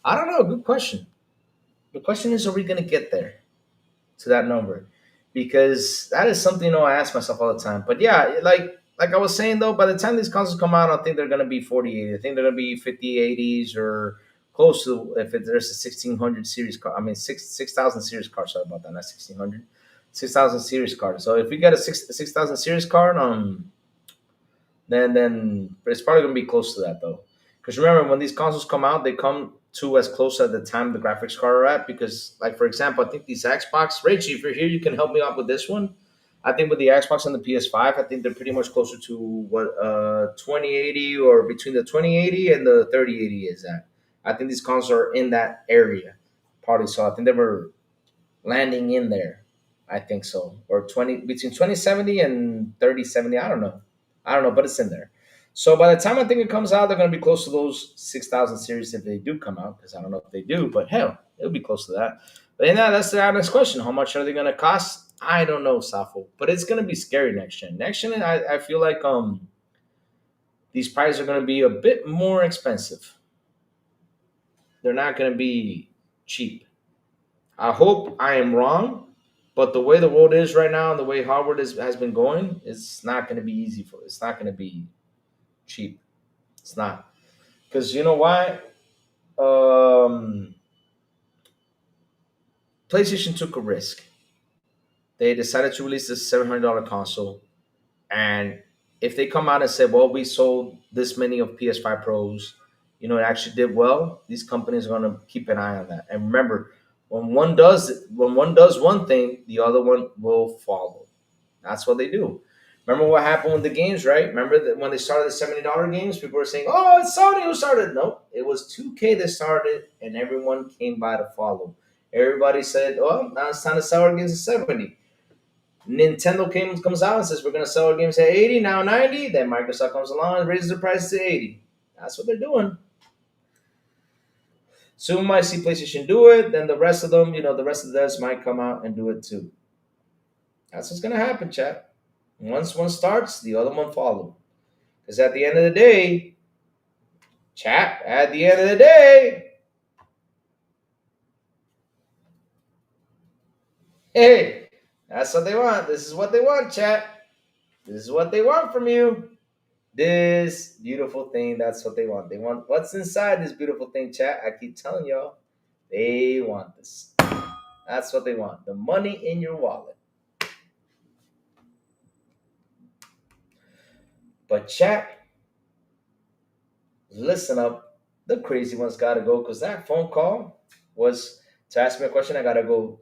I don't know. Good question. The question is, are we going to get there to that number? Because that is something, I ask myself all the time. But yeah, like I was saying though, by the time these consoles come out, I don't think they're going to be 4080. I think they're going to be 5080s or close to, if there's a 1600 series card. I mean, 6000 series card. Sorry about that, not 1600. 6000 series card. So if we get a 6000 series card, then it's probably gonna be close to that though. Because remember, when these consoles come out, they come to as close at the time the graphics card are at. Because, like for example, I think these Xbox, Rachie, if you're here, you can help me out with this one. I think with the Xbox and the PS5, I think they're pretty much closer to what 2080 or between the 2080 and the 3080 is at. I think these consoles are in that area, probably. So I think they were landing in there. I think so, or 20 between 2070 and 3070. I don't know, but it's in there. So by the time I think it comes out, they're going to be close to those 6000 series if they do come out. Because I don't know if they do, but hell, it'll be close to that. But yeah, that's the next question. How much are they going to cost? I don't know, Safo, but it's going to be scary next gen. Next gen, I feel like these prices are going to be a bit more expensive. They're not going to be cheap. I hope I am wrong, but the way the world is right now and the way Harvard has been going, it's not going to be easy for. It's not going to be cheap. It's not, because you know why? Um, PlayStation took a risk. They decided to release this $700 console, and if they come out and say, "Well, we sold this many of PS5 Pros," it actually did well. These companies are going to keep an eye on that. And remember, when one does one thing, the other one will follow. That's what they do. Remember what happened with the games, right? Remember that when they started the $70 games, people were saying, "Oh, it's Sony who started." No, it was 2K that started, and everyone came by to follow. Everybody said, "Oh, now it's time to sell our games at 70." Nintendo comes out and says, "We're gonna sell our games at 80, now 90." Then Microsoft comes along and raises the price to 80. That's what they're doing. Soon we might see PlayStation do it. Then the rest of them, the rest of the devs might come out and do it too. That's what's gonna happen, chat. Once one starts, the other one follow. Because at the end of the day, chat, at the end of the day, hey, that's what they want. This is what they want, chat. This is what they want from you. This beautiful thing, that's what they want. They want what's inside this beautiful thing, chat. I keep telling y'all, they want this. That's what they want. The money in your wallet. But chat, listen up. The crazy ones gotta go because that phone call was to ask me a question. I gotta go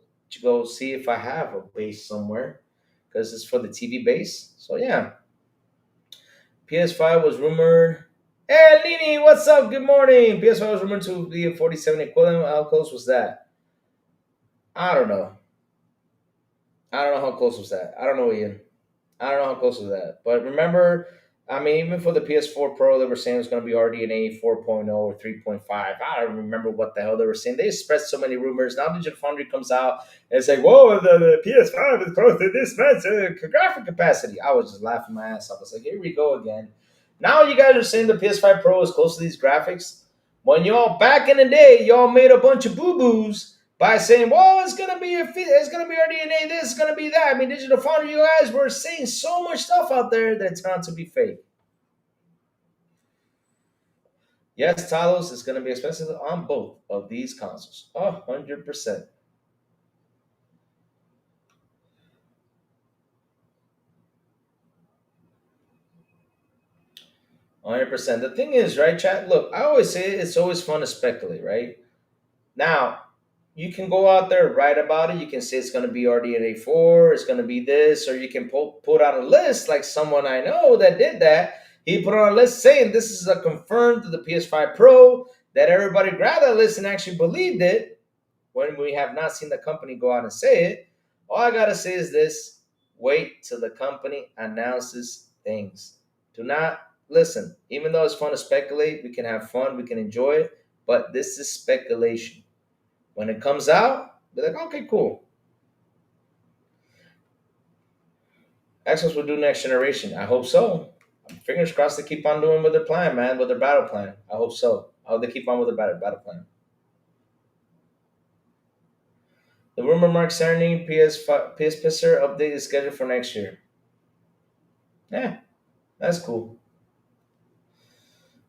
see if I have a base somewhere because it's for the TV base. So yeah, PS5 was rumored. Hey, Lini, what's up? Good morning. PS5 was rumored to be a 47 equivalent. How close was that? I don't know. I don't know how close was that. I don't know, Ian. I don't know how close was that. But remember, I mean, even for the PS4 Pro, they were saying it was going to be RDNA 4.0 or 3.5. I don't remember what the hell they were saying. They spread so many rumors. Now Digital Foundry comes out and it's like, whoa, the PS5 is close to this much graphic capacity. I was just laughing my ass off. I was like, here we go again. Now you guys are saying the PS5 Pro is close to these graphics. When y'all back in the day, y'all made a bunch of boo boos by saying, "Well, it's gonna be our DNA. This is gonna be that." I mean, Digital Foundry, you guys were saying so much stuff out there that turned out to be fake. Yes, Talos is gonna be expensive on both of these consoles. 100%. 100%. The thing is, right, chat? Look, I always say it's always fun to speculate, right? Now, you can go out there and write about it. You can say it's going to be RDNA 4, it's going to be this, or you can put out a list like someone I know that did that. He put on a list saying this is a confirmed to the PS5 Pro, that everybody grabbed that list and actually believed it when we have not seen the company go out and say it. All I got to say is this: wait till the company announces things. Do not listen. Even though it's fun to speculate, we can have fun, we can enjoy it, but this is speculation. When it comes out, be like, okay, cool. Xbox will do next generation. I hope so. Fingers crossed they keep on doing with their plan, man, with their battle plan. I hope so. I hope they keep on with their battle plan. The rumor Mark Cerny PS Pisser update is scheduled for next year. Yeah, that's cool.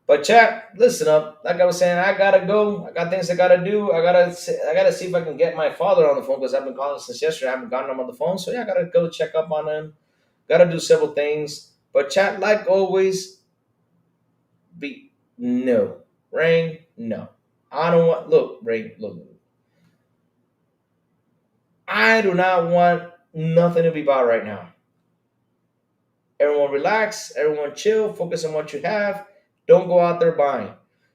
But chat, listen up. Like I was saying, I gotta go. I got things I gotta do. I gotta see if I can get my father on the phone because I've been calling since yesterday. I haven't gotten him on the phone, so yeah, I gotta go check up on him. Gotta do several things. But chat, like always, be no. Rain, no. I don't want look, Rain, look. I do not want nothing to be bought right now. Everyone relax, everyone chill, focus on what you have. Don't go out there buying.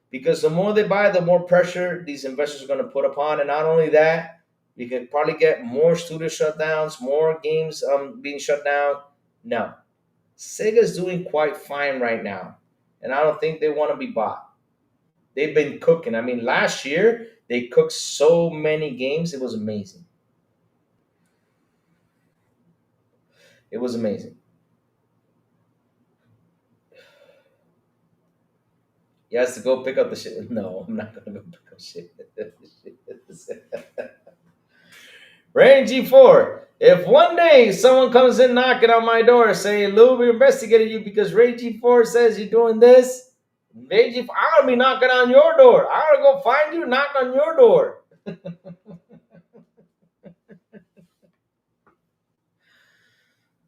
Because the more they buy, the more pressure these investors are going to put upon. And not only that, we could probably get more studio shutdowns, more games being shut down. No. Sega's doing quite fine right now. And I don't think they want to be bought. They've been cooking. I mean, last year, they cooked so many games. It was amazing. It was amazing. He has to go pick up the shit. No, I'm not gonna go pick up shit. Rain G4. If one day someone comes in knocking on my door saying, Lou, we investigated you because Ray G4 says you're doing this, Ray G4, I'm gonna be knocking on your door. I'm gonna go find you, knock on your door.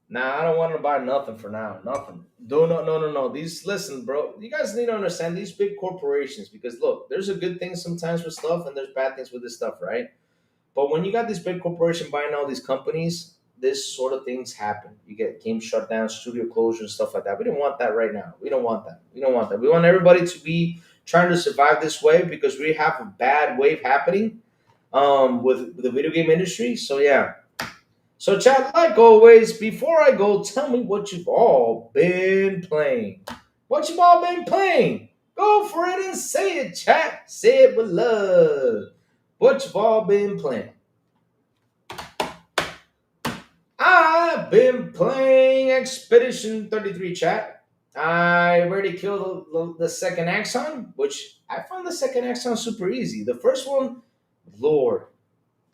Nah, I don't want to buy nothing for now. Nothing. Do no, no, no, no. These listen, bro. You guys need to understand these big corporations because look, there's a good thing sometimes with stuff, and there's bad things with this stuff, right? But when you got this big corporation buying all these companies, this sort of things happen. You get game shutdowns, studio closures, stuff like that. We don't want that right now. We don't want that. We don't want that. We want everybody to be trying to survive this wave because we have a bad wave happening with the video game industry. So yeah. So chat, like always, before I go, tell me what you've all been playing. What you've all been playing. Go for it and say it, chat. Say it with love. What you've all been playing. I've been playing Expedition 33, chat. I already killed the second Axon, which I found the second Axon super easy. The first one, Lord,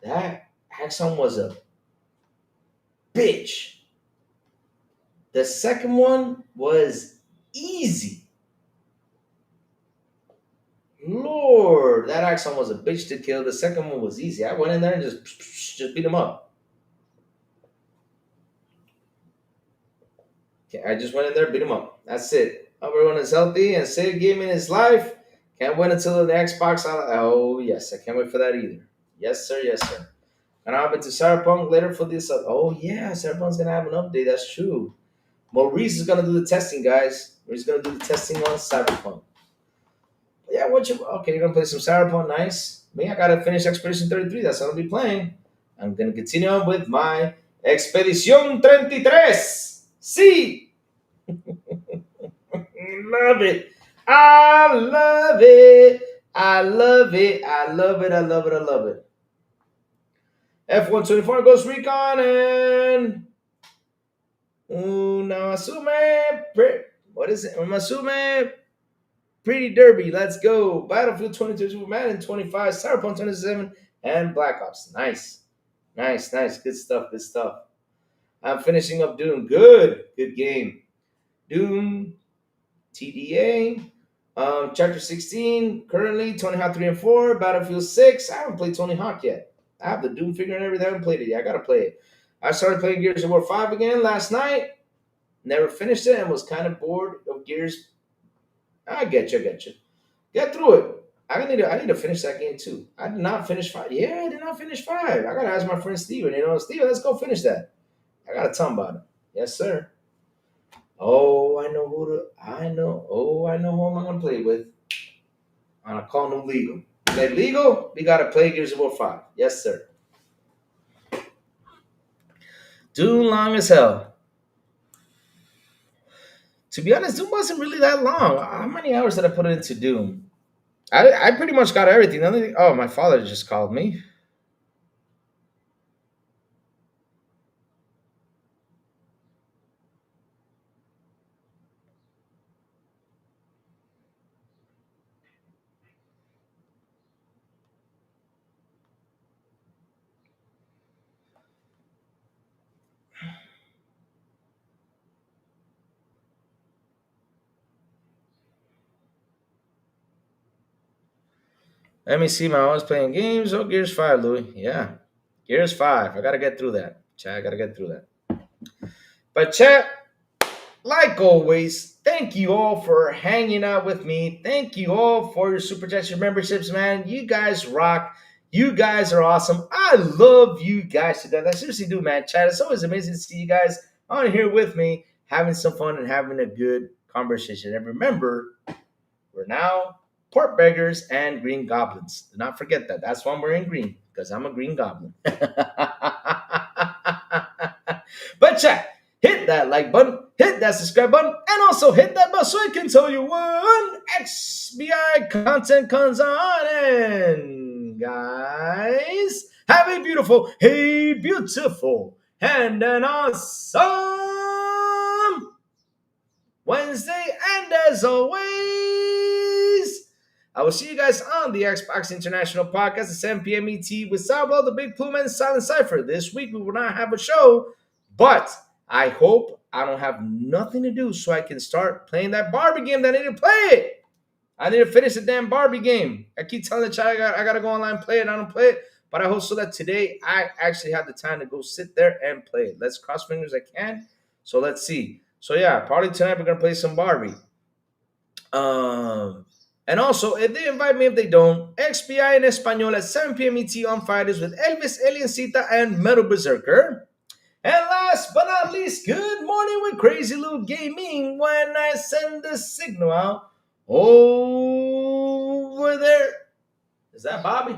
that Axon was a bitch. The second one was easy. Lord, that Axon was a bitch to kill. The second one was easy. I went in there and just beat him up. Okay, I just went in there, beat him up. That's it. Everyone is healthy and safe gaming is life. Can't wait until the Xbox. Oh yes, I can't wait for that either. Yes sir, yes sir. And I'll be to Cyberpunk later for this. Oh yeah, Cyberpunk's gonna have an update. That's true. Maurice is gonna do the testing, guys. Maurice is gonna do the testing on Cyberpunk. Yeah, what you okay? You're gonna play some Cyberpunk, nice. Me, I gotta finish Expedition 33. That's what I'll be playing. I'm gonna continue on with my Expedition 33. See, love it. I love it. I love it. I love it. I love it. I love it. F-124 Ghost Recon and Unasume. What is it? Unasume Pretty Derby. Let's go. Battlefield 22, Madden 25, Cyberpunk 27, and Black Ops. Nice. Nice, nice. Good stuff. Good stuff. I'm finishing up Doom. Good. Good game. Doom, TDA, Chapter 16, currently Tony Hawk 3 and 4, Battlefield 6. I haven't played Tony Hawk yet. I have the Doom figure and everything. I haven't played it yet. I gotta play it. I started playing Gears of War 5 again last night. Never finished it and was kind of bored of Gears. I get you, I get you. Get through it. I need to finish that game too. I did not finish 5. Yeah, I did not finish 5. I gotta ask my friend Steven. Steven, let's go finish that. I gotta tell him about it. Yes, sir. Oh, I know who to. I know. Oh, I know who I'm gonna play with. I'm gonna call him legal. Like legal, we gotta play Gears of War 5. Yes, sir. Doom long as hell. To be honest, Doom wasn't really that long. How many hours did I put into Doom? I pretty much got everything. The only thing, oh, my father just called me. Let me see. My I was playing games. Oh, Gears 5, Louis. Yeah, Gears 5. I gotta get through that. Chat, I gotta get through that. But chat, like always, thank you all for hanging out with me. Thank you all for your super chats, your memberships, man. You guys rock. You guys are awesome. I love you guys to death. I seriously do, man. Chat, it's always amazing to see you guys on here with me, having some fun and having a good conversation. And remember, we're now pork beggars and green goblins. Do not forget that. That's why I'm wearing green, because I'm a green goblin. But chat, hit that like button, hit that subscribe button, and also hit that bell so I can tell you when XBI content comes on. And guys, have a beautiful, and an awesome Wednesday. And as always, I will see you guys on the Xbox International Podcast at 7 p.m. ET with Salvo, the Big Plume, and Silent Cypher. This week we will not have a show, but I hope I don't have nothing to do so I can start playing that Barbie game that I need to play it. I need to finish the damn Barbie game. I keep telling the child I got to go online and play it. I don't play it, but I hope so that today I actually have the time to go sit there and play it. Let's cross fingers I can. So let's see. So yeah, probably tonight we're going to play some Barbie. And also, if they invite me, if they don't, XPI in Espanol at 7 p.m. ET on Fridays with Elvis, Aliencita, and Metal Berserker. And last but not least, good morning with Crazy Little Gaming when I send the signal out over there. Is that Bobby?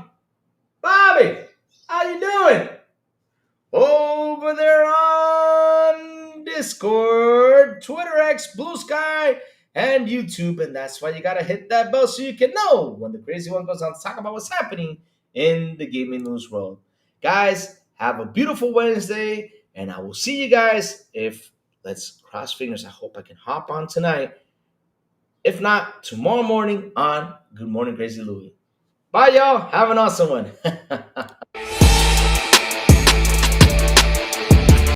Bobby, how you doing? Over there on Discord, Twitter X, Blue Sky, and YouTube. And that's why you gotta hit that bell so you can know when the crazy one goes on to talk about what's happening in the gaming news world. Guys, have a beautiful Wednesday, and I will see you guys if, let's cross fingers, I hope I can hop on tonight. If not, tomorrow morning on Good Morning Crazy Louie. Bye, y'all. Have an awesome one.